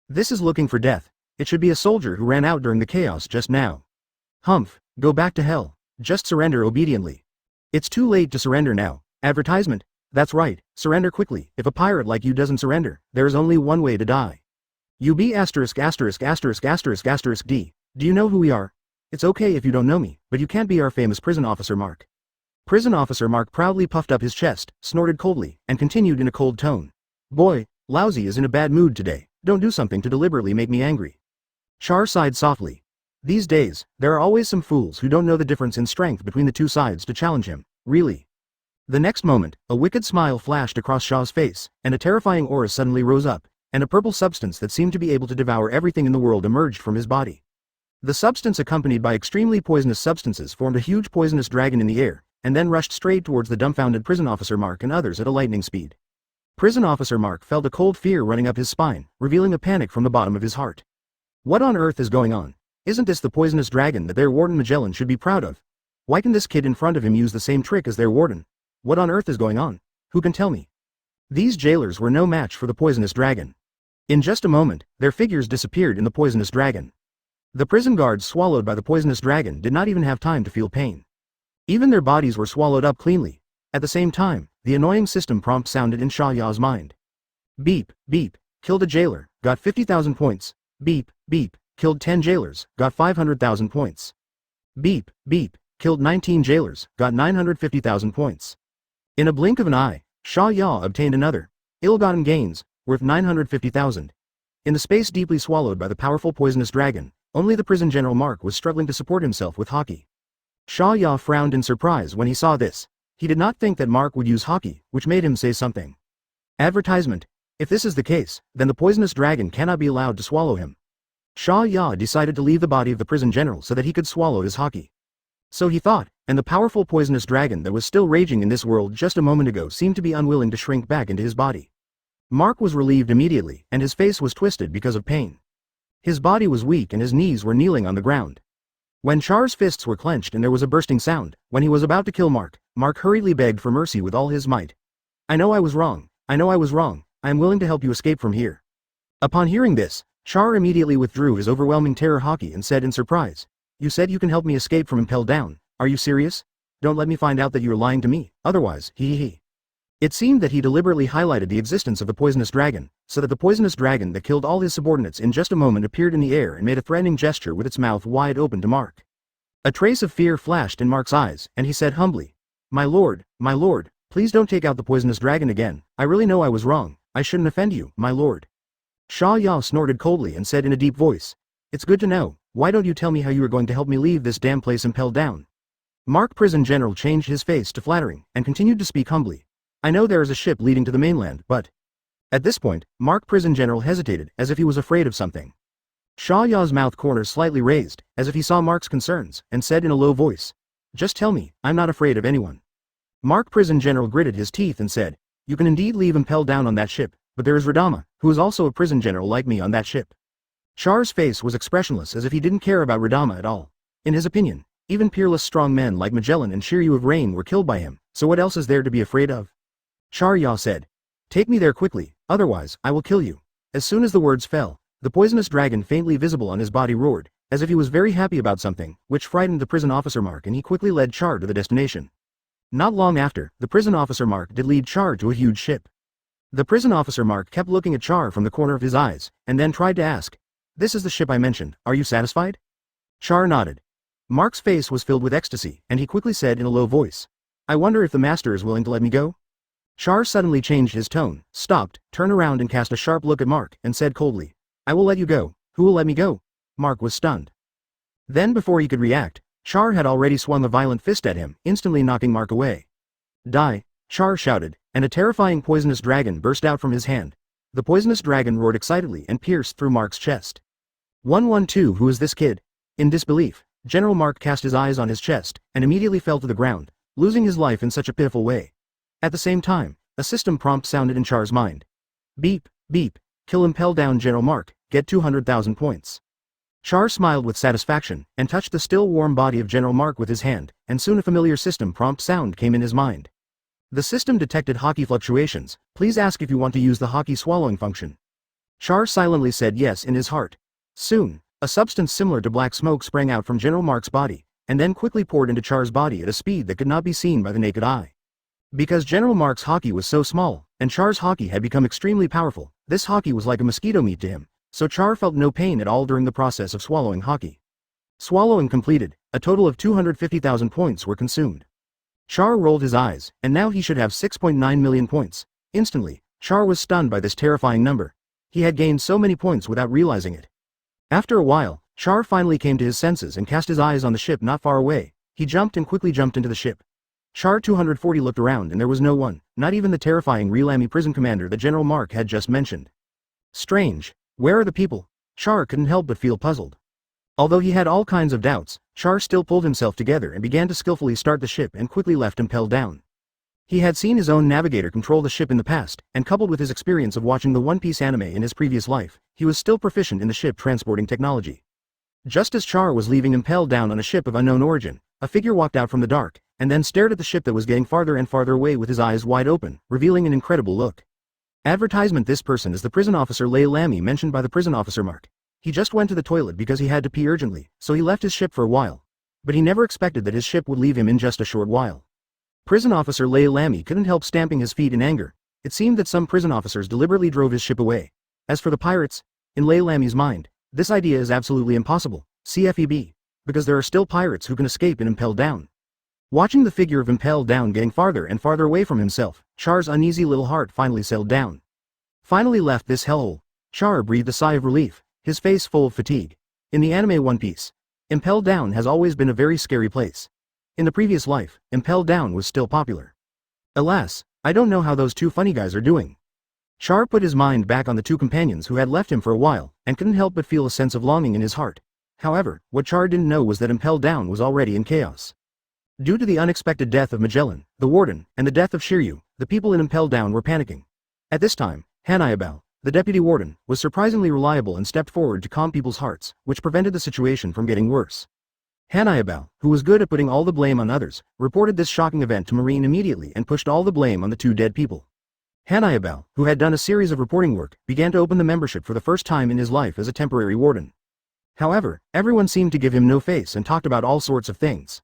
This is looking for death. It should be a soldier who ran out during the chaos just now. Humph, go back to hell. Just surrender obediently. It's too late to surrender now. Advertisement. That's right, surrender quickly. If a pirate like you doesn't surrender, there is only one way to die. UB ******** D. Do you know who we are? It's okay if you don't know me, but you can't be our famous prison officer Mark. Prison officer Mark proudly puffed up his chest, snorted coldly, and continued in a cold tone. Boy, Lousy is in a bad mood today. Don't do something to deliberately make me angry. Char sighed softly. These days, there are always some fools who don't know the difference in strength between the two sides to challenge him, really. The next moment, a wicked smile flashed across Shaw's face, and a terrifying aura suddenly rose up, and a purple substance that seemed to be able to devour everything in the world emerged from his body. The substance, accompanied by extremely poisonous substances, formed a huge poisonous dragon in the air, and then rushed straight towards the dumbfounded prison officer Mark and others at a lightning speed. Prison officer Mark felt a cold fear running up his spine, revealing a panic from the bottom of his heart. What on earth is going on? Isn't this the poisonous dragon that their warden Magellan should be proud of? Why can this kid in front of him use the same trick as their warden? What on earth is going on? Who can tell me? These jailers were no match for the poisonous dragon. In just a moment, their figures disappeared in the poisonous dragon. The prison guards swallowed by the poisonous dragon did not even have time to feel pain. Even their bodies were swallowed up cleanly. At the same time, the annoying system prompt sounded in Sha Ya's mind. Beep, beep, killed a jailer, got 50,000 points. Beep, beep, killed 10 jailers, got 500,000 points. Beep, beep, killed 19 jailers, got 950,000 points. In a blink of an eye, Sha Ya obtained another, ill-gotten gains, worth 950,000. In the space deeply swallowed by the powerful poisonous dragon, only the prison general Mark was struggling to support himself with Haki. Sha Ya frowned in surprise when he saw this. He did not think that Mark would use Haki, which made him say something. Advertisement. If this is the case, then the poisonous dragon cannot be allowed to swallow him. Sha Ya decided to leave the body of the prison general so that he could swallow his Haki. So he thought, and the powerful poisonous dragon that was still raging in this world just a moment ago seemed to be unwilling to shrink back into his body. Mark was relieved immediately, and his face was twisted because of pain. His body was weak and his knees were kneeling on the ground. When Char's fists were clenched and there was a bursting sound, when he was about to kill Mark, Mark hurriedly begged for mercy with all his might. I know I was wrong. I know I was wrong. I am willing to help you escape from here. Upon hearing this, Char immediately withdrew his overwhelming terror Haki and said in surprise, You said you can help me escape from Impel down. Are you serious? Don't let me find out that you are lying to me, otherwise, hee. It seemed that he deliberately highlighted the existence of the poisonous dragon, so that the poisonous dragon that killed all his subordinates in just a moment appeared in the air and made a threatening gesture with its mouth wide open to Mark. A trace of fear flashed in Mark's eyes, and he said humbly, my lord, please don't take out the poisonous dragon again. I really know I was wrong. I shouldn't offend you, my lord. Sha Ya snorted coldly and said in a deep voice, It's good to know. Why don't you tell me how you are going to help me leave this damn place Impel down? Mark Prison General changed his face to flattering, and continued to speak humbly. I know there is a ship leading to the mainland, but... At this point, Mark Prison General hesitated, as if he was afraid of something. Sha Ya's mouth corners slightly raised, as if he saw Mark's concerns, and said in a low voice, Just tell me, I'm not afraid of anyone. Mark Prison General gritted his teeth and said, You can indeed leave Impel down on that ship, but there is Radama, who is also a prison general like me on that ship. Char's face was expressionless as if he didn't care about Radama at all. In his opinion, even peerless strong men like Magellan and Shiryu of Rain were killed by him, so what else is there to be afraid of? Char Ya said, Take me there quickly, otherwise, I will kill you. As soon as the words fell, the poisonous dragon faintly visible on his body roared, as if he was very happy about something, which frightened the prison officer Mark, and he quickly led Char to the destination. Not long after, the prison officer Mark did lead Char to a huge ship. The prison officer Mark kept looking at Char from the corner of his eyes, and then tried to ask, This is the ship I mentioned, are you satisfied? Char nodded. Mark's face was filled with ecstasy, and he quickly said in a low voice, I wonder if the master is willing to let me go? Char suddenly changed his tone, stopped, turned around and cast a sharp look at Mark, and said coldly, I will let you go. Who will let me go? Mark was stunned. Then before he could react, Char had already swung a violent fist at him, instantly knocking Mark away. Die, Char shouted, and a terrifying poisonous dragon burst out from his hand. The poisonous dragon roared excitedly and pierced through Mark's chest. 112 Who is this kid? In disbelief, General Mark cast his eyes on his chest, and immediately fell to the ground, losing his life in such a pitiful way. At the same time, a system prompt sounded in Char's mind. Beep, beep, kill Impel down General Mark, get 200,000 points. Char smiled with satisfaction, and touched the still warm body of General Mark with his hand, and soon a familiar system prompt sound came in his mind. The system detected Haki fluctuations. Please ask if you want to use the Haki swallowing function. Char silently said yes in his heart. Soon, a substance similar to black smoke sprang out from General Mark's body, and then quickly poured into Char's body at a speed that could not be seen by the naked eye. Because General Mark's Haki was so small, and Char's Haki had become extremely powerful, this Haki was like a mosquito meat to him, so Char felt no pain at all during the process of swallowing Haki. Swallowing completed, a total of 250,000 points were consumed. Char rolled his eyes, and now he should have 6.9 million points. Instantly, Char was stunned by this terrifying number. He had gained so many points without realizing it. After a while, Char finally came to his senses and cast his eyes on the ship not far away. He jumped and quickly jumped into the ship. Char 240 looked around and there was no one, not even the terrifying Relami prison commander that General Mark had just mentioned. Strange. Where are the people? Char couldn't help but feel puzzled. Although he had all kinds of doubts, Char still pulled himself together and began to skillfully start the ship and quickly left Impel down. He had seen his own navigator control the ship in the past, and coupled with his experience of watching the One Piece anime in his previous life, he was still proficient in the ship transporting technology. Just as Char was leaving Impel down on a ship of unknown origin, a figure walked out from the dark, and then stared at the ship that was getting farther and farther away with his eyes wide open, revealing an incredible look. Advertisement: this person is the prison officer Lei Lamy mentioned by the prison officer Mark. He just went to the toilet because he had to pee urgently, so he left his ship for a while. But he never expected that his ship would leave him in just a short while. Prison officer Lei Lamy couldn't help stamping his feet in anger. It seemed that some prison officers deliberately drove his ship away. As for the pirates, in Lei Lamy's mind, this idea is absolutely impossible, CFEB, because there are still pirates who can escape in Impel Down. Watching the figure of Impel Down getting farther and farther away from himself, Char's uneasy little heart finally settled down. Finally left this hellhole, Char breathed a sigh of relief, his face full of fatigue. In the anime One Piece, Impel Down has always been a very scary place. In the previous life, Impel Down was still popular. Alas, I don't know how those two funny guys are doing. Char put his mind back on the two companions who had left him for a while, and couldn't help but feel a sense of longing in his heart. However, what Char didn't know was that Impel Down was already in chaos. Due to the unexpected death of Magellan, the warden, and the death of Shiryu, the people in Impel Down were panicking. At this time, Hanayabao, the deputy warden, was surprisingly reliable and stepped forward to calm people's hearts, which prevented the situation from getting worse. Hanayabao, who was good at putting all the blame on others, reported this shocking event to Marine immediately and pushed all the blame on the two dead people. Hanayabao, who had done a series of reporting work, began to open the membership for the first time in his life as a temporary warden. However, everyone seemed to give him no face and talked about all sorts of things.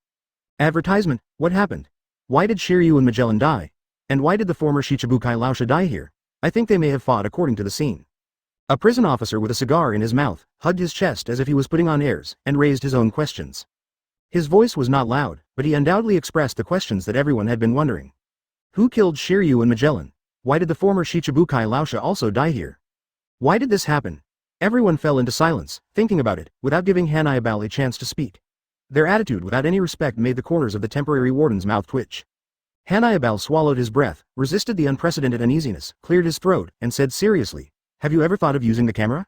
Advertisement: what happened? Why did Shiryu and Magellan die? And why did the former Shichibukai Laosha die here? I think they may have fought according to the scene. A prison officer with a cigar in his mouth hugged his chest as if he was putting on airs and raised his own questions. His voice was not loud, but he undoubtedly expressed the questions that everyone had been wondering. Who killed Shiryu and Magellan? Why did the former Shichibukai Laosha also die here? Why did this happen? Everyone fell into silence, thinking about it, without giving Hanayabao a chance to speak. Their attitude without any respect made the corners of the temporary warden's mouth twitch. Hanayabao swallowed his breath, resisted the unprecedented uneasiness, cleared his throat, and said seriously, "Have you ever thought of using the camera?"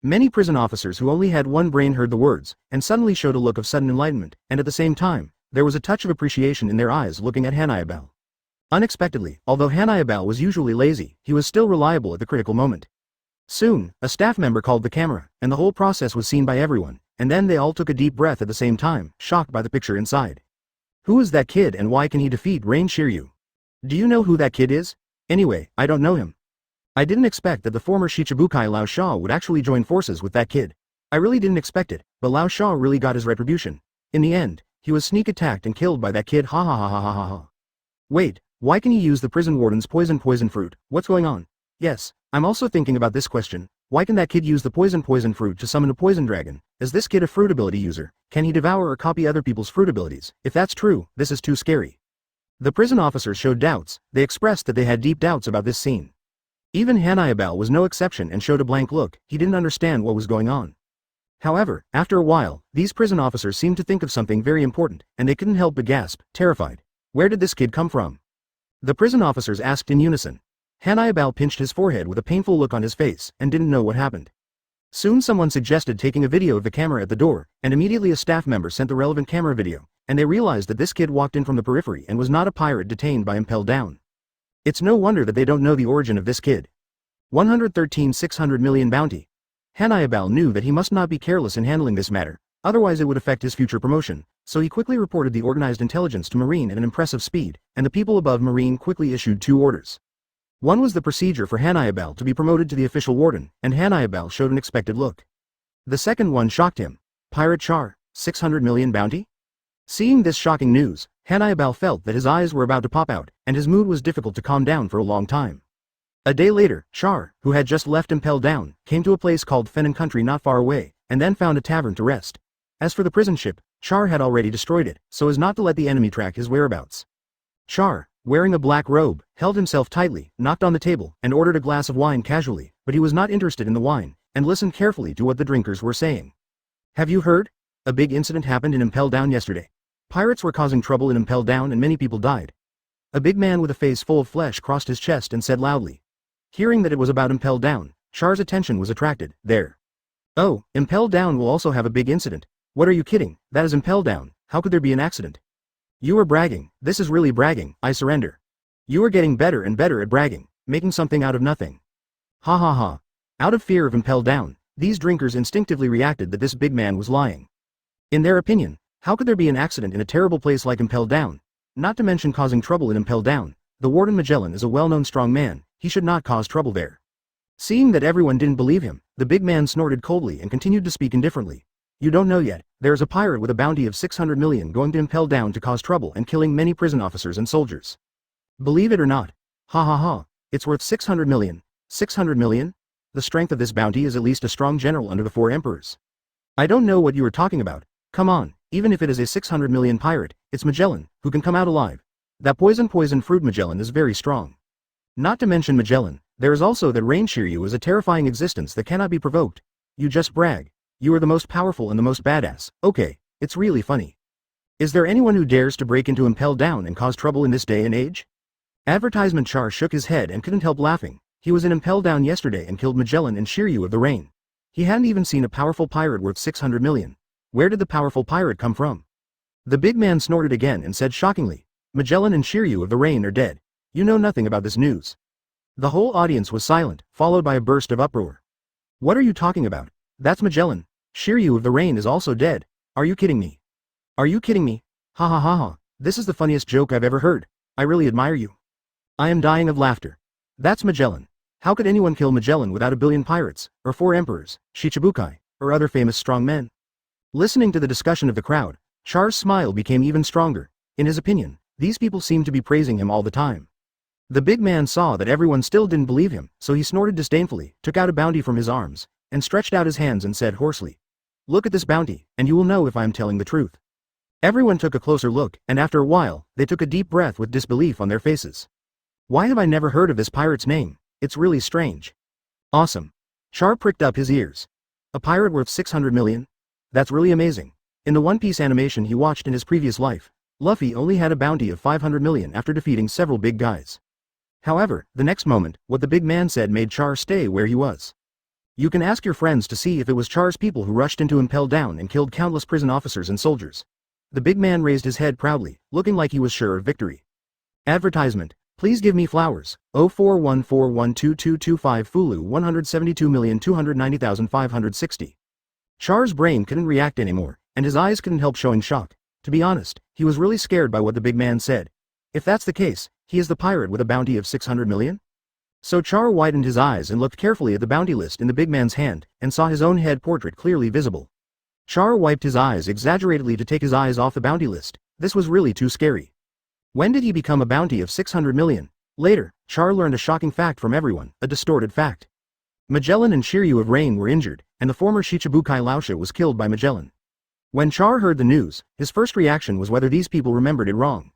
Many prison officers who only had one brain heard the words, and suddenly showed a look of sudden enlightenment, and at the same time, there was a touch of appreciation in their eyes looking at Hanayabao. Unexpectedly, although Hanayabao was usually lazy, he was still reliable at the critical moment. Soon, a staff member called the camera, and the whole process was seen by everyone, and then they all took a deep breath at the same time, shocked by the picture inside. Who is that kid and why can he defeat Rain Shiryu? Do you know who that kid is? Anyway, I don't know him. I didn't expect that the former Shichibukai Laosha would actually join forces with that kid. I really didn't expect it, but Laosha really got his retribution. In the end, he was sneak attacked and killed by that kid, ha ha ha ha ha ha ha. Wait, why can he use the prison warden's poison fruit? What's going on? Yes, I'm also thinking about this question. Why can that kid use the poison fruit to summon a poison dragon? Is this kid a fruit ability user? Can he devour or copy other people's fruit abilities? If that's true, this is too scary. The prison officers showed doubts. They expressed that they had deep doubts about this scene. Even Hanayabao was no exception and showed a blank look. He didn't understand what was going on. However, after a while, these prison officers seemed to think of something very important, and they couldn't help but gasp, terrified. Where did this kid come from? The prison officers asked in unison. Hanayabao pinched his forehead with a painful look on his face, and didn't know what happened. Soon someone suggested taking a video of the camera at the door, and immediately a staff member sent the relevant camera video, and they realized that this kid walked in from the periphery and was not a pirate detained by Impel Down. It's no wonder that they don't know the origin of this kid. 113,600 million bounty. Hanayabao knew that he must not be careless in handling this matter, otherwise it would affect his future promotion, so he quickly reported the organized intelligence to Marine at an impressive speed, and the people above Marine quickly issued 2 orders. One was the procedure for Hannibal to be promoted to the official warden, and Hannibal showed an expected look. The second one shocked him. Pirate Char, 600 million bounty? Seeing this shocking news, Hannibal felt that his eyes were about to pop out, and his mood was difficult to calm down for a long time. A day later, Char, who had just left Impel down, came to a place called Fenin Country not far away, and then found a tavern to rest. As for the prison ship, Char had already destroyed it, so as not to let the enemy track his whereabouts. Char, wearing a black robe, held himself tightly, knocked on the table, and ordered a glass of wine casually, but he was not interested in the wine, and listened carefully to what the drinkers were saying. Have you heard? A big incident happened in Impel Down yesterday. Pirates were causing trouble in Impel Down and many people died. A big man with a face full of flesh crossed his chest and said loudly. Hearing that it was about Impel Down, Char's attention was attracted. There. Oh, Impel Down will also have a big incident. What are you kidding? That is Impel Down. How could there be an accident? You are bragging. This is really bragging. I surrender. You are getting better and better at bragging, making something out of nothing. Ha ha ha. Out of fear of Impel Down, these drinkers instinctively reacted that this big man was lying. In their opinion, how could there be an accident in a terrible place like Impel Down? Not to mention causing trouble in Impel Down. The warden Magellan is a well-known strong man, he should not cause trouble there. Seeing that everyone didn't believe him, the big man snorted coldly and continued to speak indifferently. You don't know yet, there is a pirate with a bounty of 600 million going to Impel Down to cause trouble and killing many prison officers and soldiers. Believe it or not. Ha ha ha, it's worth 600 million. 600 million? The strength of this bounty is at least a strong general under the Four Emperors. I don't know what you are talking about. Come on, even if it is a 600 million pirate, it's Magellan, who can come out alive. That poison fruit Magellan is very strong. Not to mention Magellan, there is also that Rain Shiryu is a terrifying existence that cannot be provoked. You just brag. You are the most powerful and the most badass. Okay, it's really funny. Is there anyone who dares to break into Impel Down and cause trouble in this day and age? Advertisement Char shook his head and couldn't help laughing. He was in Impel Down yesterday and killed Magellan and Shiryu of the Rain. He hadn't even seen a powerful pirate worth 600 million. Where did the powerful pirate come from? The big man snorted again and said shockingly, Magellan and Shiryu of the Rain are dead. You know nothing about this news. The whole audience was silent, followed by a burst of uproar. What are you talking about? That's Magellan. Shiryu of the Rain is also dead. Are you kidding me? Are you kidding me? Ha ha ha ha. This is the funniest joke I've ever heard. I really admire you. I am dying of laughter. That's Magellan. How could anyone kill Magellan without a billion pirates, or 4 emperors, Shichibukai, or other famous strong men? Listening to the discussion of the crowd, Char's smile became even stronger. In his opinion, these people seemed to be praising him all the time. The big man saw that everyone still didn't believe him, so he snorted disdainfully, took out a bounty from his arms, and stretched out his hands and said hoarsely, Look at this bounty, and you will know if I am telling the truth. Everyone took a closer look, and after a while, they took a deep breath with disbelief on their faces. Why have I never heard of this pirate's name? It's really strange. Awesome. Char pricked up his ears. A pirate worth 600 million? That's really amazing. In the One Piece animation he watched in his previous life, Luffy only had a bounty of 500 million after defeating several big guys. However, the next moment, what the big man said made Char stay where he was. You can ask your friends to see if it was Char's people who rushed into Impel Down and killed countless prison officers and soldiers. The big man raised his head proudly, looking like he was sure of victory. Advertisement. Please give me flowers. 0414122225 Fulu 172,290,560. Char's brain couldn't react anymore, and his eyes couldn't help showing shock. To be honest, he was really scared by what the big man said. If that's the case, he is the pirate with a bounty of 600 million? So Char widened his eyes and looked carefully at the bounty list in the big man's hand, and saw his own head portrait clearly visible. Char wiped his eyes exaggeratedly to take his eyes off the bounty list. This was really too scary. When did he become a bounty of 600 million? Later, Char learned a shocking fact from everyone, a distorted fact. Magellan and Shiryu of Rain were injured, and the former Shichibukai Laosha was killed by Magellan. When Char heard the news, his first reaction was whether these people remembered it wrong.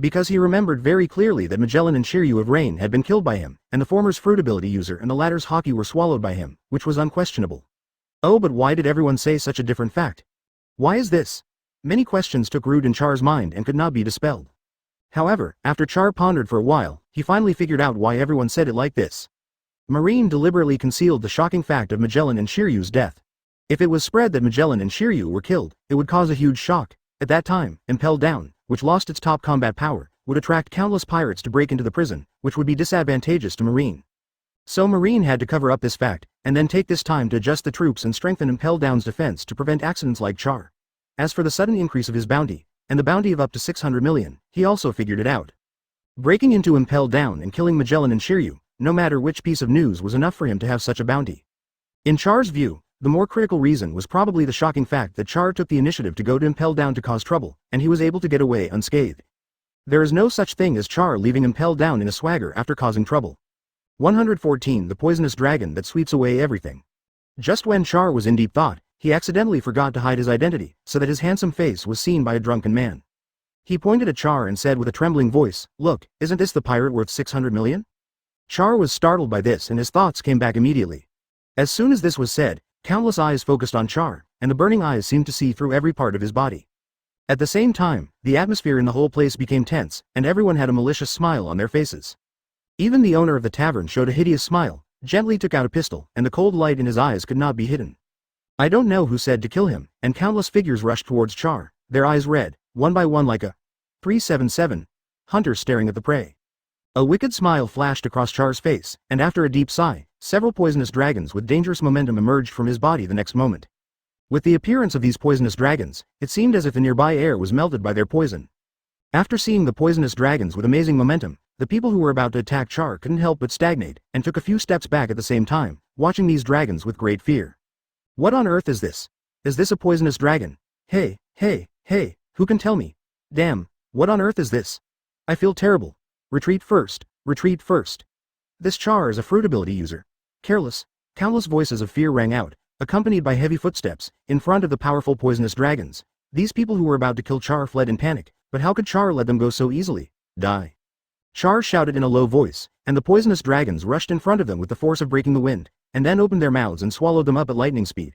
Because he remembered very clearly that Magellan and Shiryu of Rain had been killed by him, and the former's fruit ability user and the latter's Haki were swallowed by him, which was unquestionable. Oh, but why did everyone say such a different fact? Why is this? Many questions took root in Char's mind and could not be dispelled. However, after Char pondered for a while, he finally figured out why everyone said it like this. Marine deliberately concealed the shocking fact of Magellan and Shiryu's death. If it was spread that Magellan and Shiryu were killed, it would cause a huge shock. At that time, Impel Down, which lost its top combat power, would attract countless pirates to break into the prison, which would be disadvantageous to Marine. So Marine had to cover up this fact, and then take this time to adjust the troops and strengthen Impel Down's defense to prevent accidents like Char. As for the sudden increase of his bounty, and the bounty of up to 600 million, he also figured it out. Breaking into Impel down and killing Magellan and Shiryu, no matter which piece of news was enough for him to have such a bounty. In Char's view, the more critical reason was probably the shocking fact that Char took the initiative to go to Impel down to cause trouble, and he was able to get away unscathed. There is no such thing as Char leaving Impel down in a swagger after causing trouble. 114 The poisonous dragon that sweeps away everything. Just when Char was in deep thought, he accidentally forgot to hide his identity, so that his handsome face was seen by a drunken man. He pointed at Char and said with a trembling voice, "Look, isn't this the pirate worth 600 million? Char was startled by this and his thoughts came back immediately. As soon as this was said, countless eyes focused on Char, and the burning eyes seemed to see through every part of his body. At the same time, the atmosphere in the whole place became tense, and everyone had a malicious smile on their faces. Even the owner of the tavern showed a hideous smile, gently took out a pistol, and the cold light in his eyes could not be hidden. I don't know who said to kill him, and countless figures rushed towards Char, their eyes red, one by one like a 377 hunter staring at the prey. A wicked smile flashed across Char's face, and after a deep sigh, several poisonous dragons with dangerous momentum emerged from his body the next moment. With the appearance of these poisonous dragons, it seemed as if the nearby air was melted by their poison. After seeing the poisonous dragons with amazing momentum, the people who were about to attack Char couldn't help but stagnate, and took a few steps back at the same time, watching these dragons with great fear. What on earth is this? Is this a poisonous dragon? Hey, who can tell me? Damn, what on earth is this? I feel terrible. Retreat first, retreat first. This Char is a fruit ability user. Careless. Countless voices of fear rang out, accompanied by heavy footsteps, in front of the powerful poisonous dragons. These people who were about to kill Char fled in panic, but how could Char let them go so easily? Die. Char shouted in a low voice, and the poisonous dragons rushed in front of them with the force of breaking the wind, and then opened their mouths and swallowed them up at lightning speed.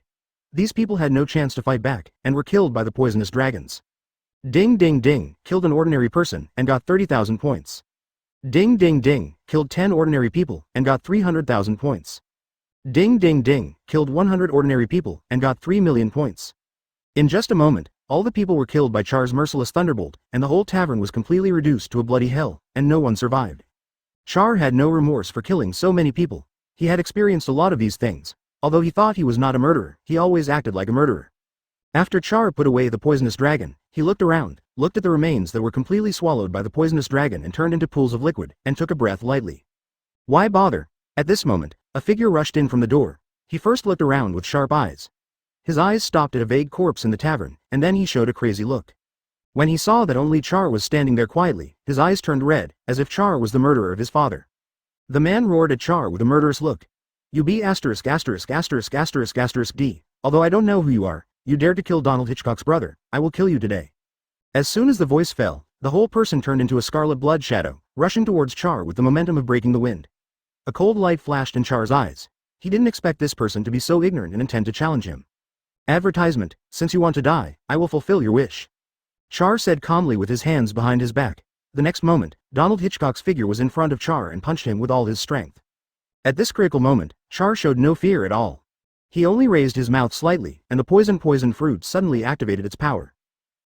These people had no chance to fight back, and were killed by the poisonous dragons. Ding ding ding, killed an ordinary person, and got 30,000 points. Ding ding ding, killed 10 ordinary people, and got 300,000 points. Ding ding ding, killed 100 ordinary people, and got 3 million points. In just a moment, all the people were killed by Char's merciless thunderbolt, and the whole tavern was completely reduced to a bloody hell, and no one survived. Char had no remorse for killing so many people. He had experienced a lot of these things. Although he thought he was not a murderer, he always acted like a murderer. After Char put away the poisonous dragon, he looked around, looked at the remains that were completely swallowed by the poisonous dragon and turned into pools of liquid, and took a breath lightly. Why bother? At this moment, a figure rushed in from the door. He first looked around with sharp eyes. His eyes stopped at a vague corpse in the tavern, and then he showed a crazy look. When he saw that only Char was standing there quietly, his eyes turned red, as if Char was the murderer of his father. The man roared at Char with a murderous look. You be ***************** D. Although I don't know who you are, you dared to kill Donald Hitchcock's brother, I will kill you today. As soon as the voice fell, the whole person turned into a scarlet blood shadow, rushing towards Char with the momentum of breaking the wind. A cold light flashed in Char's eyes. He didn't expect this person to be so ignorant and intend to challenge him. Advertisement, since you want to die, I will fulfill your wish. Char said calmly with his hands behind his back. The next moment, Donald Hitchcock's figure was in front of Char and punched him with all his strength. At this critical moment, Char showed no fear at all. He only raised his mouth slightly, and the poison fruit suddenly activated its power.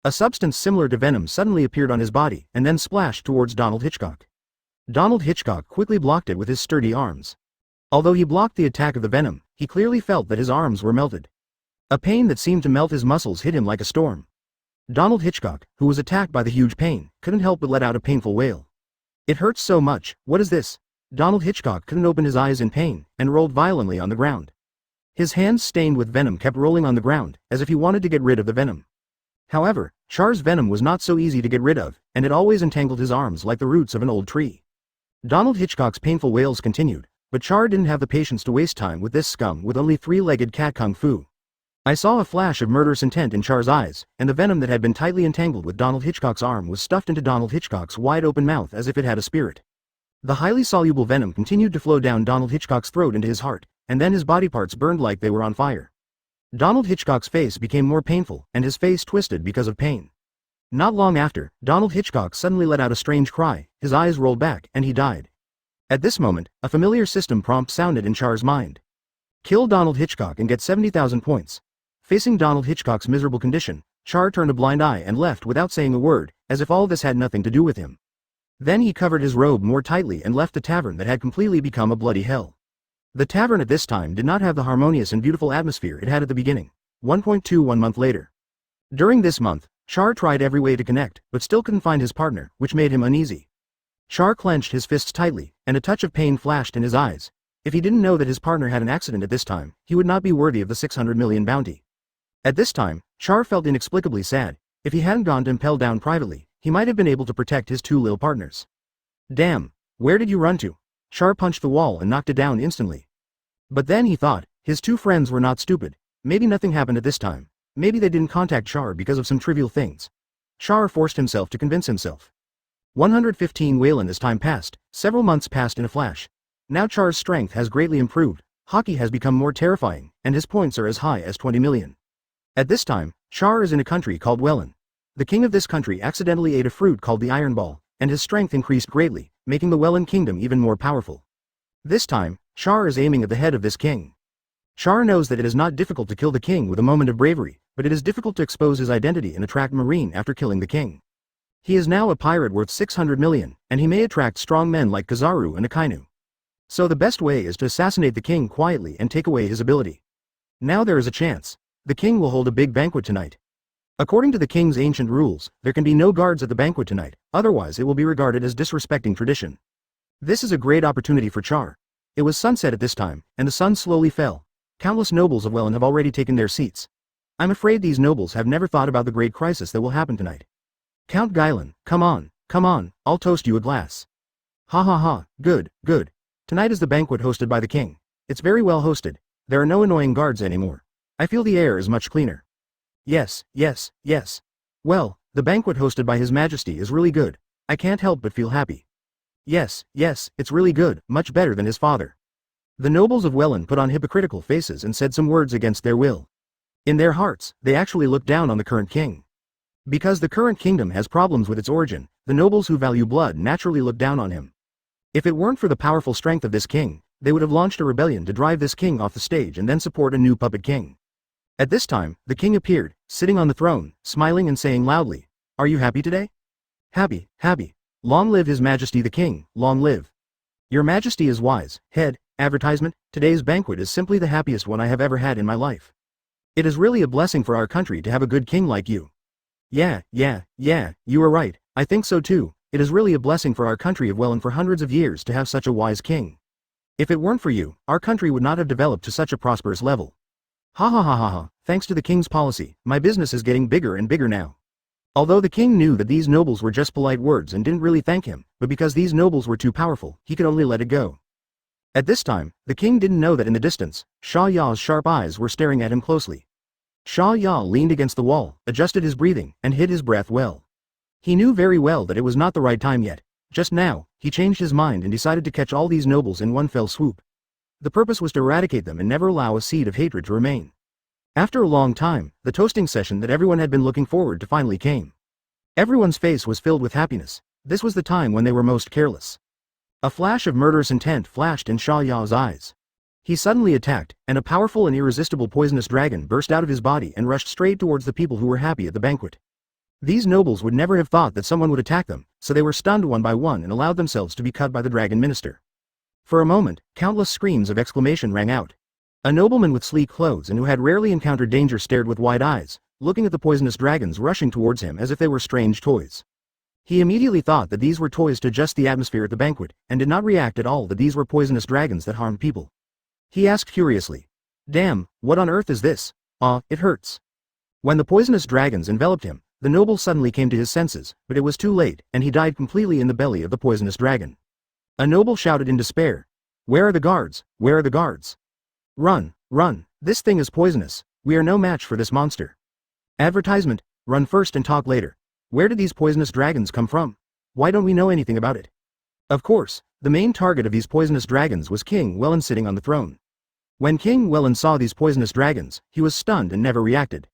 A substance similar to venom suddenly appeared on his body, and then splashed towards Donald Hitchcock. Donald Hitchcock quickly blocked it with his sturdy arms. Although he blocked the attack of the venom, he clearly felt that his arms were melted. A pain that seemed to melt his muscles hit him like a storm. Donald Hitchcock, who was attacked by the huge pain, couldn't help but let out a painful wail. It hurts so much, what is this? Donald Hitchcock couldn't open his eyes in pain, and rolled violently on the ground. His hands stained with venom kept rolling on the ground, as if he wanted to get rid of the venom. However, Char's venom was not so easy to get rid of, and it always entangled his arms like the roots of an old tree. Donald Hitchcock's painful wails continued, but Char didn't have the patience to waste time with this scum with only three-legged cat kung fu. I saw a flash of murderous intent in Char's eyes, and the venom that had been tightly entangled with Donald Hitchcock's arm was stuffed into Donald Hitchcock's wide-open mouth as if it had a spirit. The highly soluble venom continued to flow down Donald Hitchcock's throat into his heart, and then his body parts burned like they were on fire. Donald Hitchcock's face became more painful, and his face twisted because of pain. Not long after, Donald Hitchcock suddenly let out a strange cry, his eyes rolled back, and he died. At this moment, a familiar system prompt sounded in Char's mind. Kill Donald Hitchcock and get 70,000 points. Facing Donald Hitchcock's miserable condition, Char turned a blind eye and left without saying a word, as if all this had nothing to do with him. Then he covered his robe more tightly and left the tavern that had completely become a bloody hell. The tavern at this time did not have the harmonious and beautiful atmosphere it had at the beginning. 1.21 month later. During this month, Char tried every way to connect, but still couldn't find his partner, which made him uneasy. Char clenched his fists tightly, and a touch of pain flashed in his eyes. If he didn't know that his partner had an accident at this time, he would not be worthy of the 600 million bounty. At this time, Char felt inexplicably sad. If he hadn't gone to Impel down privately, he might have been able to protect his two lil partners. Damn, where did you run to? Char punched the wall and knocked it down instantly. But then he thought, his two friends were not stupid. Maybe nothing happened at this time. Maybe they didn't contact Char because of some trivial things. Char forced himself to convince himself. 115 Wayland as time passed, several months passed in a flash. Now Char's strength has greatly improved, Haki has become more terrifying, and his points are as high as 20 million. At this time, Char is in a country called Welland. The king of this country accidentally ate a fruit called the Iron Ball, and his strength increased greatly, making the Welland kingdom even more powerful. This time, Char is aiming at the head of this king. Char knows that it is not difficult to kill the king with a moment of bravery, but it is difficult to expose his identity and attract Marine after killing the king. He is now a pirate worth 600 million, and he may attract strong men like Kizaru and Akainu. So the best way is to assassinate the king quietly and take away his ability. Now there is a chance. The king will hold a big banquet tonight. According to the king's ancient rules, there can be no guards at the banquet tonight, otherwise it will be regarded as disrespecting tradition. This is a great opportunity for Char. It was sunset at this time, and the sun slowly fell. Countless nobles of Welland have already taken their seats. I'm afraid these nobles have never thought about the great crisis that will happen tonight. Count Gailan, come on, I'll toast you a glass. Ha ha ha, good. Tonight is the banquet hosted by the king. It's very well hosted. There are no annoying guards anymore. I feel the air is much cleaner. Yes. Well, the banquet hosted by His Majesty is really good. I can't help but feel happy. Yes, it's really good, much better than his father. The nobles of Welland put on hypocritical faces and said some words against their will. In their hearts, they actually looked down on the current king. Because the current kingdom has problems with its origin, the nobles who value blood naturally look down on him. If it weren't for the powerful strength of this king, they would have launched a rebellion to drive this king off the stage and then support a new puppet king. At this time, the king appeared, sitting on the throne, smiling and saying loudly, "Are you happy today?" Happy. Long live His Majesty the King, long live. Your Majesty is wise. Head, advertisement, today's banquet is simply the happiest one I have ever had in my life. It is really a blessing for our country to have a good king like you. Yeah, you are right, I think so too. It is really a blessing for our country of Welland for hundreds of years to have such a wise king. If it weren't for you, our country would not have developed to such a prosperous level. Ha, thanks to the king's policy, my business is getting bigger and bigger now. Although the king knew that these nobles were just polite words and didn't really thank him, but because these nobles were too powerful, he could only let it go. At this time, the king didn't know that in the distance, Sha Ya's sharp eyes were staring at him closely. Sha Ya leaned against the wall, adjusted his breathing, and hid his breath well. He knew very well that it was not the right time yet. Just now, he changed his mind and decided to catch all these nobles in one fell swoop. The purpose was to eradicate them and never allow a seed of hatred to remain. After a long time, the toasting session that everyone had been looking forward to finally came. Everyone's face was filled with happiness. This was the time when they were most careless. A flash of murderous intent flashed in Sha Ya's eyes. He suddenly attacked, and a powerful and irresistible poisonous dragon burst out of his body and rushed straight towards the people who were happy at the banquet. These nobles would never have thought that someone would attack them, so they were stunned one by one and allowed themselves to be cut by the dragon minister. For a moment, countless screams of exclamation rang out. A nobleman with sleek clothes and who had rarely encountered danger stared with wide eyes, looking at the poisonous dragons rushing towards him as if they were strange toys. He immediately thought that these were toys to adjust the atmosphere at the banquet, and did not react at all that these were poisonous dragons that harmed people. He asked curiously, "Damn, what on earth is this? It hurts." When the poisonous dragons enveloped him, the noble suddenly came to his senses, but it was too late, and he died completely in the belly of the poisonous dragon. A noble shouted in despair, "Where are the guards? Where are the guards? Run, this thing is poisonous, we are no match for this monster." Advertisement, run first and talk later. Where did these poisonous dragons come from? Why don't we know anything about it? Of course, the main target of these poisonous dragons was King Welland sitting on the throne. When King Welland saw these poisonous dragons, he was stunned and never reacted.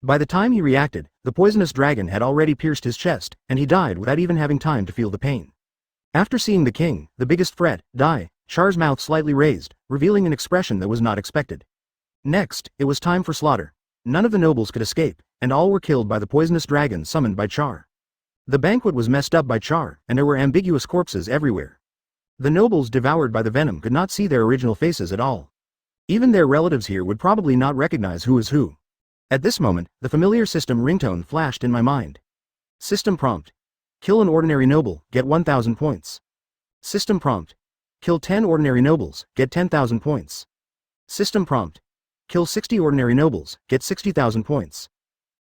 By the time he reacted, the poisonous dragon had already pierced his chest, and he died without even having time to feel the pain. After seeing the king, the biggest threat, die, Char's mouth slightly raised, revealing an expression that was not expected. Next, it was time for slaughter. None of the nobles could escape, and all were killed by the poisonous dragon summoned by Char. The banquet was messed up by Char, and there were ambiguous corpses everywhere. The nobles devoured by the venom could not see their original faces at all. Even their relatives here would probably not recognize who is who. At this moment, the familiar system ringtone flashed in my mind. System prompt. Kill an ordinary noble, get 1000 points. System prompt. Kill 10 ordinary nobles, get 10,000 points. System prompt. Kill 60 ordinary nobles, get 60,000 points.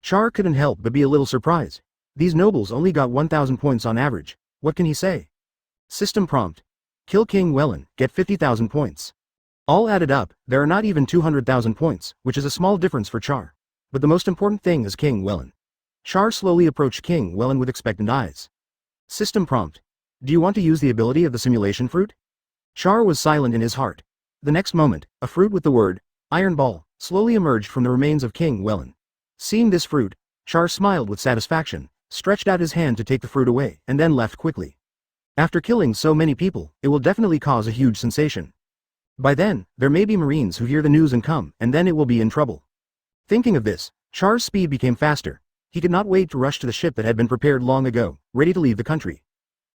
Char couldn't help but be a little surprised. These nobles only got 1000 points on average. What can he say? System prompt. Kill King Wellan, get 50,000 points. All added up, there are not even 200,000 points, which is a small difference for Char. But the most important thing is King Wellan. Char slowly approached King Wellan with expectant eyes. System prompt. Do you want to use the ability of the simulation fruit? Char was silent in his heart. The next moment, a fruit with the word, Iron Ball, slowly emerged from the remains of King Wellan. Seeing this fruit, Char smiled with satisfaction, stretched out his hand to take the fruit away, and then left quickly. After killing so many people, it will definitely cause a huge sensation. By then, there may be Marines who hear the news and come, and then it will be in trouble. Thinking of this, Char's speed became faster. He could not wait to rush to the ship that had been prepared long ago, ready to leave the country.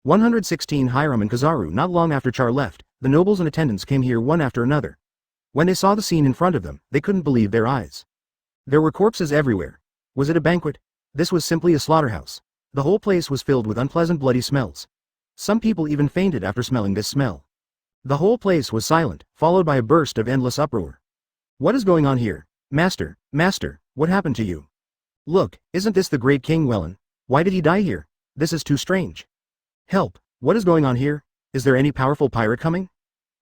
116 Hiram and Kizaru. Not long after Char left, the nobles and attendants came here one after another. When they saw the scene in front of them, they couldn't believe their eyes. There were corpses everywhere. Was it a banquet? This was simply a slaughterhouse. The whole place was filled with unpleasant bloody smells. Some people even fainted after smelling this smell. The whole place was silent, followed by a burst of endless uproar. What is going on here? Master, what happened to you? Look, isn't this the great King Wellan? Why did he die here? This is too strange. Help, what is going on here? Is there any powerful pirate coming?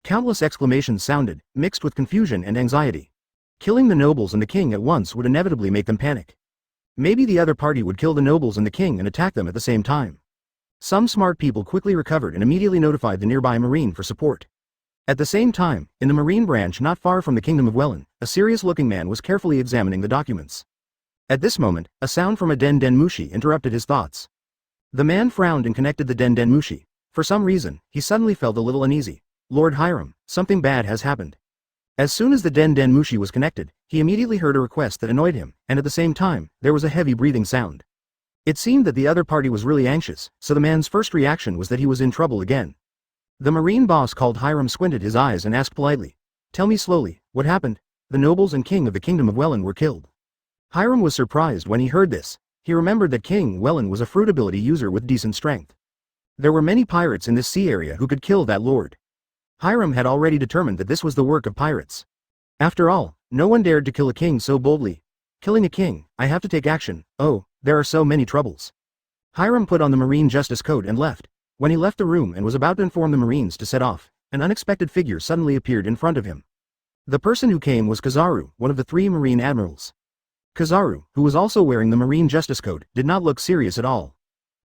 Countless exclamations sounded, mixed with confusion and anxiety. Killing the nobles and the king at once would inevitably make them panic. Maybe the other party would kill the nobles and the king and attack them at the same time. Some smart people quickly recovered and immediately notified the nearby marine for support. At the same time, in the marine branch not far from the kingdom of Wellan, a serious-looking man was carefully examining the documents. At this moment, a sound from a Den Mushi interrupted his thoughts. The man frowned and connected the Den Mushi. For some reason, he suddenly felt a little uneasy. Lord Hiram, something bad has happened. As soon as the Den Mushi was connected, he immediately heard a request that annoyed him, and at the same time, there was a heavy breathing sound. It seemed that the other party was really anxious, so the man's first reaction was that he was in trouble again. The marine boss called Hiram squinted his eyes and asked politely, "Tell me slowly, what happened? The nobles and king of the kingdom of Wellan were killed." Hiram was surprised when he heard this. He remembered that King Wellan was a fruit ability user with decent strength. There were many pirates in this sea area who could kill that lord. Hiram had already determined that this was the work of pirates. After all, no one dared to kill a king so boldly. Killing a king, I have to take action. Oh, there are so many troubles. Hiram put on the marine justice coat and left. When he left the room and was about to inform the marines to set off, an unexpected figure suddenly appeared in front of him. The person who came was Kizaru, one of the 3 marine admirals. Kizaru, who was also wearing the marine justice coat, did not look serious at all.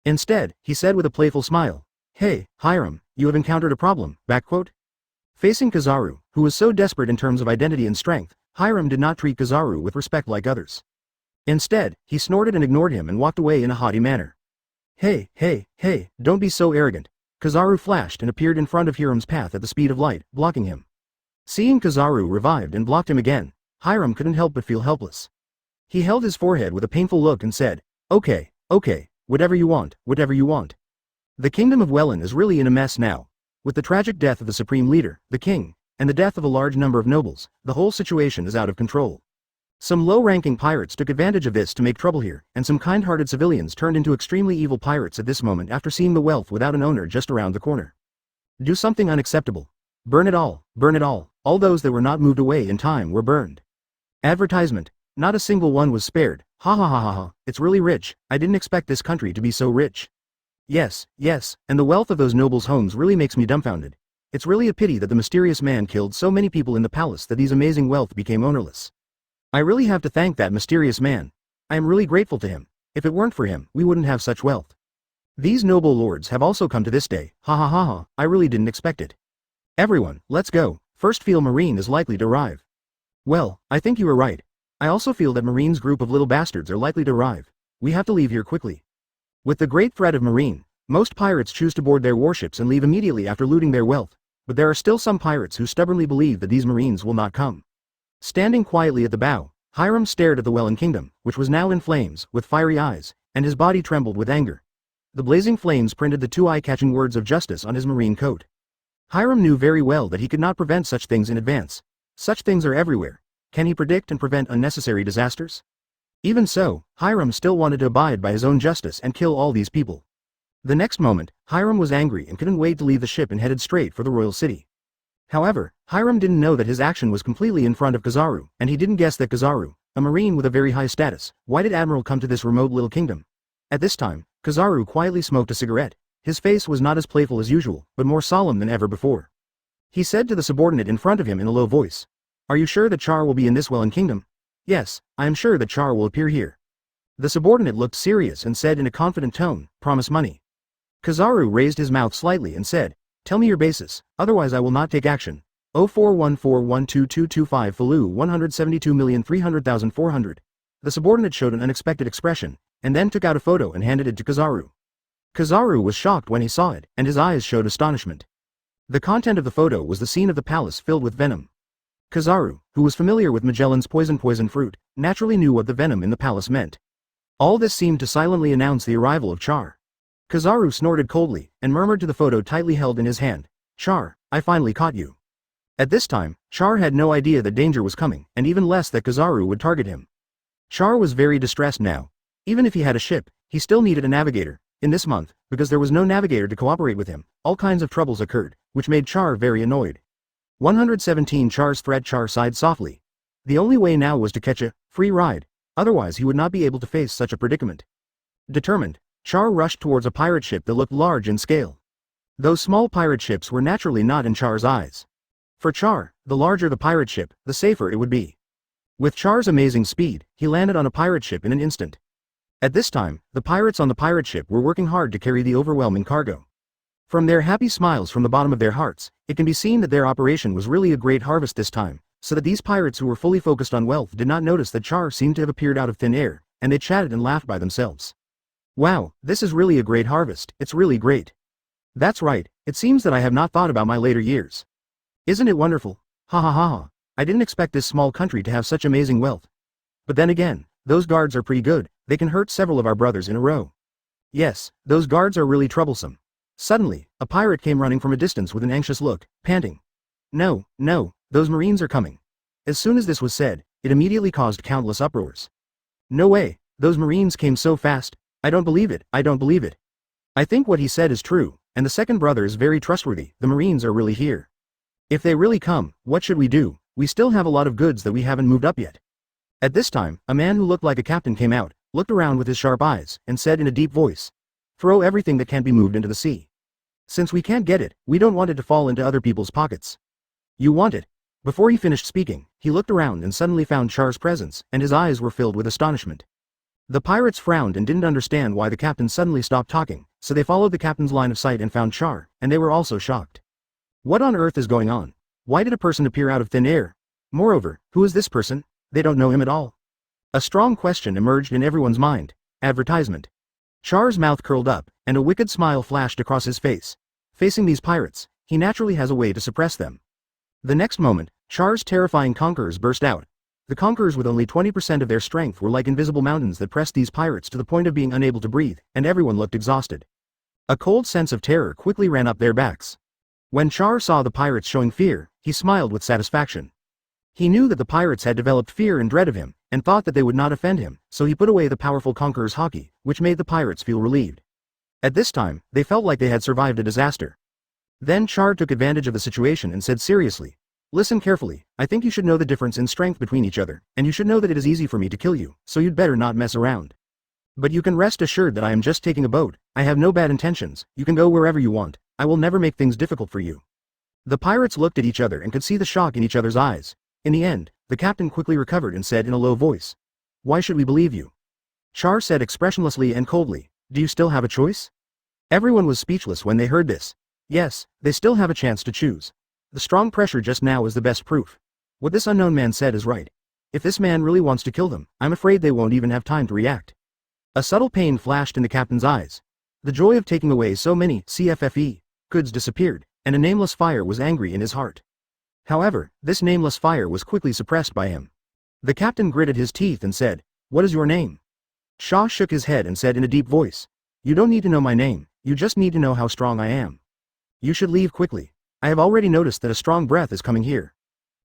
Instead, he said with a playful smile, "Hey, Hiram, you have encountered a problem." Facing Kizaru, who was so desperate in terms of identity and strength, Hiram did not treat Kizaru with respect like others. Instead, he snorted and ignored him and walked away in a haughty manner. Hey, don't be so arrogant." Kizaru flashed and appeared in front of Hiram's path at the speed of light, blocking him. Seeing Kizaru revived and blocked him again, Hiram couldn't help but feel helpless. He held his forehead with a painful look and said, Okay, whatever you want. The kingdom of Wellan is really in a mess now. With the tragic death of the supreme leader, the king, and the death of a large number of nobles, the whole situation is out of control. Some low-ranking pirates took advantage of this to make trouble here, and some kind-hearted civilians turned into extremely evil pirates at this moment after seeing the wealth without an owner just around the corner. Do something unacceptable. Burn it all. All those that were not moved away in time were burned. Advertisement. Not a single one was spared. Ha, it's really rich. I didn't expect this country to be so rich. Yes, and the wealth of those nobles' homes really makes me dumbfounded. It's really a pity that the mysterious man killed so many people in the palace that these amazing wealth became ownerless. I really have to thank that mysterious man. I am really grateful to him. If it weren't for him, we wouldn't have such wealth. These noble lords have also come to this day. Ha, I really didn't expect it. Everyone, let's go. First feel Marine is likely to arrive. Well, I think you are right. I also feel that Marine's group of little bastards are likely to arrive. We have to leave here quickly. With the great threat of Marine, most pirates choose to board their warships and leave immediately after looting their wealth, but there are still some pirates who stubbornly believe that these Marines will not come. Standing quietly at the bow, Hiram stared at the Wellan kingdom, which was now in flames, with fiery eyes, and his body trembled with anger. The blazing flames printed the 2 eye-catching words of justice on his marine coat. Hiram knew very well that he could not prevent such things in advance. Such things are everywhere. Can he predict and prevent unnecessary disasters? Even so, Hiram still wanted to abide by his own justice and kill all these people. The next moment, Hiram was angry and couldn't wait to leave the ship and headed straight for the royal city. However, Hiram didn't know that his action was completely in front of Kizaru, and he didn't guess that Kizaru, a marine with a very high status, why did Admiral come to this remote little kingdom? At this time, Kizaru quietly smoked a cigarette. His face was not as playful as usual, but more solemn than ever before. He said to the subordinate in front of him in a low voice, "Are you sure that Char will be in this Welland kingdom?" "Yes, I am sure that Char will appear here." The subordinate looked serious and said in a confident tone, "Promise money." Kizaru raised his mouth slightly and said, "Tell me your basis, otherwise I will not take action." 0414122225 Falu 172,300,400. The subordinate showed an unexpected expression, and then took out a photo and handed it to Kizaru. Kizaru was shocked when he saw it, and his eyes showed astonishment. The content of the photo was the scene of the palace filled with venom. Kizaru, who was familiar with Magellan's poison fruit, naturally knew what the venom in the palace meant. All this seemed to silently announce the arrival of Char. Kizaru snorted coldly, and murmured to the photo tightly held in his hand, "Char, I finally caught you." At this time, Char had no idea that danger was coming, and even less that Kizaru would target him. Char was very distressed now. Even if he had a ship, he still needed a navigator. In this month, because there was no navigator to cooperate with him, all kinds of troubles occurred, which made Char very annoyed. 117 Char's threat. Char sighed softly. The only way now was to catch a free ride, otherwise he would not be able to face such a predicament. Determined, Char rushed towards a pirate ship that looked large in scale. Those small pirate ships were naturally not in Char's eyes. For Char, the larger the pirate ship, the safer it would be. With Char's amazing speed, he landed on a pirate ship in an instant. At this time, the pirates on the pirate ship were working hard to carry the overwhelming cargo. From their happy smiles from the bottom of their hearts, it can be seen that their operation was really a great harvest this time, so that these pirates who were fully focused on wealth did not notice that Char seemed to have appeared out of thin air, and they chatted and laughed by themselves. "Wow, this is really a great harvest, it's really great." "That's right, it seems that I have not thought about my later years. Isn't it wonderful? Ha ha ha ha, I didn't expect this small country to have such amazing wealth. But then again, those guards are pretty good, they can hurt several of our brothers in a row. Yes, those guards are really troublesome." Suddenly, a pirate came running from a distance with an anxious look, panting. "No, no, those marines are coming." As soon as this was said, it immediately caused countless uproars. "No way, those marines came so fast, I don't believe it, I don't believe it. I think what he said is true, and the second brother is very trustworthy, the marines are really here. If they really come, what should we do? We still have a lot of goods that we haven't moved up yet." At this time, a man who looked like a captain came out, looked around with his sharp eyes, and said in a deep voice, "Throw everything that can't be moved into the sea. Since we can't get it, we don't want it to fall into other people's pockets. You want it?" Before he finished speaking, he looked around and suddenly found Char's presence, and his eyes were filled with astonishment. The pirates frowned and didn't understand why the captain suddenly stopped talking, so they followed the captain's line of sight and found Char, and they were also shocked. What on earth is going on? Why did a person appear out of thin air? Moreover, who is this person? They don't know him at all. A strong question emerged in everyone's mind. Advertisement. Char's mouth curled up, and a wicked smile flashed across his face. Facing these pirates, he naturally has a way to suppress them. The next moment, Char's terrifying conquerors burst out. The conquerors with only 20% of their strength were like invisible mountains that pressed these pirates to the point of being unable to breathe, and everyone looked exhausted. A cold sense of terror quickly ran up their backs. When Char saw the pirates showing fear, he smiled with satisfaction. He knew that the pirates had developed fear and dread of him, and thought that they would not offend him, so he put away the powerful conqueror's Haki, which made the pirates feel relieved. At this time, they felt like they had survived a disaster. Then Char took advantage of the situation and said seriously, "Listen carefully, I think you should know the difference in strength between each other, and you should know that it is easy for me to kill you, so you'd better not mess around. But you can rest assured that I am just taking a boat, I have no bad intentions, you can go wherever you want, I will never make things difficult for you." The pirates looked at each other and could see the shock in each other's eyes. In the end, the captain quickly recovered and said in a low voice, "Why should we believe you?" Char said expressionlessly and coldly, "Do you still have a choice?" Everyone was speechless when they heard this. Yes, they still have a chance to choose. The strong pressure just now is the best proof. What this unknown man said is right. If this man really wants to kill them, I'm afraid they won't even have time to react. A subtle pain flashed in the captain's eyes. The joy of taking away so many CFFE goods disappeared, and a nameless fire was angry in his heart. However, this nameless fire was quickly suppressed by him. The captain gritted his teeth and said, "What is your name?" Shaw shook his head and said in a deep voice, "You don't need to know my name, you just need to know how strong I am. You should leave quickly. I have already noticed that a strong breath is coming here."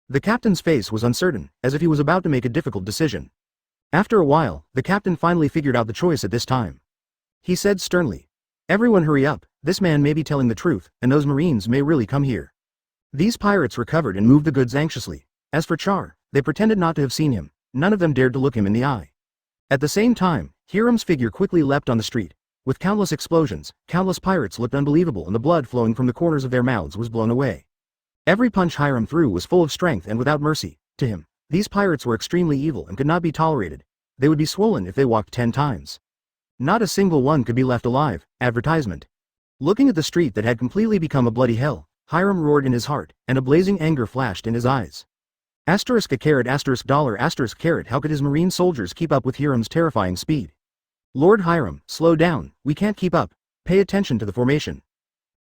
The captain's face was uncertain, as if he was about to make a difficult decision. After a while, the captain finally figured out the choice at this time. He said sternly, "Everyone hurry up, this man may be telling the truth, and those marines may really come here." These pirates recovered and moved the goods anxiously. As for Char, they pretended not to have seen him, none of them dared to look him in the eye. At the same time, Hiram's figure quickly leapt on the street. With countless explosions, countless pirates looked unbelievable and the blood flowing from the corners of their mouths was blown away. Every punch Hiram threw was full of strength and without mercy. To him, these pirates were extremely evil and could not be tolerated. They would be swollen if they walked 10 times. Not a single one could be left alive. Advertisement. Looking at the street that had completely become a bloody hell, Hiram roared in his heart, and a blazing anger flashed in his eyes. Asterisk a caret asterisk dollar asterisk caret how could his marine soldiers keep up with Hiram's terrifying speed? Lord Hiram, slow down, we can't keep up. Pay attention to the formation.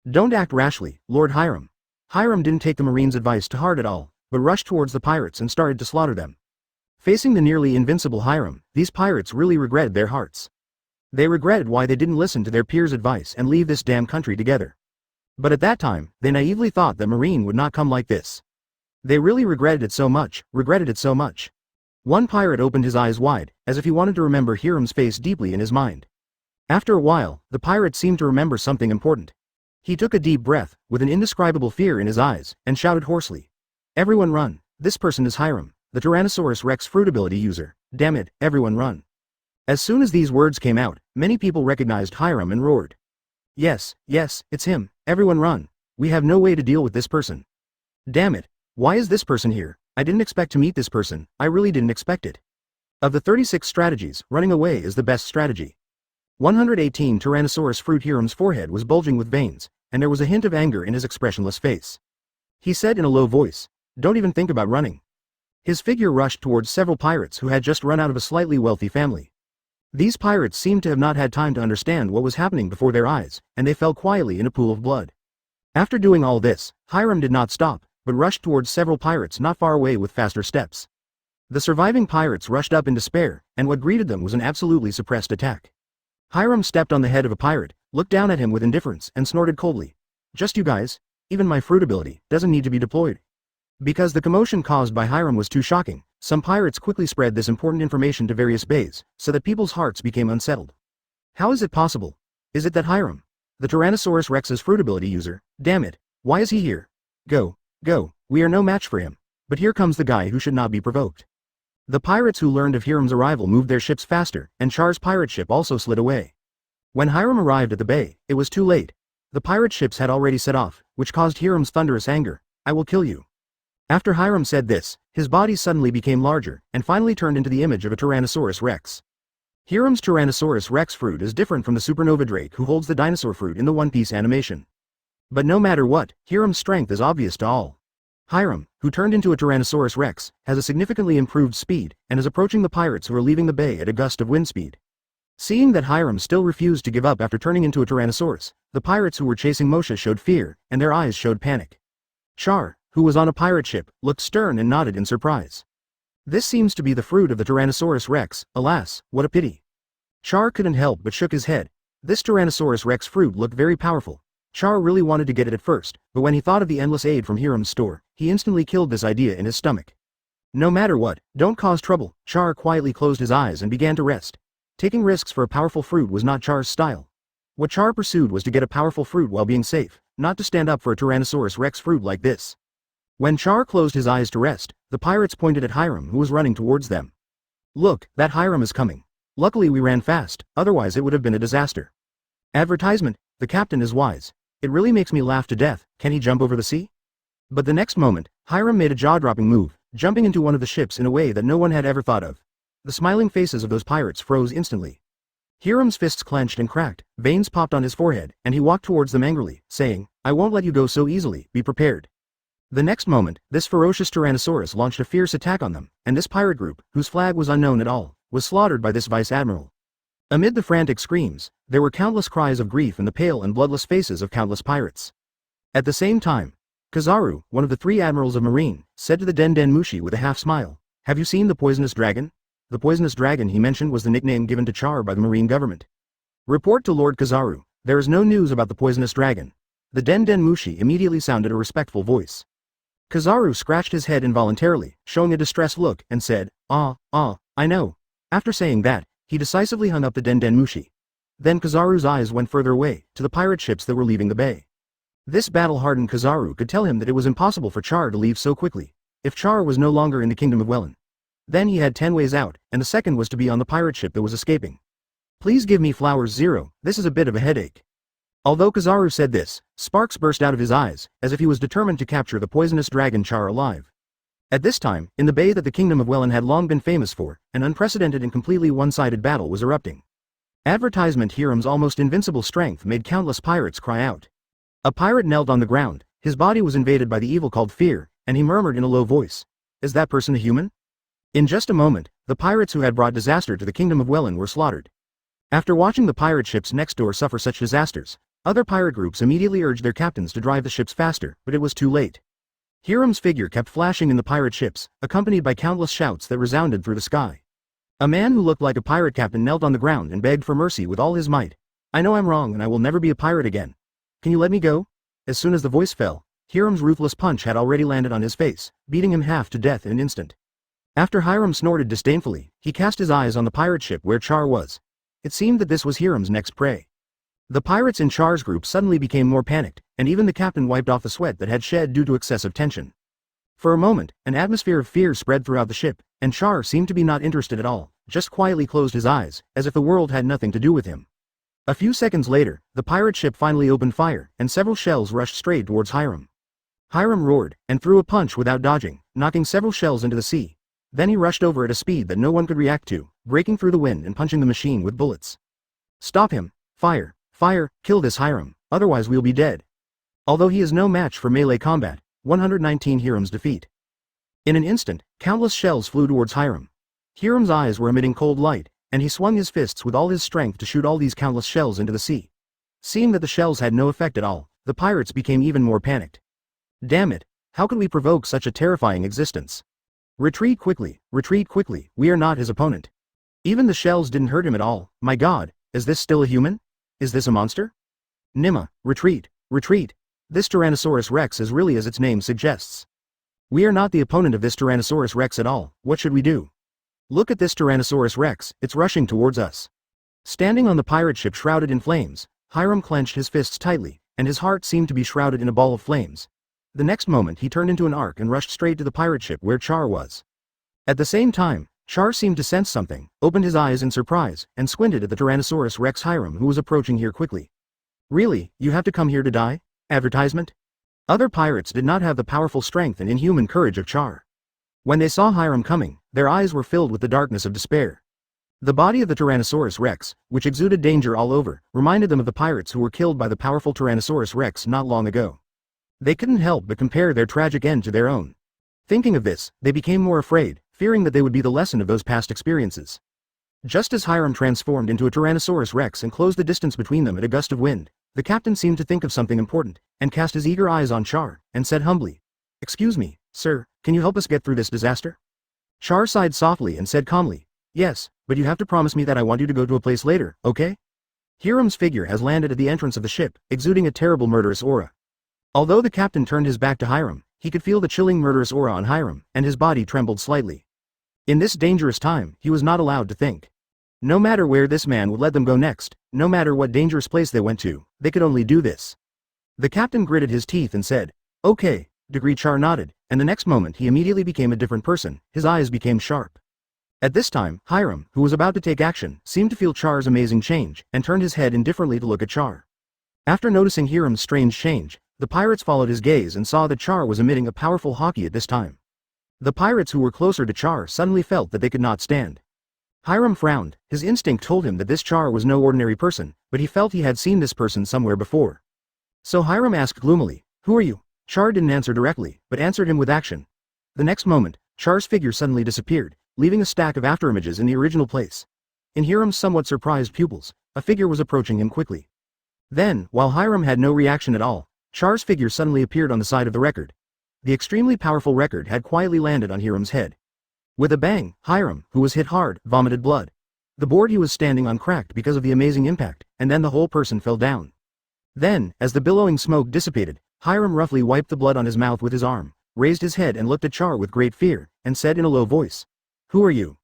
Don't act rashly, Lord Hiram. Hiram didn't take the Marines' advice to heart at all, but rushed towards the pirates and started to slaughter them. Facing the nearly invincible Hiram, these pirates really regretted their hearts. They regretted why they didn't listen to their peers' advice and leave this damn country together. But at that time, they naively thought that Marine would not come like this. They really regretted it so much. One pirate opened his eyes wide, as if he wanted to remember Hiram's face deeply in his mind. After a while, the pirate seemed to remember something important. He took a deep breath, with an indescribable fear in his eyes, and shouted hoarsely, "Everyone run, this person is Hiram, the Tyrannosaurus Rex fruit ability user, damn it, everyone run." As soon as these words came out, many people recognized Hiram and roared, Yes, it's him, everyone run, we have no way to deal with this person. Damn it, why is this person here? I didn't expect to meet this person, I really didn't expect it." Of the 36 strategies, running away is the best strategy. 118 Tyrannosaurus fruit Hiram's forehead was bulging with veins, and there was a hint of anger in his expressionless face. He said in a low voice, "Don't even think about running." His figure rushed towards several pirates who had just run out of a slightly wealthy family. These pirates seemed to have not had time to understand what was happening before their eyes, and they fell quietly in a pool of blood. After doing all this, Hiram did not stop, but rushed towards several pirates not far away with faster steps. The surviving pirates rushed up in despair, and what greeted them was an absolutely suppressed attack. Hiram stepped on the head of a pirate, looked down at him with indifference and snorted coldly, "Just you guys? Even my fruit ability doesn't need to be deployed." Because the commotion caused by Hiram was too shocking, some pirates quickly spread this important information to various bays, so that people's hearts became unsettled. How is it possible? Is it that Hiram, the Tyrannosaurus Rex's fruit ability user, damn it, why is he here? Go, we are no match for him, but here comes the guy who should not be provoked. The pirates who learned of Hiram's arrival moved their ships faster, and Char's pirate ship also slid away. When Hiram arrived at the bay, it was too late. The pirate ships had already set off, which caused Hiram's thunderous anger, "I will kill you." After Hiram said this, his body suddenly became larger, and finally turned into the image of a Tyrannosaurus Rex. Hiram's Tyrannosaurus Rex fruit is different from the supernova drake who holds the dinosaur fruit in the One Piece animation. But no matter what, Hiram's strength is obvious to all. Hiram, who turned into a Tyrannosaurus Rex, has a significantly improved speed, and is approaching the pirates who are leaving the bay at a gust of wind speed. Seeing that Hiram still refused to give up after turning into a Tyrannosaurus, the pirates who were chasing Moshe showed fear, and their eyes showed panic. Char, who was on a pirate ship, looked stern and nodded in surprise. This seems to be the fruit of the Tyrannosaurus Rex, alas, what a pity. Char couldn't help but shook his head. This Tyrannosaurus Rex fruit looked very powerful. Char really wanted to get it at first, but when he thought of the endless aid from Hiram's store, he instantly killed this idea in his stomach. No matter what, don't cause trouble. Char quietly closed his eyes and began to rest. Taking risks for a powerful fruit was not Char's style. What Char pursued was to get a powerful fruit while being safe, not to stand up for a Tyrannosaurus Rex fruit like this. When Char closed his eyes to rest, the pirates pointed at Hiram who was running towards them. "Look, that Hiram is coming. Luckily we ran fast, otherwise it would have been a disaster." Advertisement, the captain is wise. It really makes me laugh to death. Can he jump over the sea? But the next moment, Hiram made a jaw-dropping move, jumping into one of the ships in a way that no one had ever thought of. The smiling faces of those pirates froze instantly. Hiram's fists clenched and cracked, veins popped on his forehead, and he walked towards them angrily, saying, "I won't let you go so easily, be prepared." The next moment, this ferocious Tyrannosaurus launched a fierce attack on them, and this pirate group, whose flag was unknown at all, was slaughtered by this vice-admiral. Amid the frantic screams, there were countless cries of grief in the pale and bloodless faces of countless pirates. At the same time, Kizaru, one of the 3 admirals of Marine, said to the Den Den Mushi with a half-smile, "Have you seen the poisonous dragon?" The poisonous dragon he mentioned was the nickname given to Char by the Marine government. "Report to Lord Kizaru, there is no news about the poisonous dragon." The Den Den Mushi immediately sounded a respectful voice. Kizaru scratched his head involuntarily, showing a distressed look, and said, I know. After saying that, he decisively hung up the Mushi. Then Kizaru's eyes went further away, to the pirate ships that were leaving the bay. This battle-hardened Kizaru could tell him that it was impossible for Char to leave so quickly. If Char was no longer in the kingdom of Wellan, then he had 10 ways out, and the second was to be on the pirate ship that was escaping. Please give me flowers 0, this is a bit of a headache. Although Kizaru said this, sparks burst out of his eyes, as if he was determined to capture the poisonous dragon Char alive. At this time, in the bay that the kingdom of Wellan had long been famous for, an unprecedented and completely one-sided battle was erupting. Advertisement Hiram's almost invincible strength made countless pirates cry out. A pirate knelt on the ground, his body was invaded by the evil called fear, and he murmured in a low voice, "Is that person a human?" In just a moment, the pirates who had brought disaster to the kingdom of Wellan were slaughtered. After watching the pirate ships next door suffer such disasters, other pirate groups immediately urged their captains to drive the ships faster, but it was too late. Hiram's figure kept flashing in the pirate ships, accompanied by countless shouts that resounded through the sky. A man who looked like a pirate captain knelt on the ground and begged for mercy with all his might. "I know I'm wrong and I will never be a pirate again. Can you let me go?" As soon as the voice fell, Hiram's ruthless punch had already landed on his face, beating him half to death in an instant. After Hiram snorted disdainfully, he cast his eyes on the pirate ship where Char was. It seemed that this was Hiram's next prey. The pirates in Char's group suddenly became more panicked, and even the captain wiped off the sweat that had shed due to excessive tension. For a moment, an atmosphere of fear spread throughout the ship, and Char seemed to be not interested at all, just quietly closed his eyes, as if the world had nothing to do with him. A few seconds later, the pirate ship finally opened fire, and several shells rushed straight towards Hiram. Hiram roared, and threw a punch without dodging, knocking several shells into the sea. Then he rushed over at a speed that no one could react to, breaking through the wind and punching the machine with bullets. "Stop him! Fire! Fire! Kill this Hiram, otherwise we'll be dead." Although he is no match for melee combat, 119 Hiram's defeat. In an instant, countless shells flew towards Hiram. Hiram's eyes were emitting cold light, and he swung his fists with all his strength to shoot all these countless shells into the sea. Seeing that the shells had no effect at all, the pirates became even more panicked. "Damn it, how could we provoke such a terrifying existence? Retreat quickly, we are not his opponent. Even the shells didn't hurt him at all. My god, is this still a human? Is this a monster? Nima, retreat, retreat. This Tyrannosaurus Rex is really as its name suggests. We are not the opponent of this Tyrannosaurus Rex at all. What should we do? Look at this Tyrannosaurus Rex, it's rushing towards us." Standing on the pirate ship shrouded in flames, Hiram clenched his fists tightly, and his heart seemed to be shrouded in a ball of flames. The next moment he turned into an arc and rushed straight to the pirate ship where Char was. At the same time, Char seemed to sense something, opened his eyes in surprise, and squinted at the Tyrannosaurus Rex Hiram who was approaching here quickly. "Really, you have to come here to die? Advertisement?" Other pirates did not have the powerful strength and inhuman courage of Char. When they saw Hiram coming, their eyes were filled with the darkness of despair. The body of the Tyrannosaurus Rex, which exuded danger all over, reminded them of the pirates who were killed by the powerful Tyrannosaurus Rex not long ago. They couldn't help but compare their tragic end to their own. Thinking of this, they became more afraid, fearing that they would be the lesson of those past experiences. Just as Hiram transformed into a Tyrannosaurus Rex and closed the distance between them at a gust of wind, the captain seemed to think of something important, and cast his eager eyes on Char, and said humbly, "Excuse me, sir, can you help us get through this disaster?" Char sighed softly and said calmly, "Yes, but you have to promise me that I want you to go to a place later, okay?" Hiram's figure has landed at the entrance of the ship, exuding a terrible murderous aura. Although the captain turned his back to Hiram, he could feel the chilling murderous aura on Hiram, and his body trembled slightly. In this dangerous time, he was not allowed to think. No matter where this man would let them go next, no matter what dangerous place they went to, they could only do this. The captain gritted his teeth and said, "Okay." Char nodded, and the next moment he immediately became a different person, his eyes became sharp. At this time, Hiram, who was about to take action, seemed to feel Char's amazing change, and turned his head indifferently to look at Char. After noticing Hiram's strange change, the pirates followed his gaze and saw that Char was emitting a powerful Haki at this time. The pirates who were closer to Char suddenly felt that they could not stand. Hiram frowned, his instinct told him that this Char was no ordinary person, but he felt he had seen this person somewhere before. So Hiram asked gloomily, "Who are you?" Char didn't answer directly, but answered him with action. The next moment, Char's figure suddenly disappeared, leaving a stack of afterimages in the original place. In Hiram's somewhat surprised pupils, a figure was approaching him quickly. Then, while Hiram had no reaction at all, Char's figure suddenly appeared on the side of the record. The extremely powerful record had quietly landed on Hiram's head. With a bang, Hiram, who was hit hard, vomited blood. The board he was standing on cracked because of the amazing impact, and then the whole person fell down. Then, as the billowing smoke dissipated, Hiram roughly wiped the blood on his mouth with his arm, raised his head and looked at Char with great fear, and said in a low voice, "Who are you?"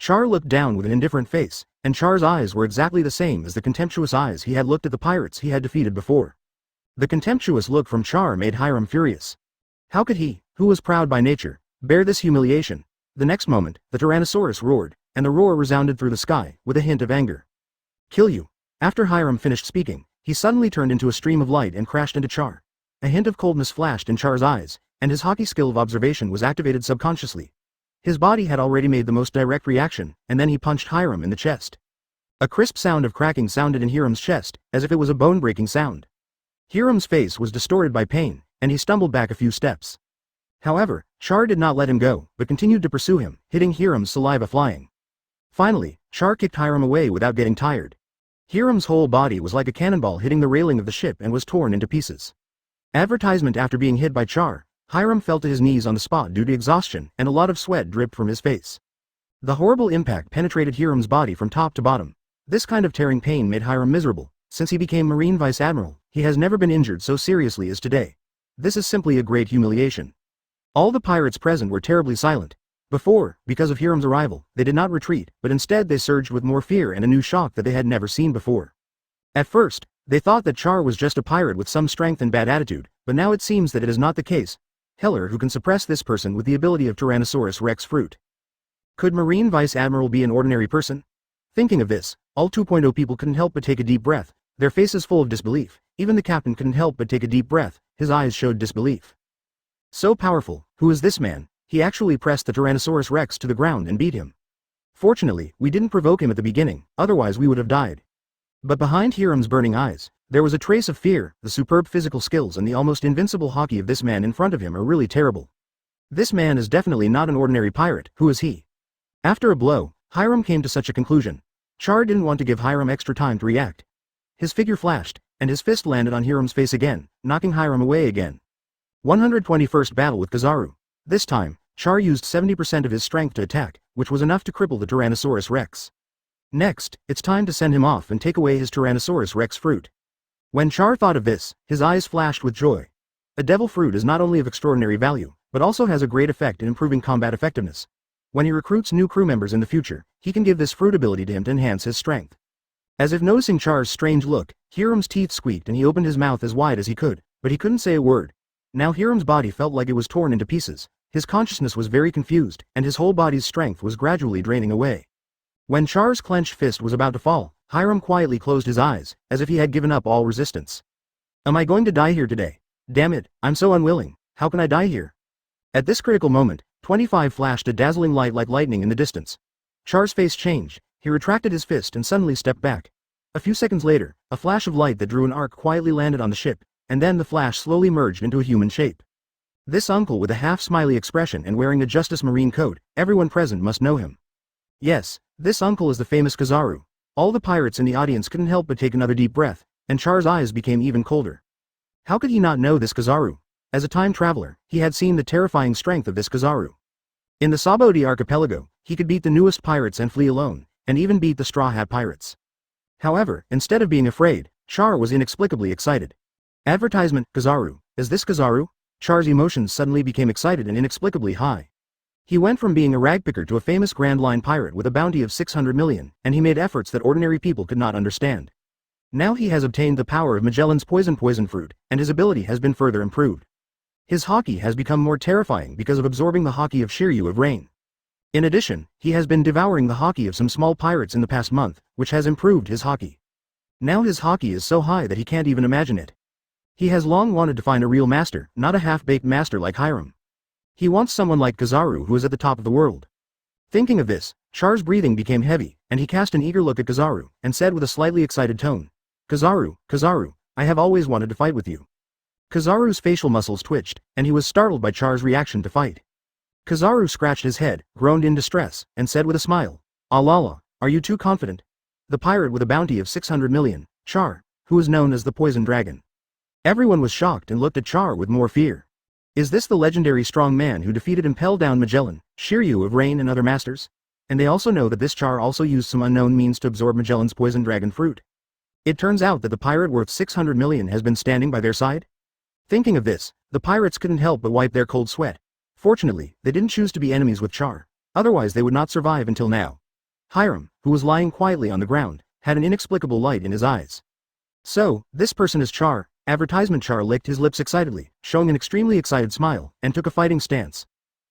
Char looked down with an indifferent face, and Char's eyes were exactly the same as the contemptuous eyes he had looked at the pirates he had defeated before. The contemptuous look from Char made Hiram furious. How could he, who was proud by nature, bear this humiliation? The next moment, the Tyrannosaurus roared, and the roar resounded through the sky, with a hint of anger. Kill you. After Hiram finished speaking, he suddenly turned into a stream of light and crashed into Char. A hint of coldness flashed in Char's eyes, and his Haki skill of observation was activated subconsciously. His body had already made the most direct reaction, and then he punched Hiram in the chest. A crisp sound of cracking sounded in Hiram's chest, as if it was a bone-breaking sound. Hiram's face was distorted by pain, and he stumbled back a few steps. However, Char did not let him go, but continued to pursue him, hitting Hiram's saliva flying. Finally, Char kicked Hiram away without getting tired. Hiram's whole body was like a cannonball hitting the railing of the ship and was torn into pieces. Advertisement. After being hit by Char, Hiram fell to his knees on the spot due to exhaustion, and a lot of sweat dripped from his face. The horrible impact penetrated Hiram's body from top to bottom. This kind of tearing pain made Hiram miserable. Since he became Marine Vice Admiral, he has never been injured so seriously as today. This is simply a great humiliation. All the pirates present were terribly silent. Before, because of Hiram's arrival, they did not retreat, but instead they surged with more fear and a new shock that they had never seen before. At first, they thought that Char was just a pirate with some strength and bad attitude, but now it seems that it is not the case. Heller who can suppress this person with the ability of Tyrannosaurus Rex fruit. Could Marine Vice Admiral be an ordinary person? Thinking of this, all 2.0 people couldn't help but take a deep breath, their faces full of disbelief. Even the captain couldn't help but take a deep breath, his eyes showed disbelief. So powerful, who is this man? He actually pressed the Tyrannosaurus Rex to the ground and beat him. Fortunately, we didn't provoke him at the beginning, otherwise we would have died. But behind Hiram's burning eyes, there was a trace of fear. The superb physical skills and the almost invincible Haki of this man in front of him are really terrible. This man is definitely not an ordinary pirate. Who is he? After a blow, Hiram came to such a conclusion. Char didn't want to give Hiram extra time to react. His figure flashed, and his fist landed on Hiram's face again, knocking Hiram away again. 121st Battle with Kizaru. This time, Char used 70% of his strength to attack, which was enough to cripple the Tyrannosaurus Rex. Next, it's time to send him off and take away his Tyrannosaurus Rex fruit. When Char thought of this, his eyes flashed with joy. A devil fruit is not only of extraordinary value, but also has a great effect in improving combat effectiveness. When he recruits new crew members in the future, he can give this fruit ability to him to enhance his strength. As if noticing Char's strange look, Hiram's teeth squeaked and he opened his mouth as wide as he could, but he couldn't say a word. Now Hiram's body felt like it was torn into pieces. His consciousness was very confused, and his whole body's strength was gradually draining away. When Char's clenched fist was about to fall, Hiram quietly closed his eyes, as if he had given up all resistance. Am I going to die here today? Damn it, I'm so unwilling. How can I die here? At this critical moment, 25 flashed a dazzling light like lightning in the distance. Char's face changed, he retracted his fist and suddenly stepped back. A few seconds later, a flash of light that drew an arc quietly landed on the ship, and then the flash slowly merged into a human shape. This uncle with a half-smiley expression and wearing a Justice Marine coat, everyone present must know him. Yes, this uncle is the famous Kizaru. All the pirates in the audience couldn't help but take another deep breath, and Char's eyes became even colder. How could he not know this Kizaru? As a time traveler, he had seen the terrifying strength of this Kizaru. In the Sabaody archipelago, he could beat the newest pirates and flee alone, and even beat the Straw Hat pirates. However, instead of being afraid, Char was inexplicably excited. Advertisement, Kizaru. Is this Kizaru? Char's emotions suddenly became excited and inexplicably high. He went from being a ragpicker to a famous Grand Line pirate with a bounty of 600 million, and he made efforts that ordinary people could not understand. Now he has obtained the power of Magellan's poison fruit, and his ability has been further improved. His Haki has become more terrifying because of absorbing the Haki of Shiryu of Rain. In addition, he has been devouring the Haki of some small pirates in the past month, which has improved his Haki. Now his Haki is so high that he can't even imagine it. He has long wanted to find a real master, not a half-baked master like Hiram. He wants someone like Kizaru who is at the top of the world. Thinking of this, Char's breathing became heavy, and he cast an eager look at Kizaru, and said with a slightly excited tone, Kizaru, Kizaru, I have always wanted to fight with you. Kizaru's facial muscles twitched, and he was startled by Char's reaction to fight. Kizaru scratched his head, groaned in distress, and said with a smile, Alala, are you too confident? The pirate with a bounty of 600 million, Char, who is known as the Poison Dragon. Everyone was shocked and looked at Char with more fear. Is this the legendary strong man who defeated Impel down Magellan, Shiryu of Rain and other masters? And they also know that this Char also used some unknown means to absorb Magellan's poison dragon fruit. It turns out that the pirate worth 600 million has been standing by their side? Thinking of this, the pirates couldn't help but wipe their cold sweat. Fortunately, they didn't choose to be enemies with Char. Otherwise they would not survive until now. Hiram, who was lying quietly on the ground, had an inexplicable light in his eyes. So, this person is Char. Advertisement. Char licked his lips excitedly, showing an extremely excited smile, and took a fighting stance.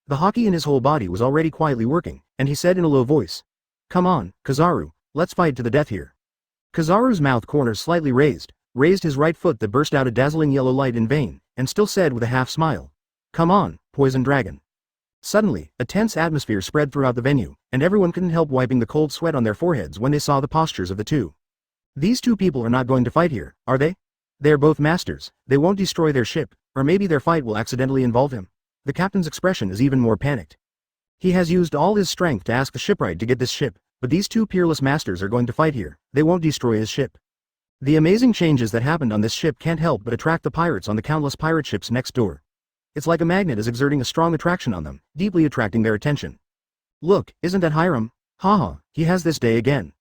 The Haki in his whole body was already quietly working, and he said in a low voice, "Come on, Kizaru, let's fight to the death here." Kizaru's mouth corners slightly raised his right foot that burst out a dazzling yellow light in vain, and still said with a half smile, "Come on, Poison Dragon." Suddenly, a tense atmosphere spread throughout the venue, and everyone couldn't help wiping the cold sweat on their foreheads when they saw the postures of the two. These two people are not going to fight here, are they? They are both masters, they won't destroy their ship, or maybe their fight will accidentally involve him. The captain's expression is even more panicked. He has used all his strength to ask the shipwright to get this ship, but these two peerless masters are going to fight here, they won't destroy his ship. The amazing changes that happened on this ship can't help but attract the pirates on the countless pirate ships next door. It's like a magnet is exerting a strong attraction on them, deeply attracting their attention. Look, isn't that Hiram? Haha, he has this day again.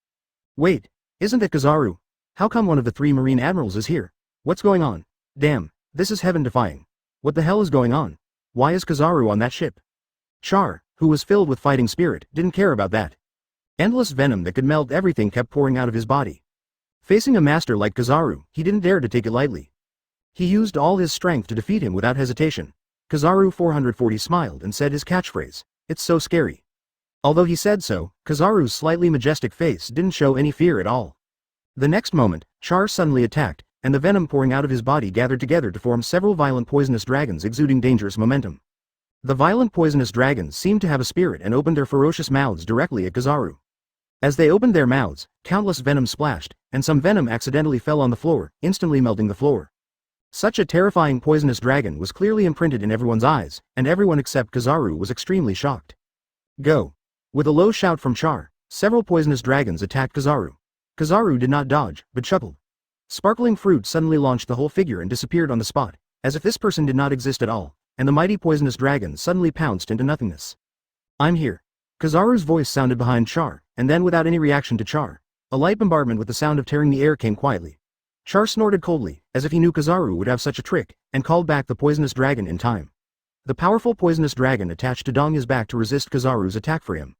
Wait, isn't that Kizaru? How come one of the 3 marine admirals is here? What's going on? Damn, this is heaven-defying. What the hell is going on? Why is Kizaru on that ship? Char, who was filled with fighting spirit, didn't care about that. Endless venom that could melt everything kept pouring out of his body. Facing a master like Kizaru, he didn't dare to take it lightly. He used all his strength to defeat him without hesitation. Kizaru 440 smiled and said his catchphrase, "It's so scary." Although he said so, Kizaru's slightly majestic face didn't show any fear at all. The next moment, Char suddenly attacked, and the venom pouring out of his body gathered together to form several violent poisonous dragons exuding dangerous momentum. The violent poisonous dragons seemed to have a spirit and opened their ferocious mouths directly at Kizaru. As they opened their mouths, countless venom splashed, and some venom accidentally fell on the floor, instantly melting the floor. Such a terrifying poisonous dragon was clearly imprinted in everyone's eyes, and everyone except Kizaru was extremely shocked. Go! With a low shout from Char, several poisonous dragons attacked Kizaru. Kizaru did not dodge, but chuckled. Sparkling fruit suddenly launched the whole figure and disappeared on the spot, as if this person did not exist at all, and the mighty poisonous dragon suddenly pounced into nothingness. "I'm here." Kizaru's voice sounded behind Char, and then without any reaction to Char, a light bombardment with the sound of tearing the air came quietly. Char snorted coldly, as if he knew Kizaru would have such a trick, and called back the poisonous dragon in time. The powerful poisonous dragon attached to Dongya's back to resist Kizaru's attack for him.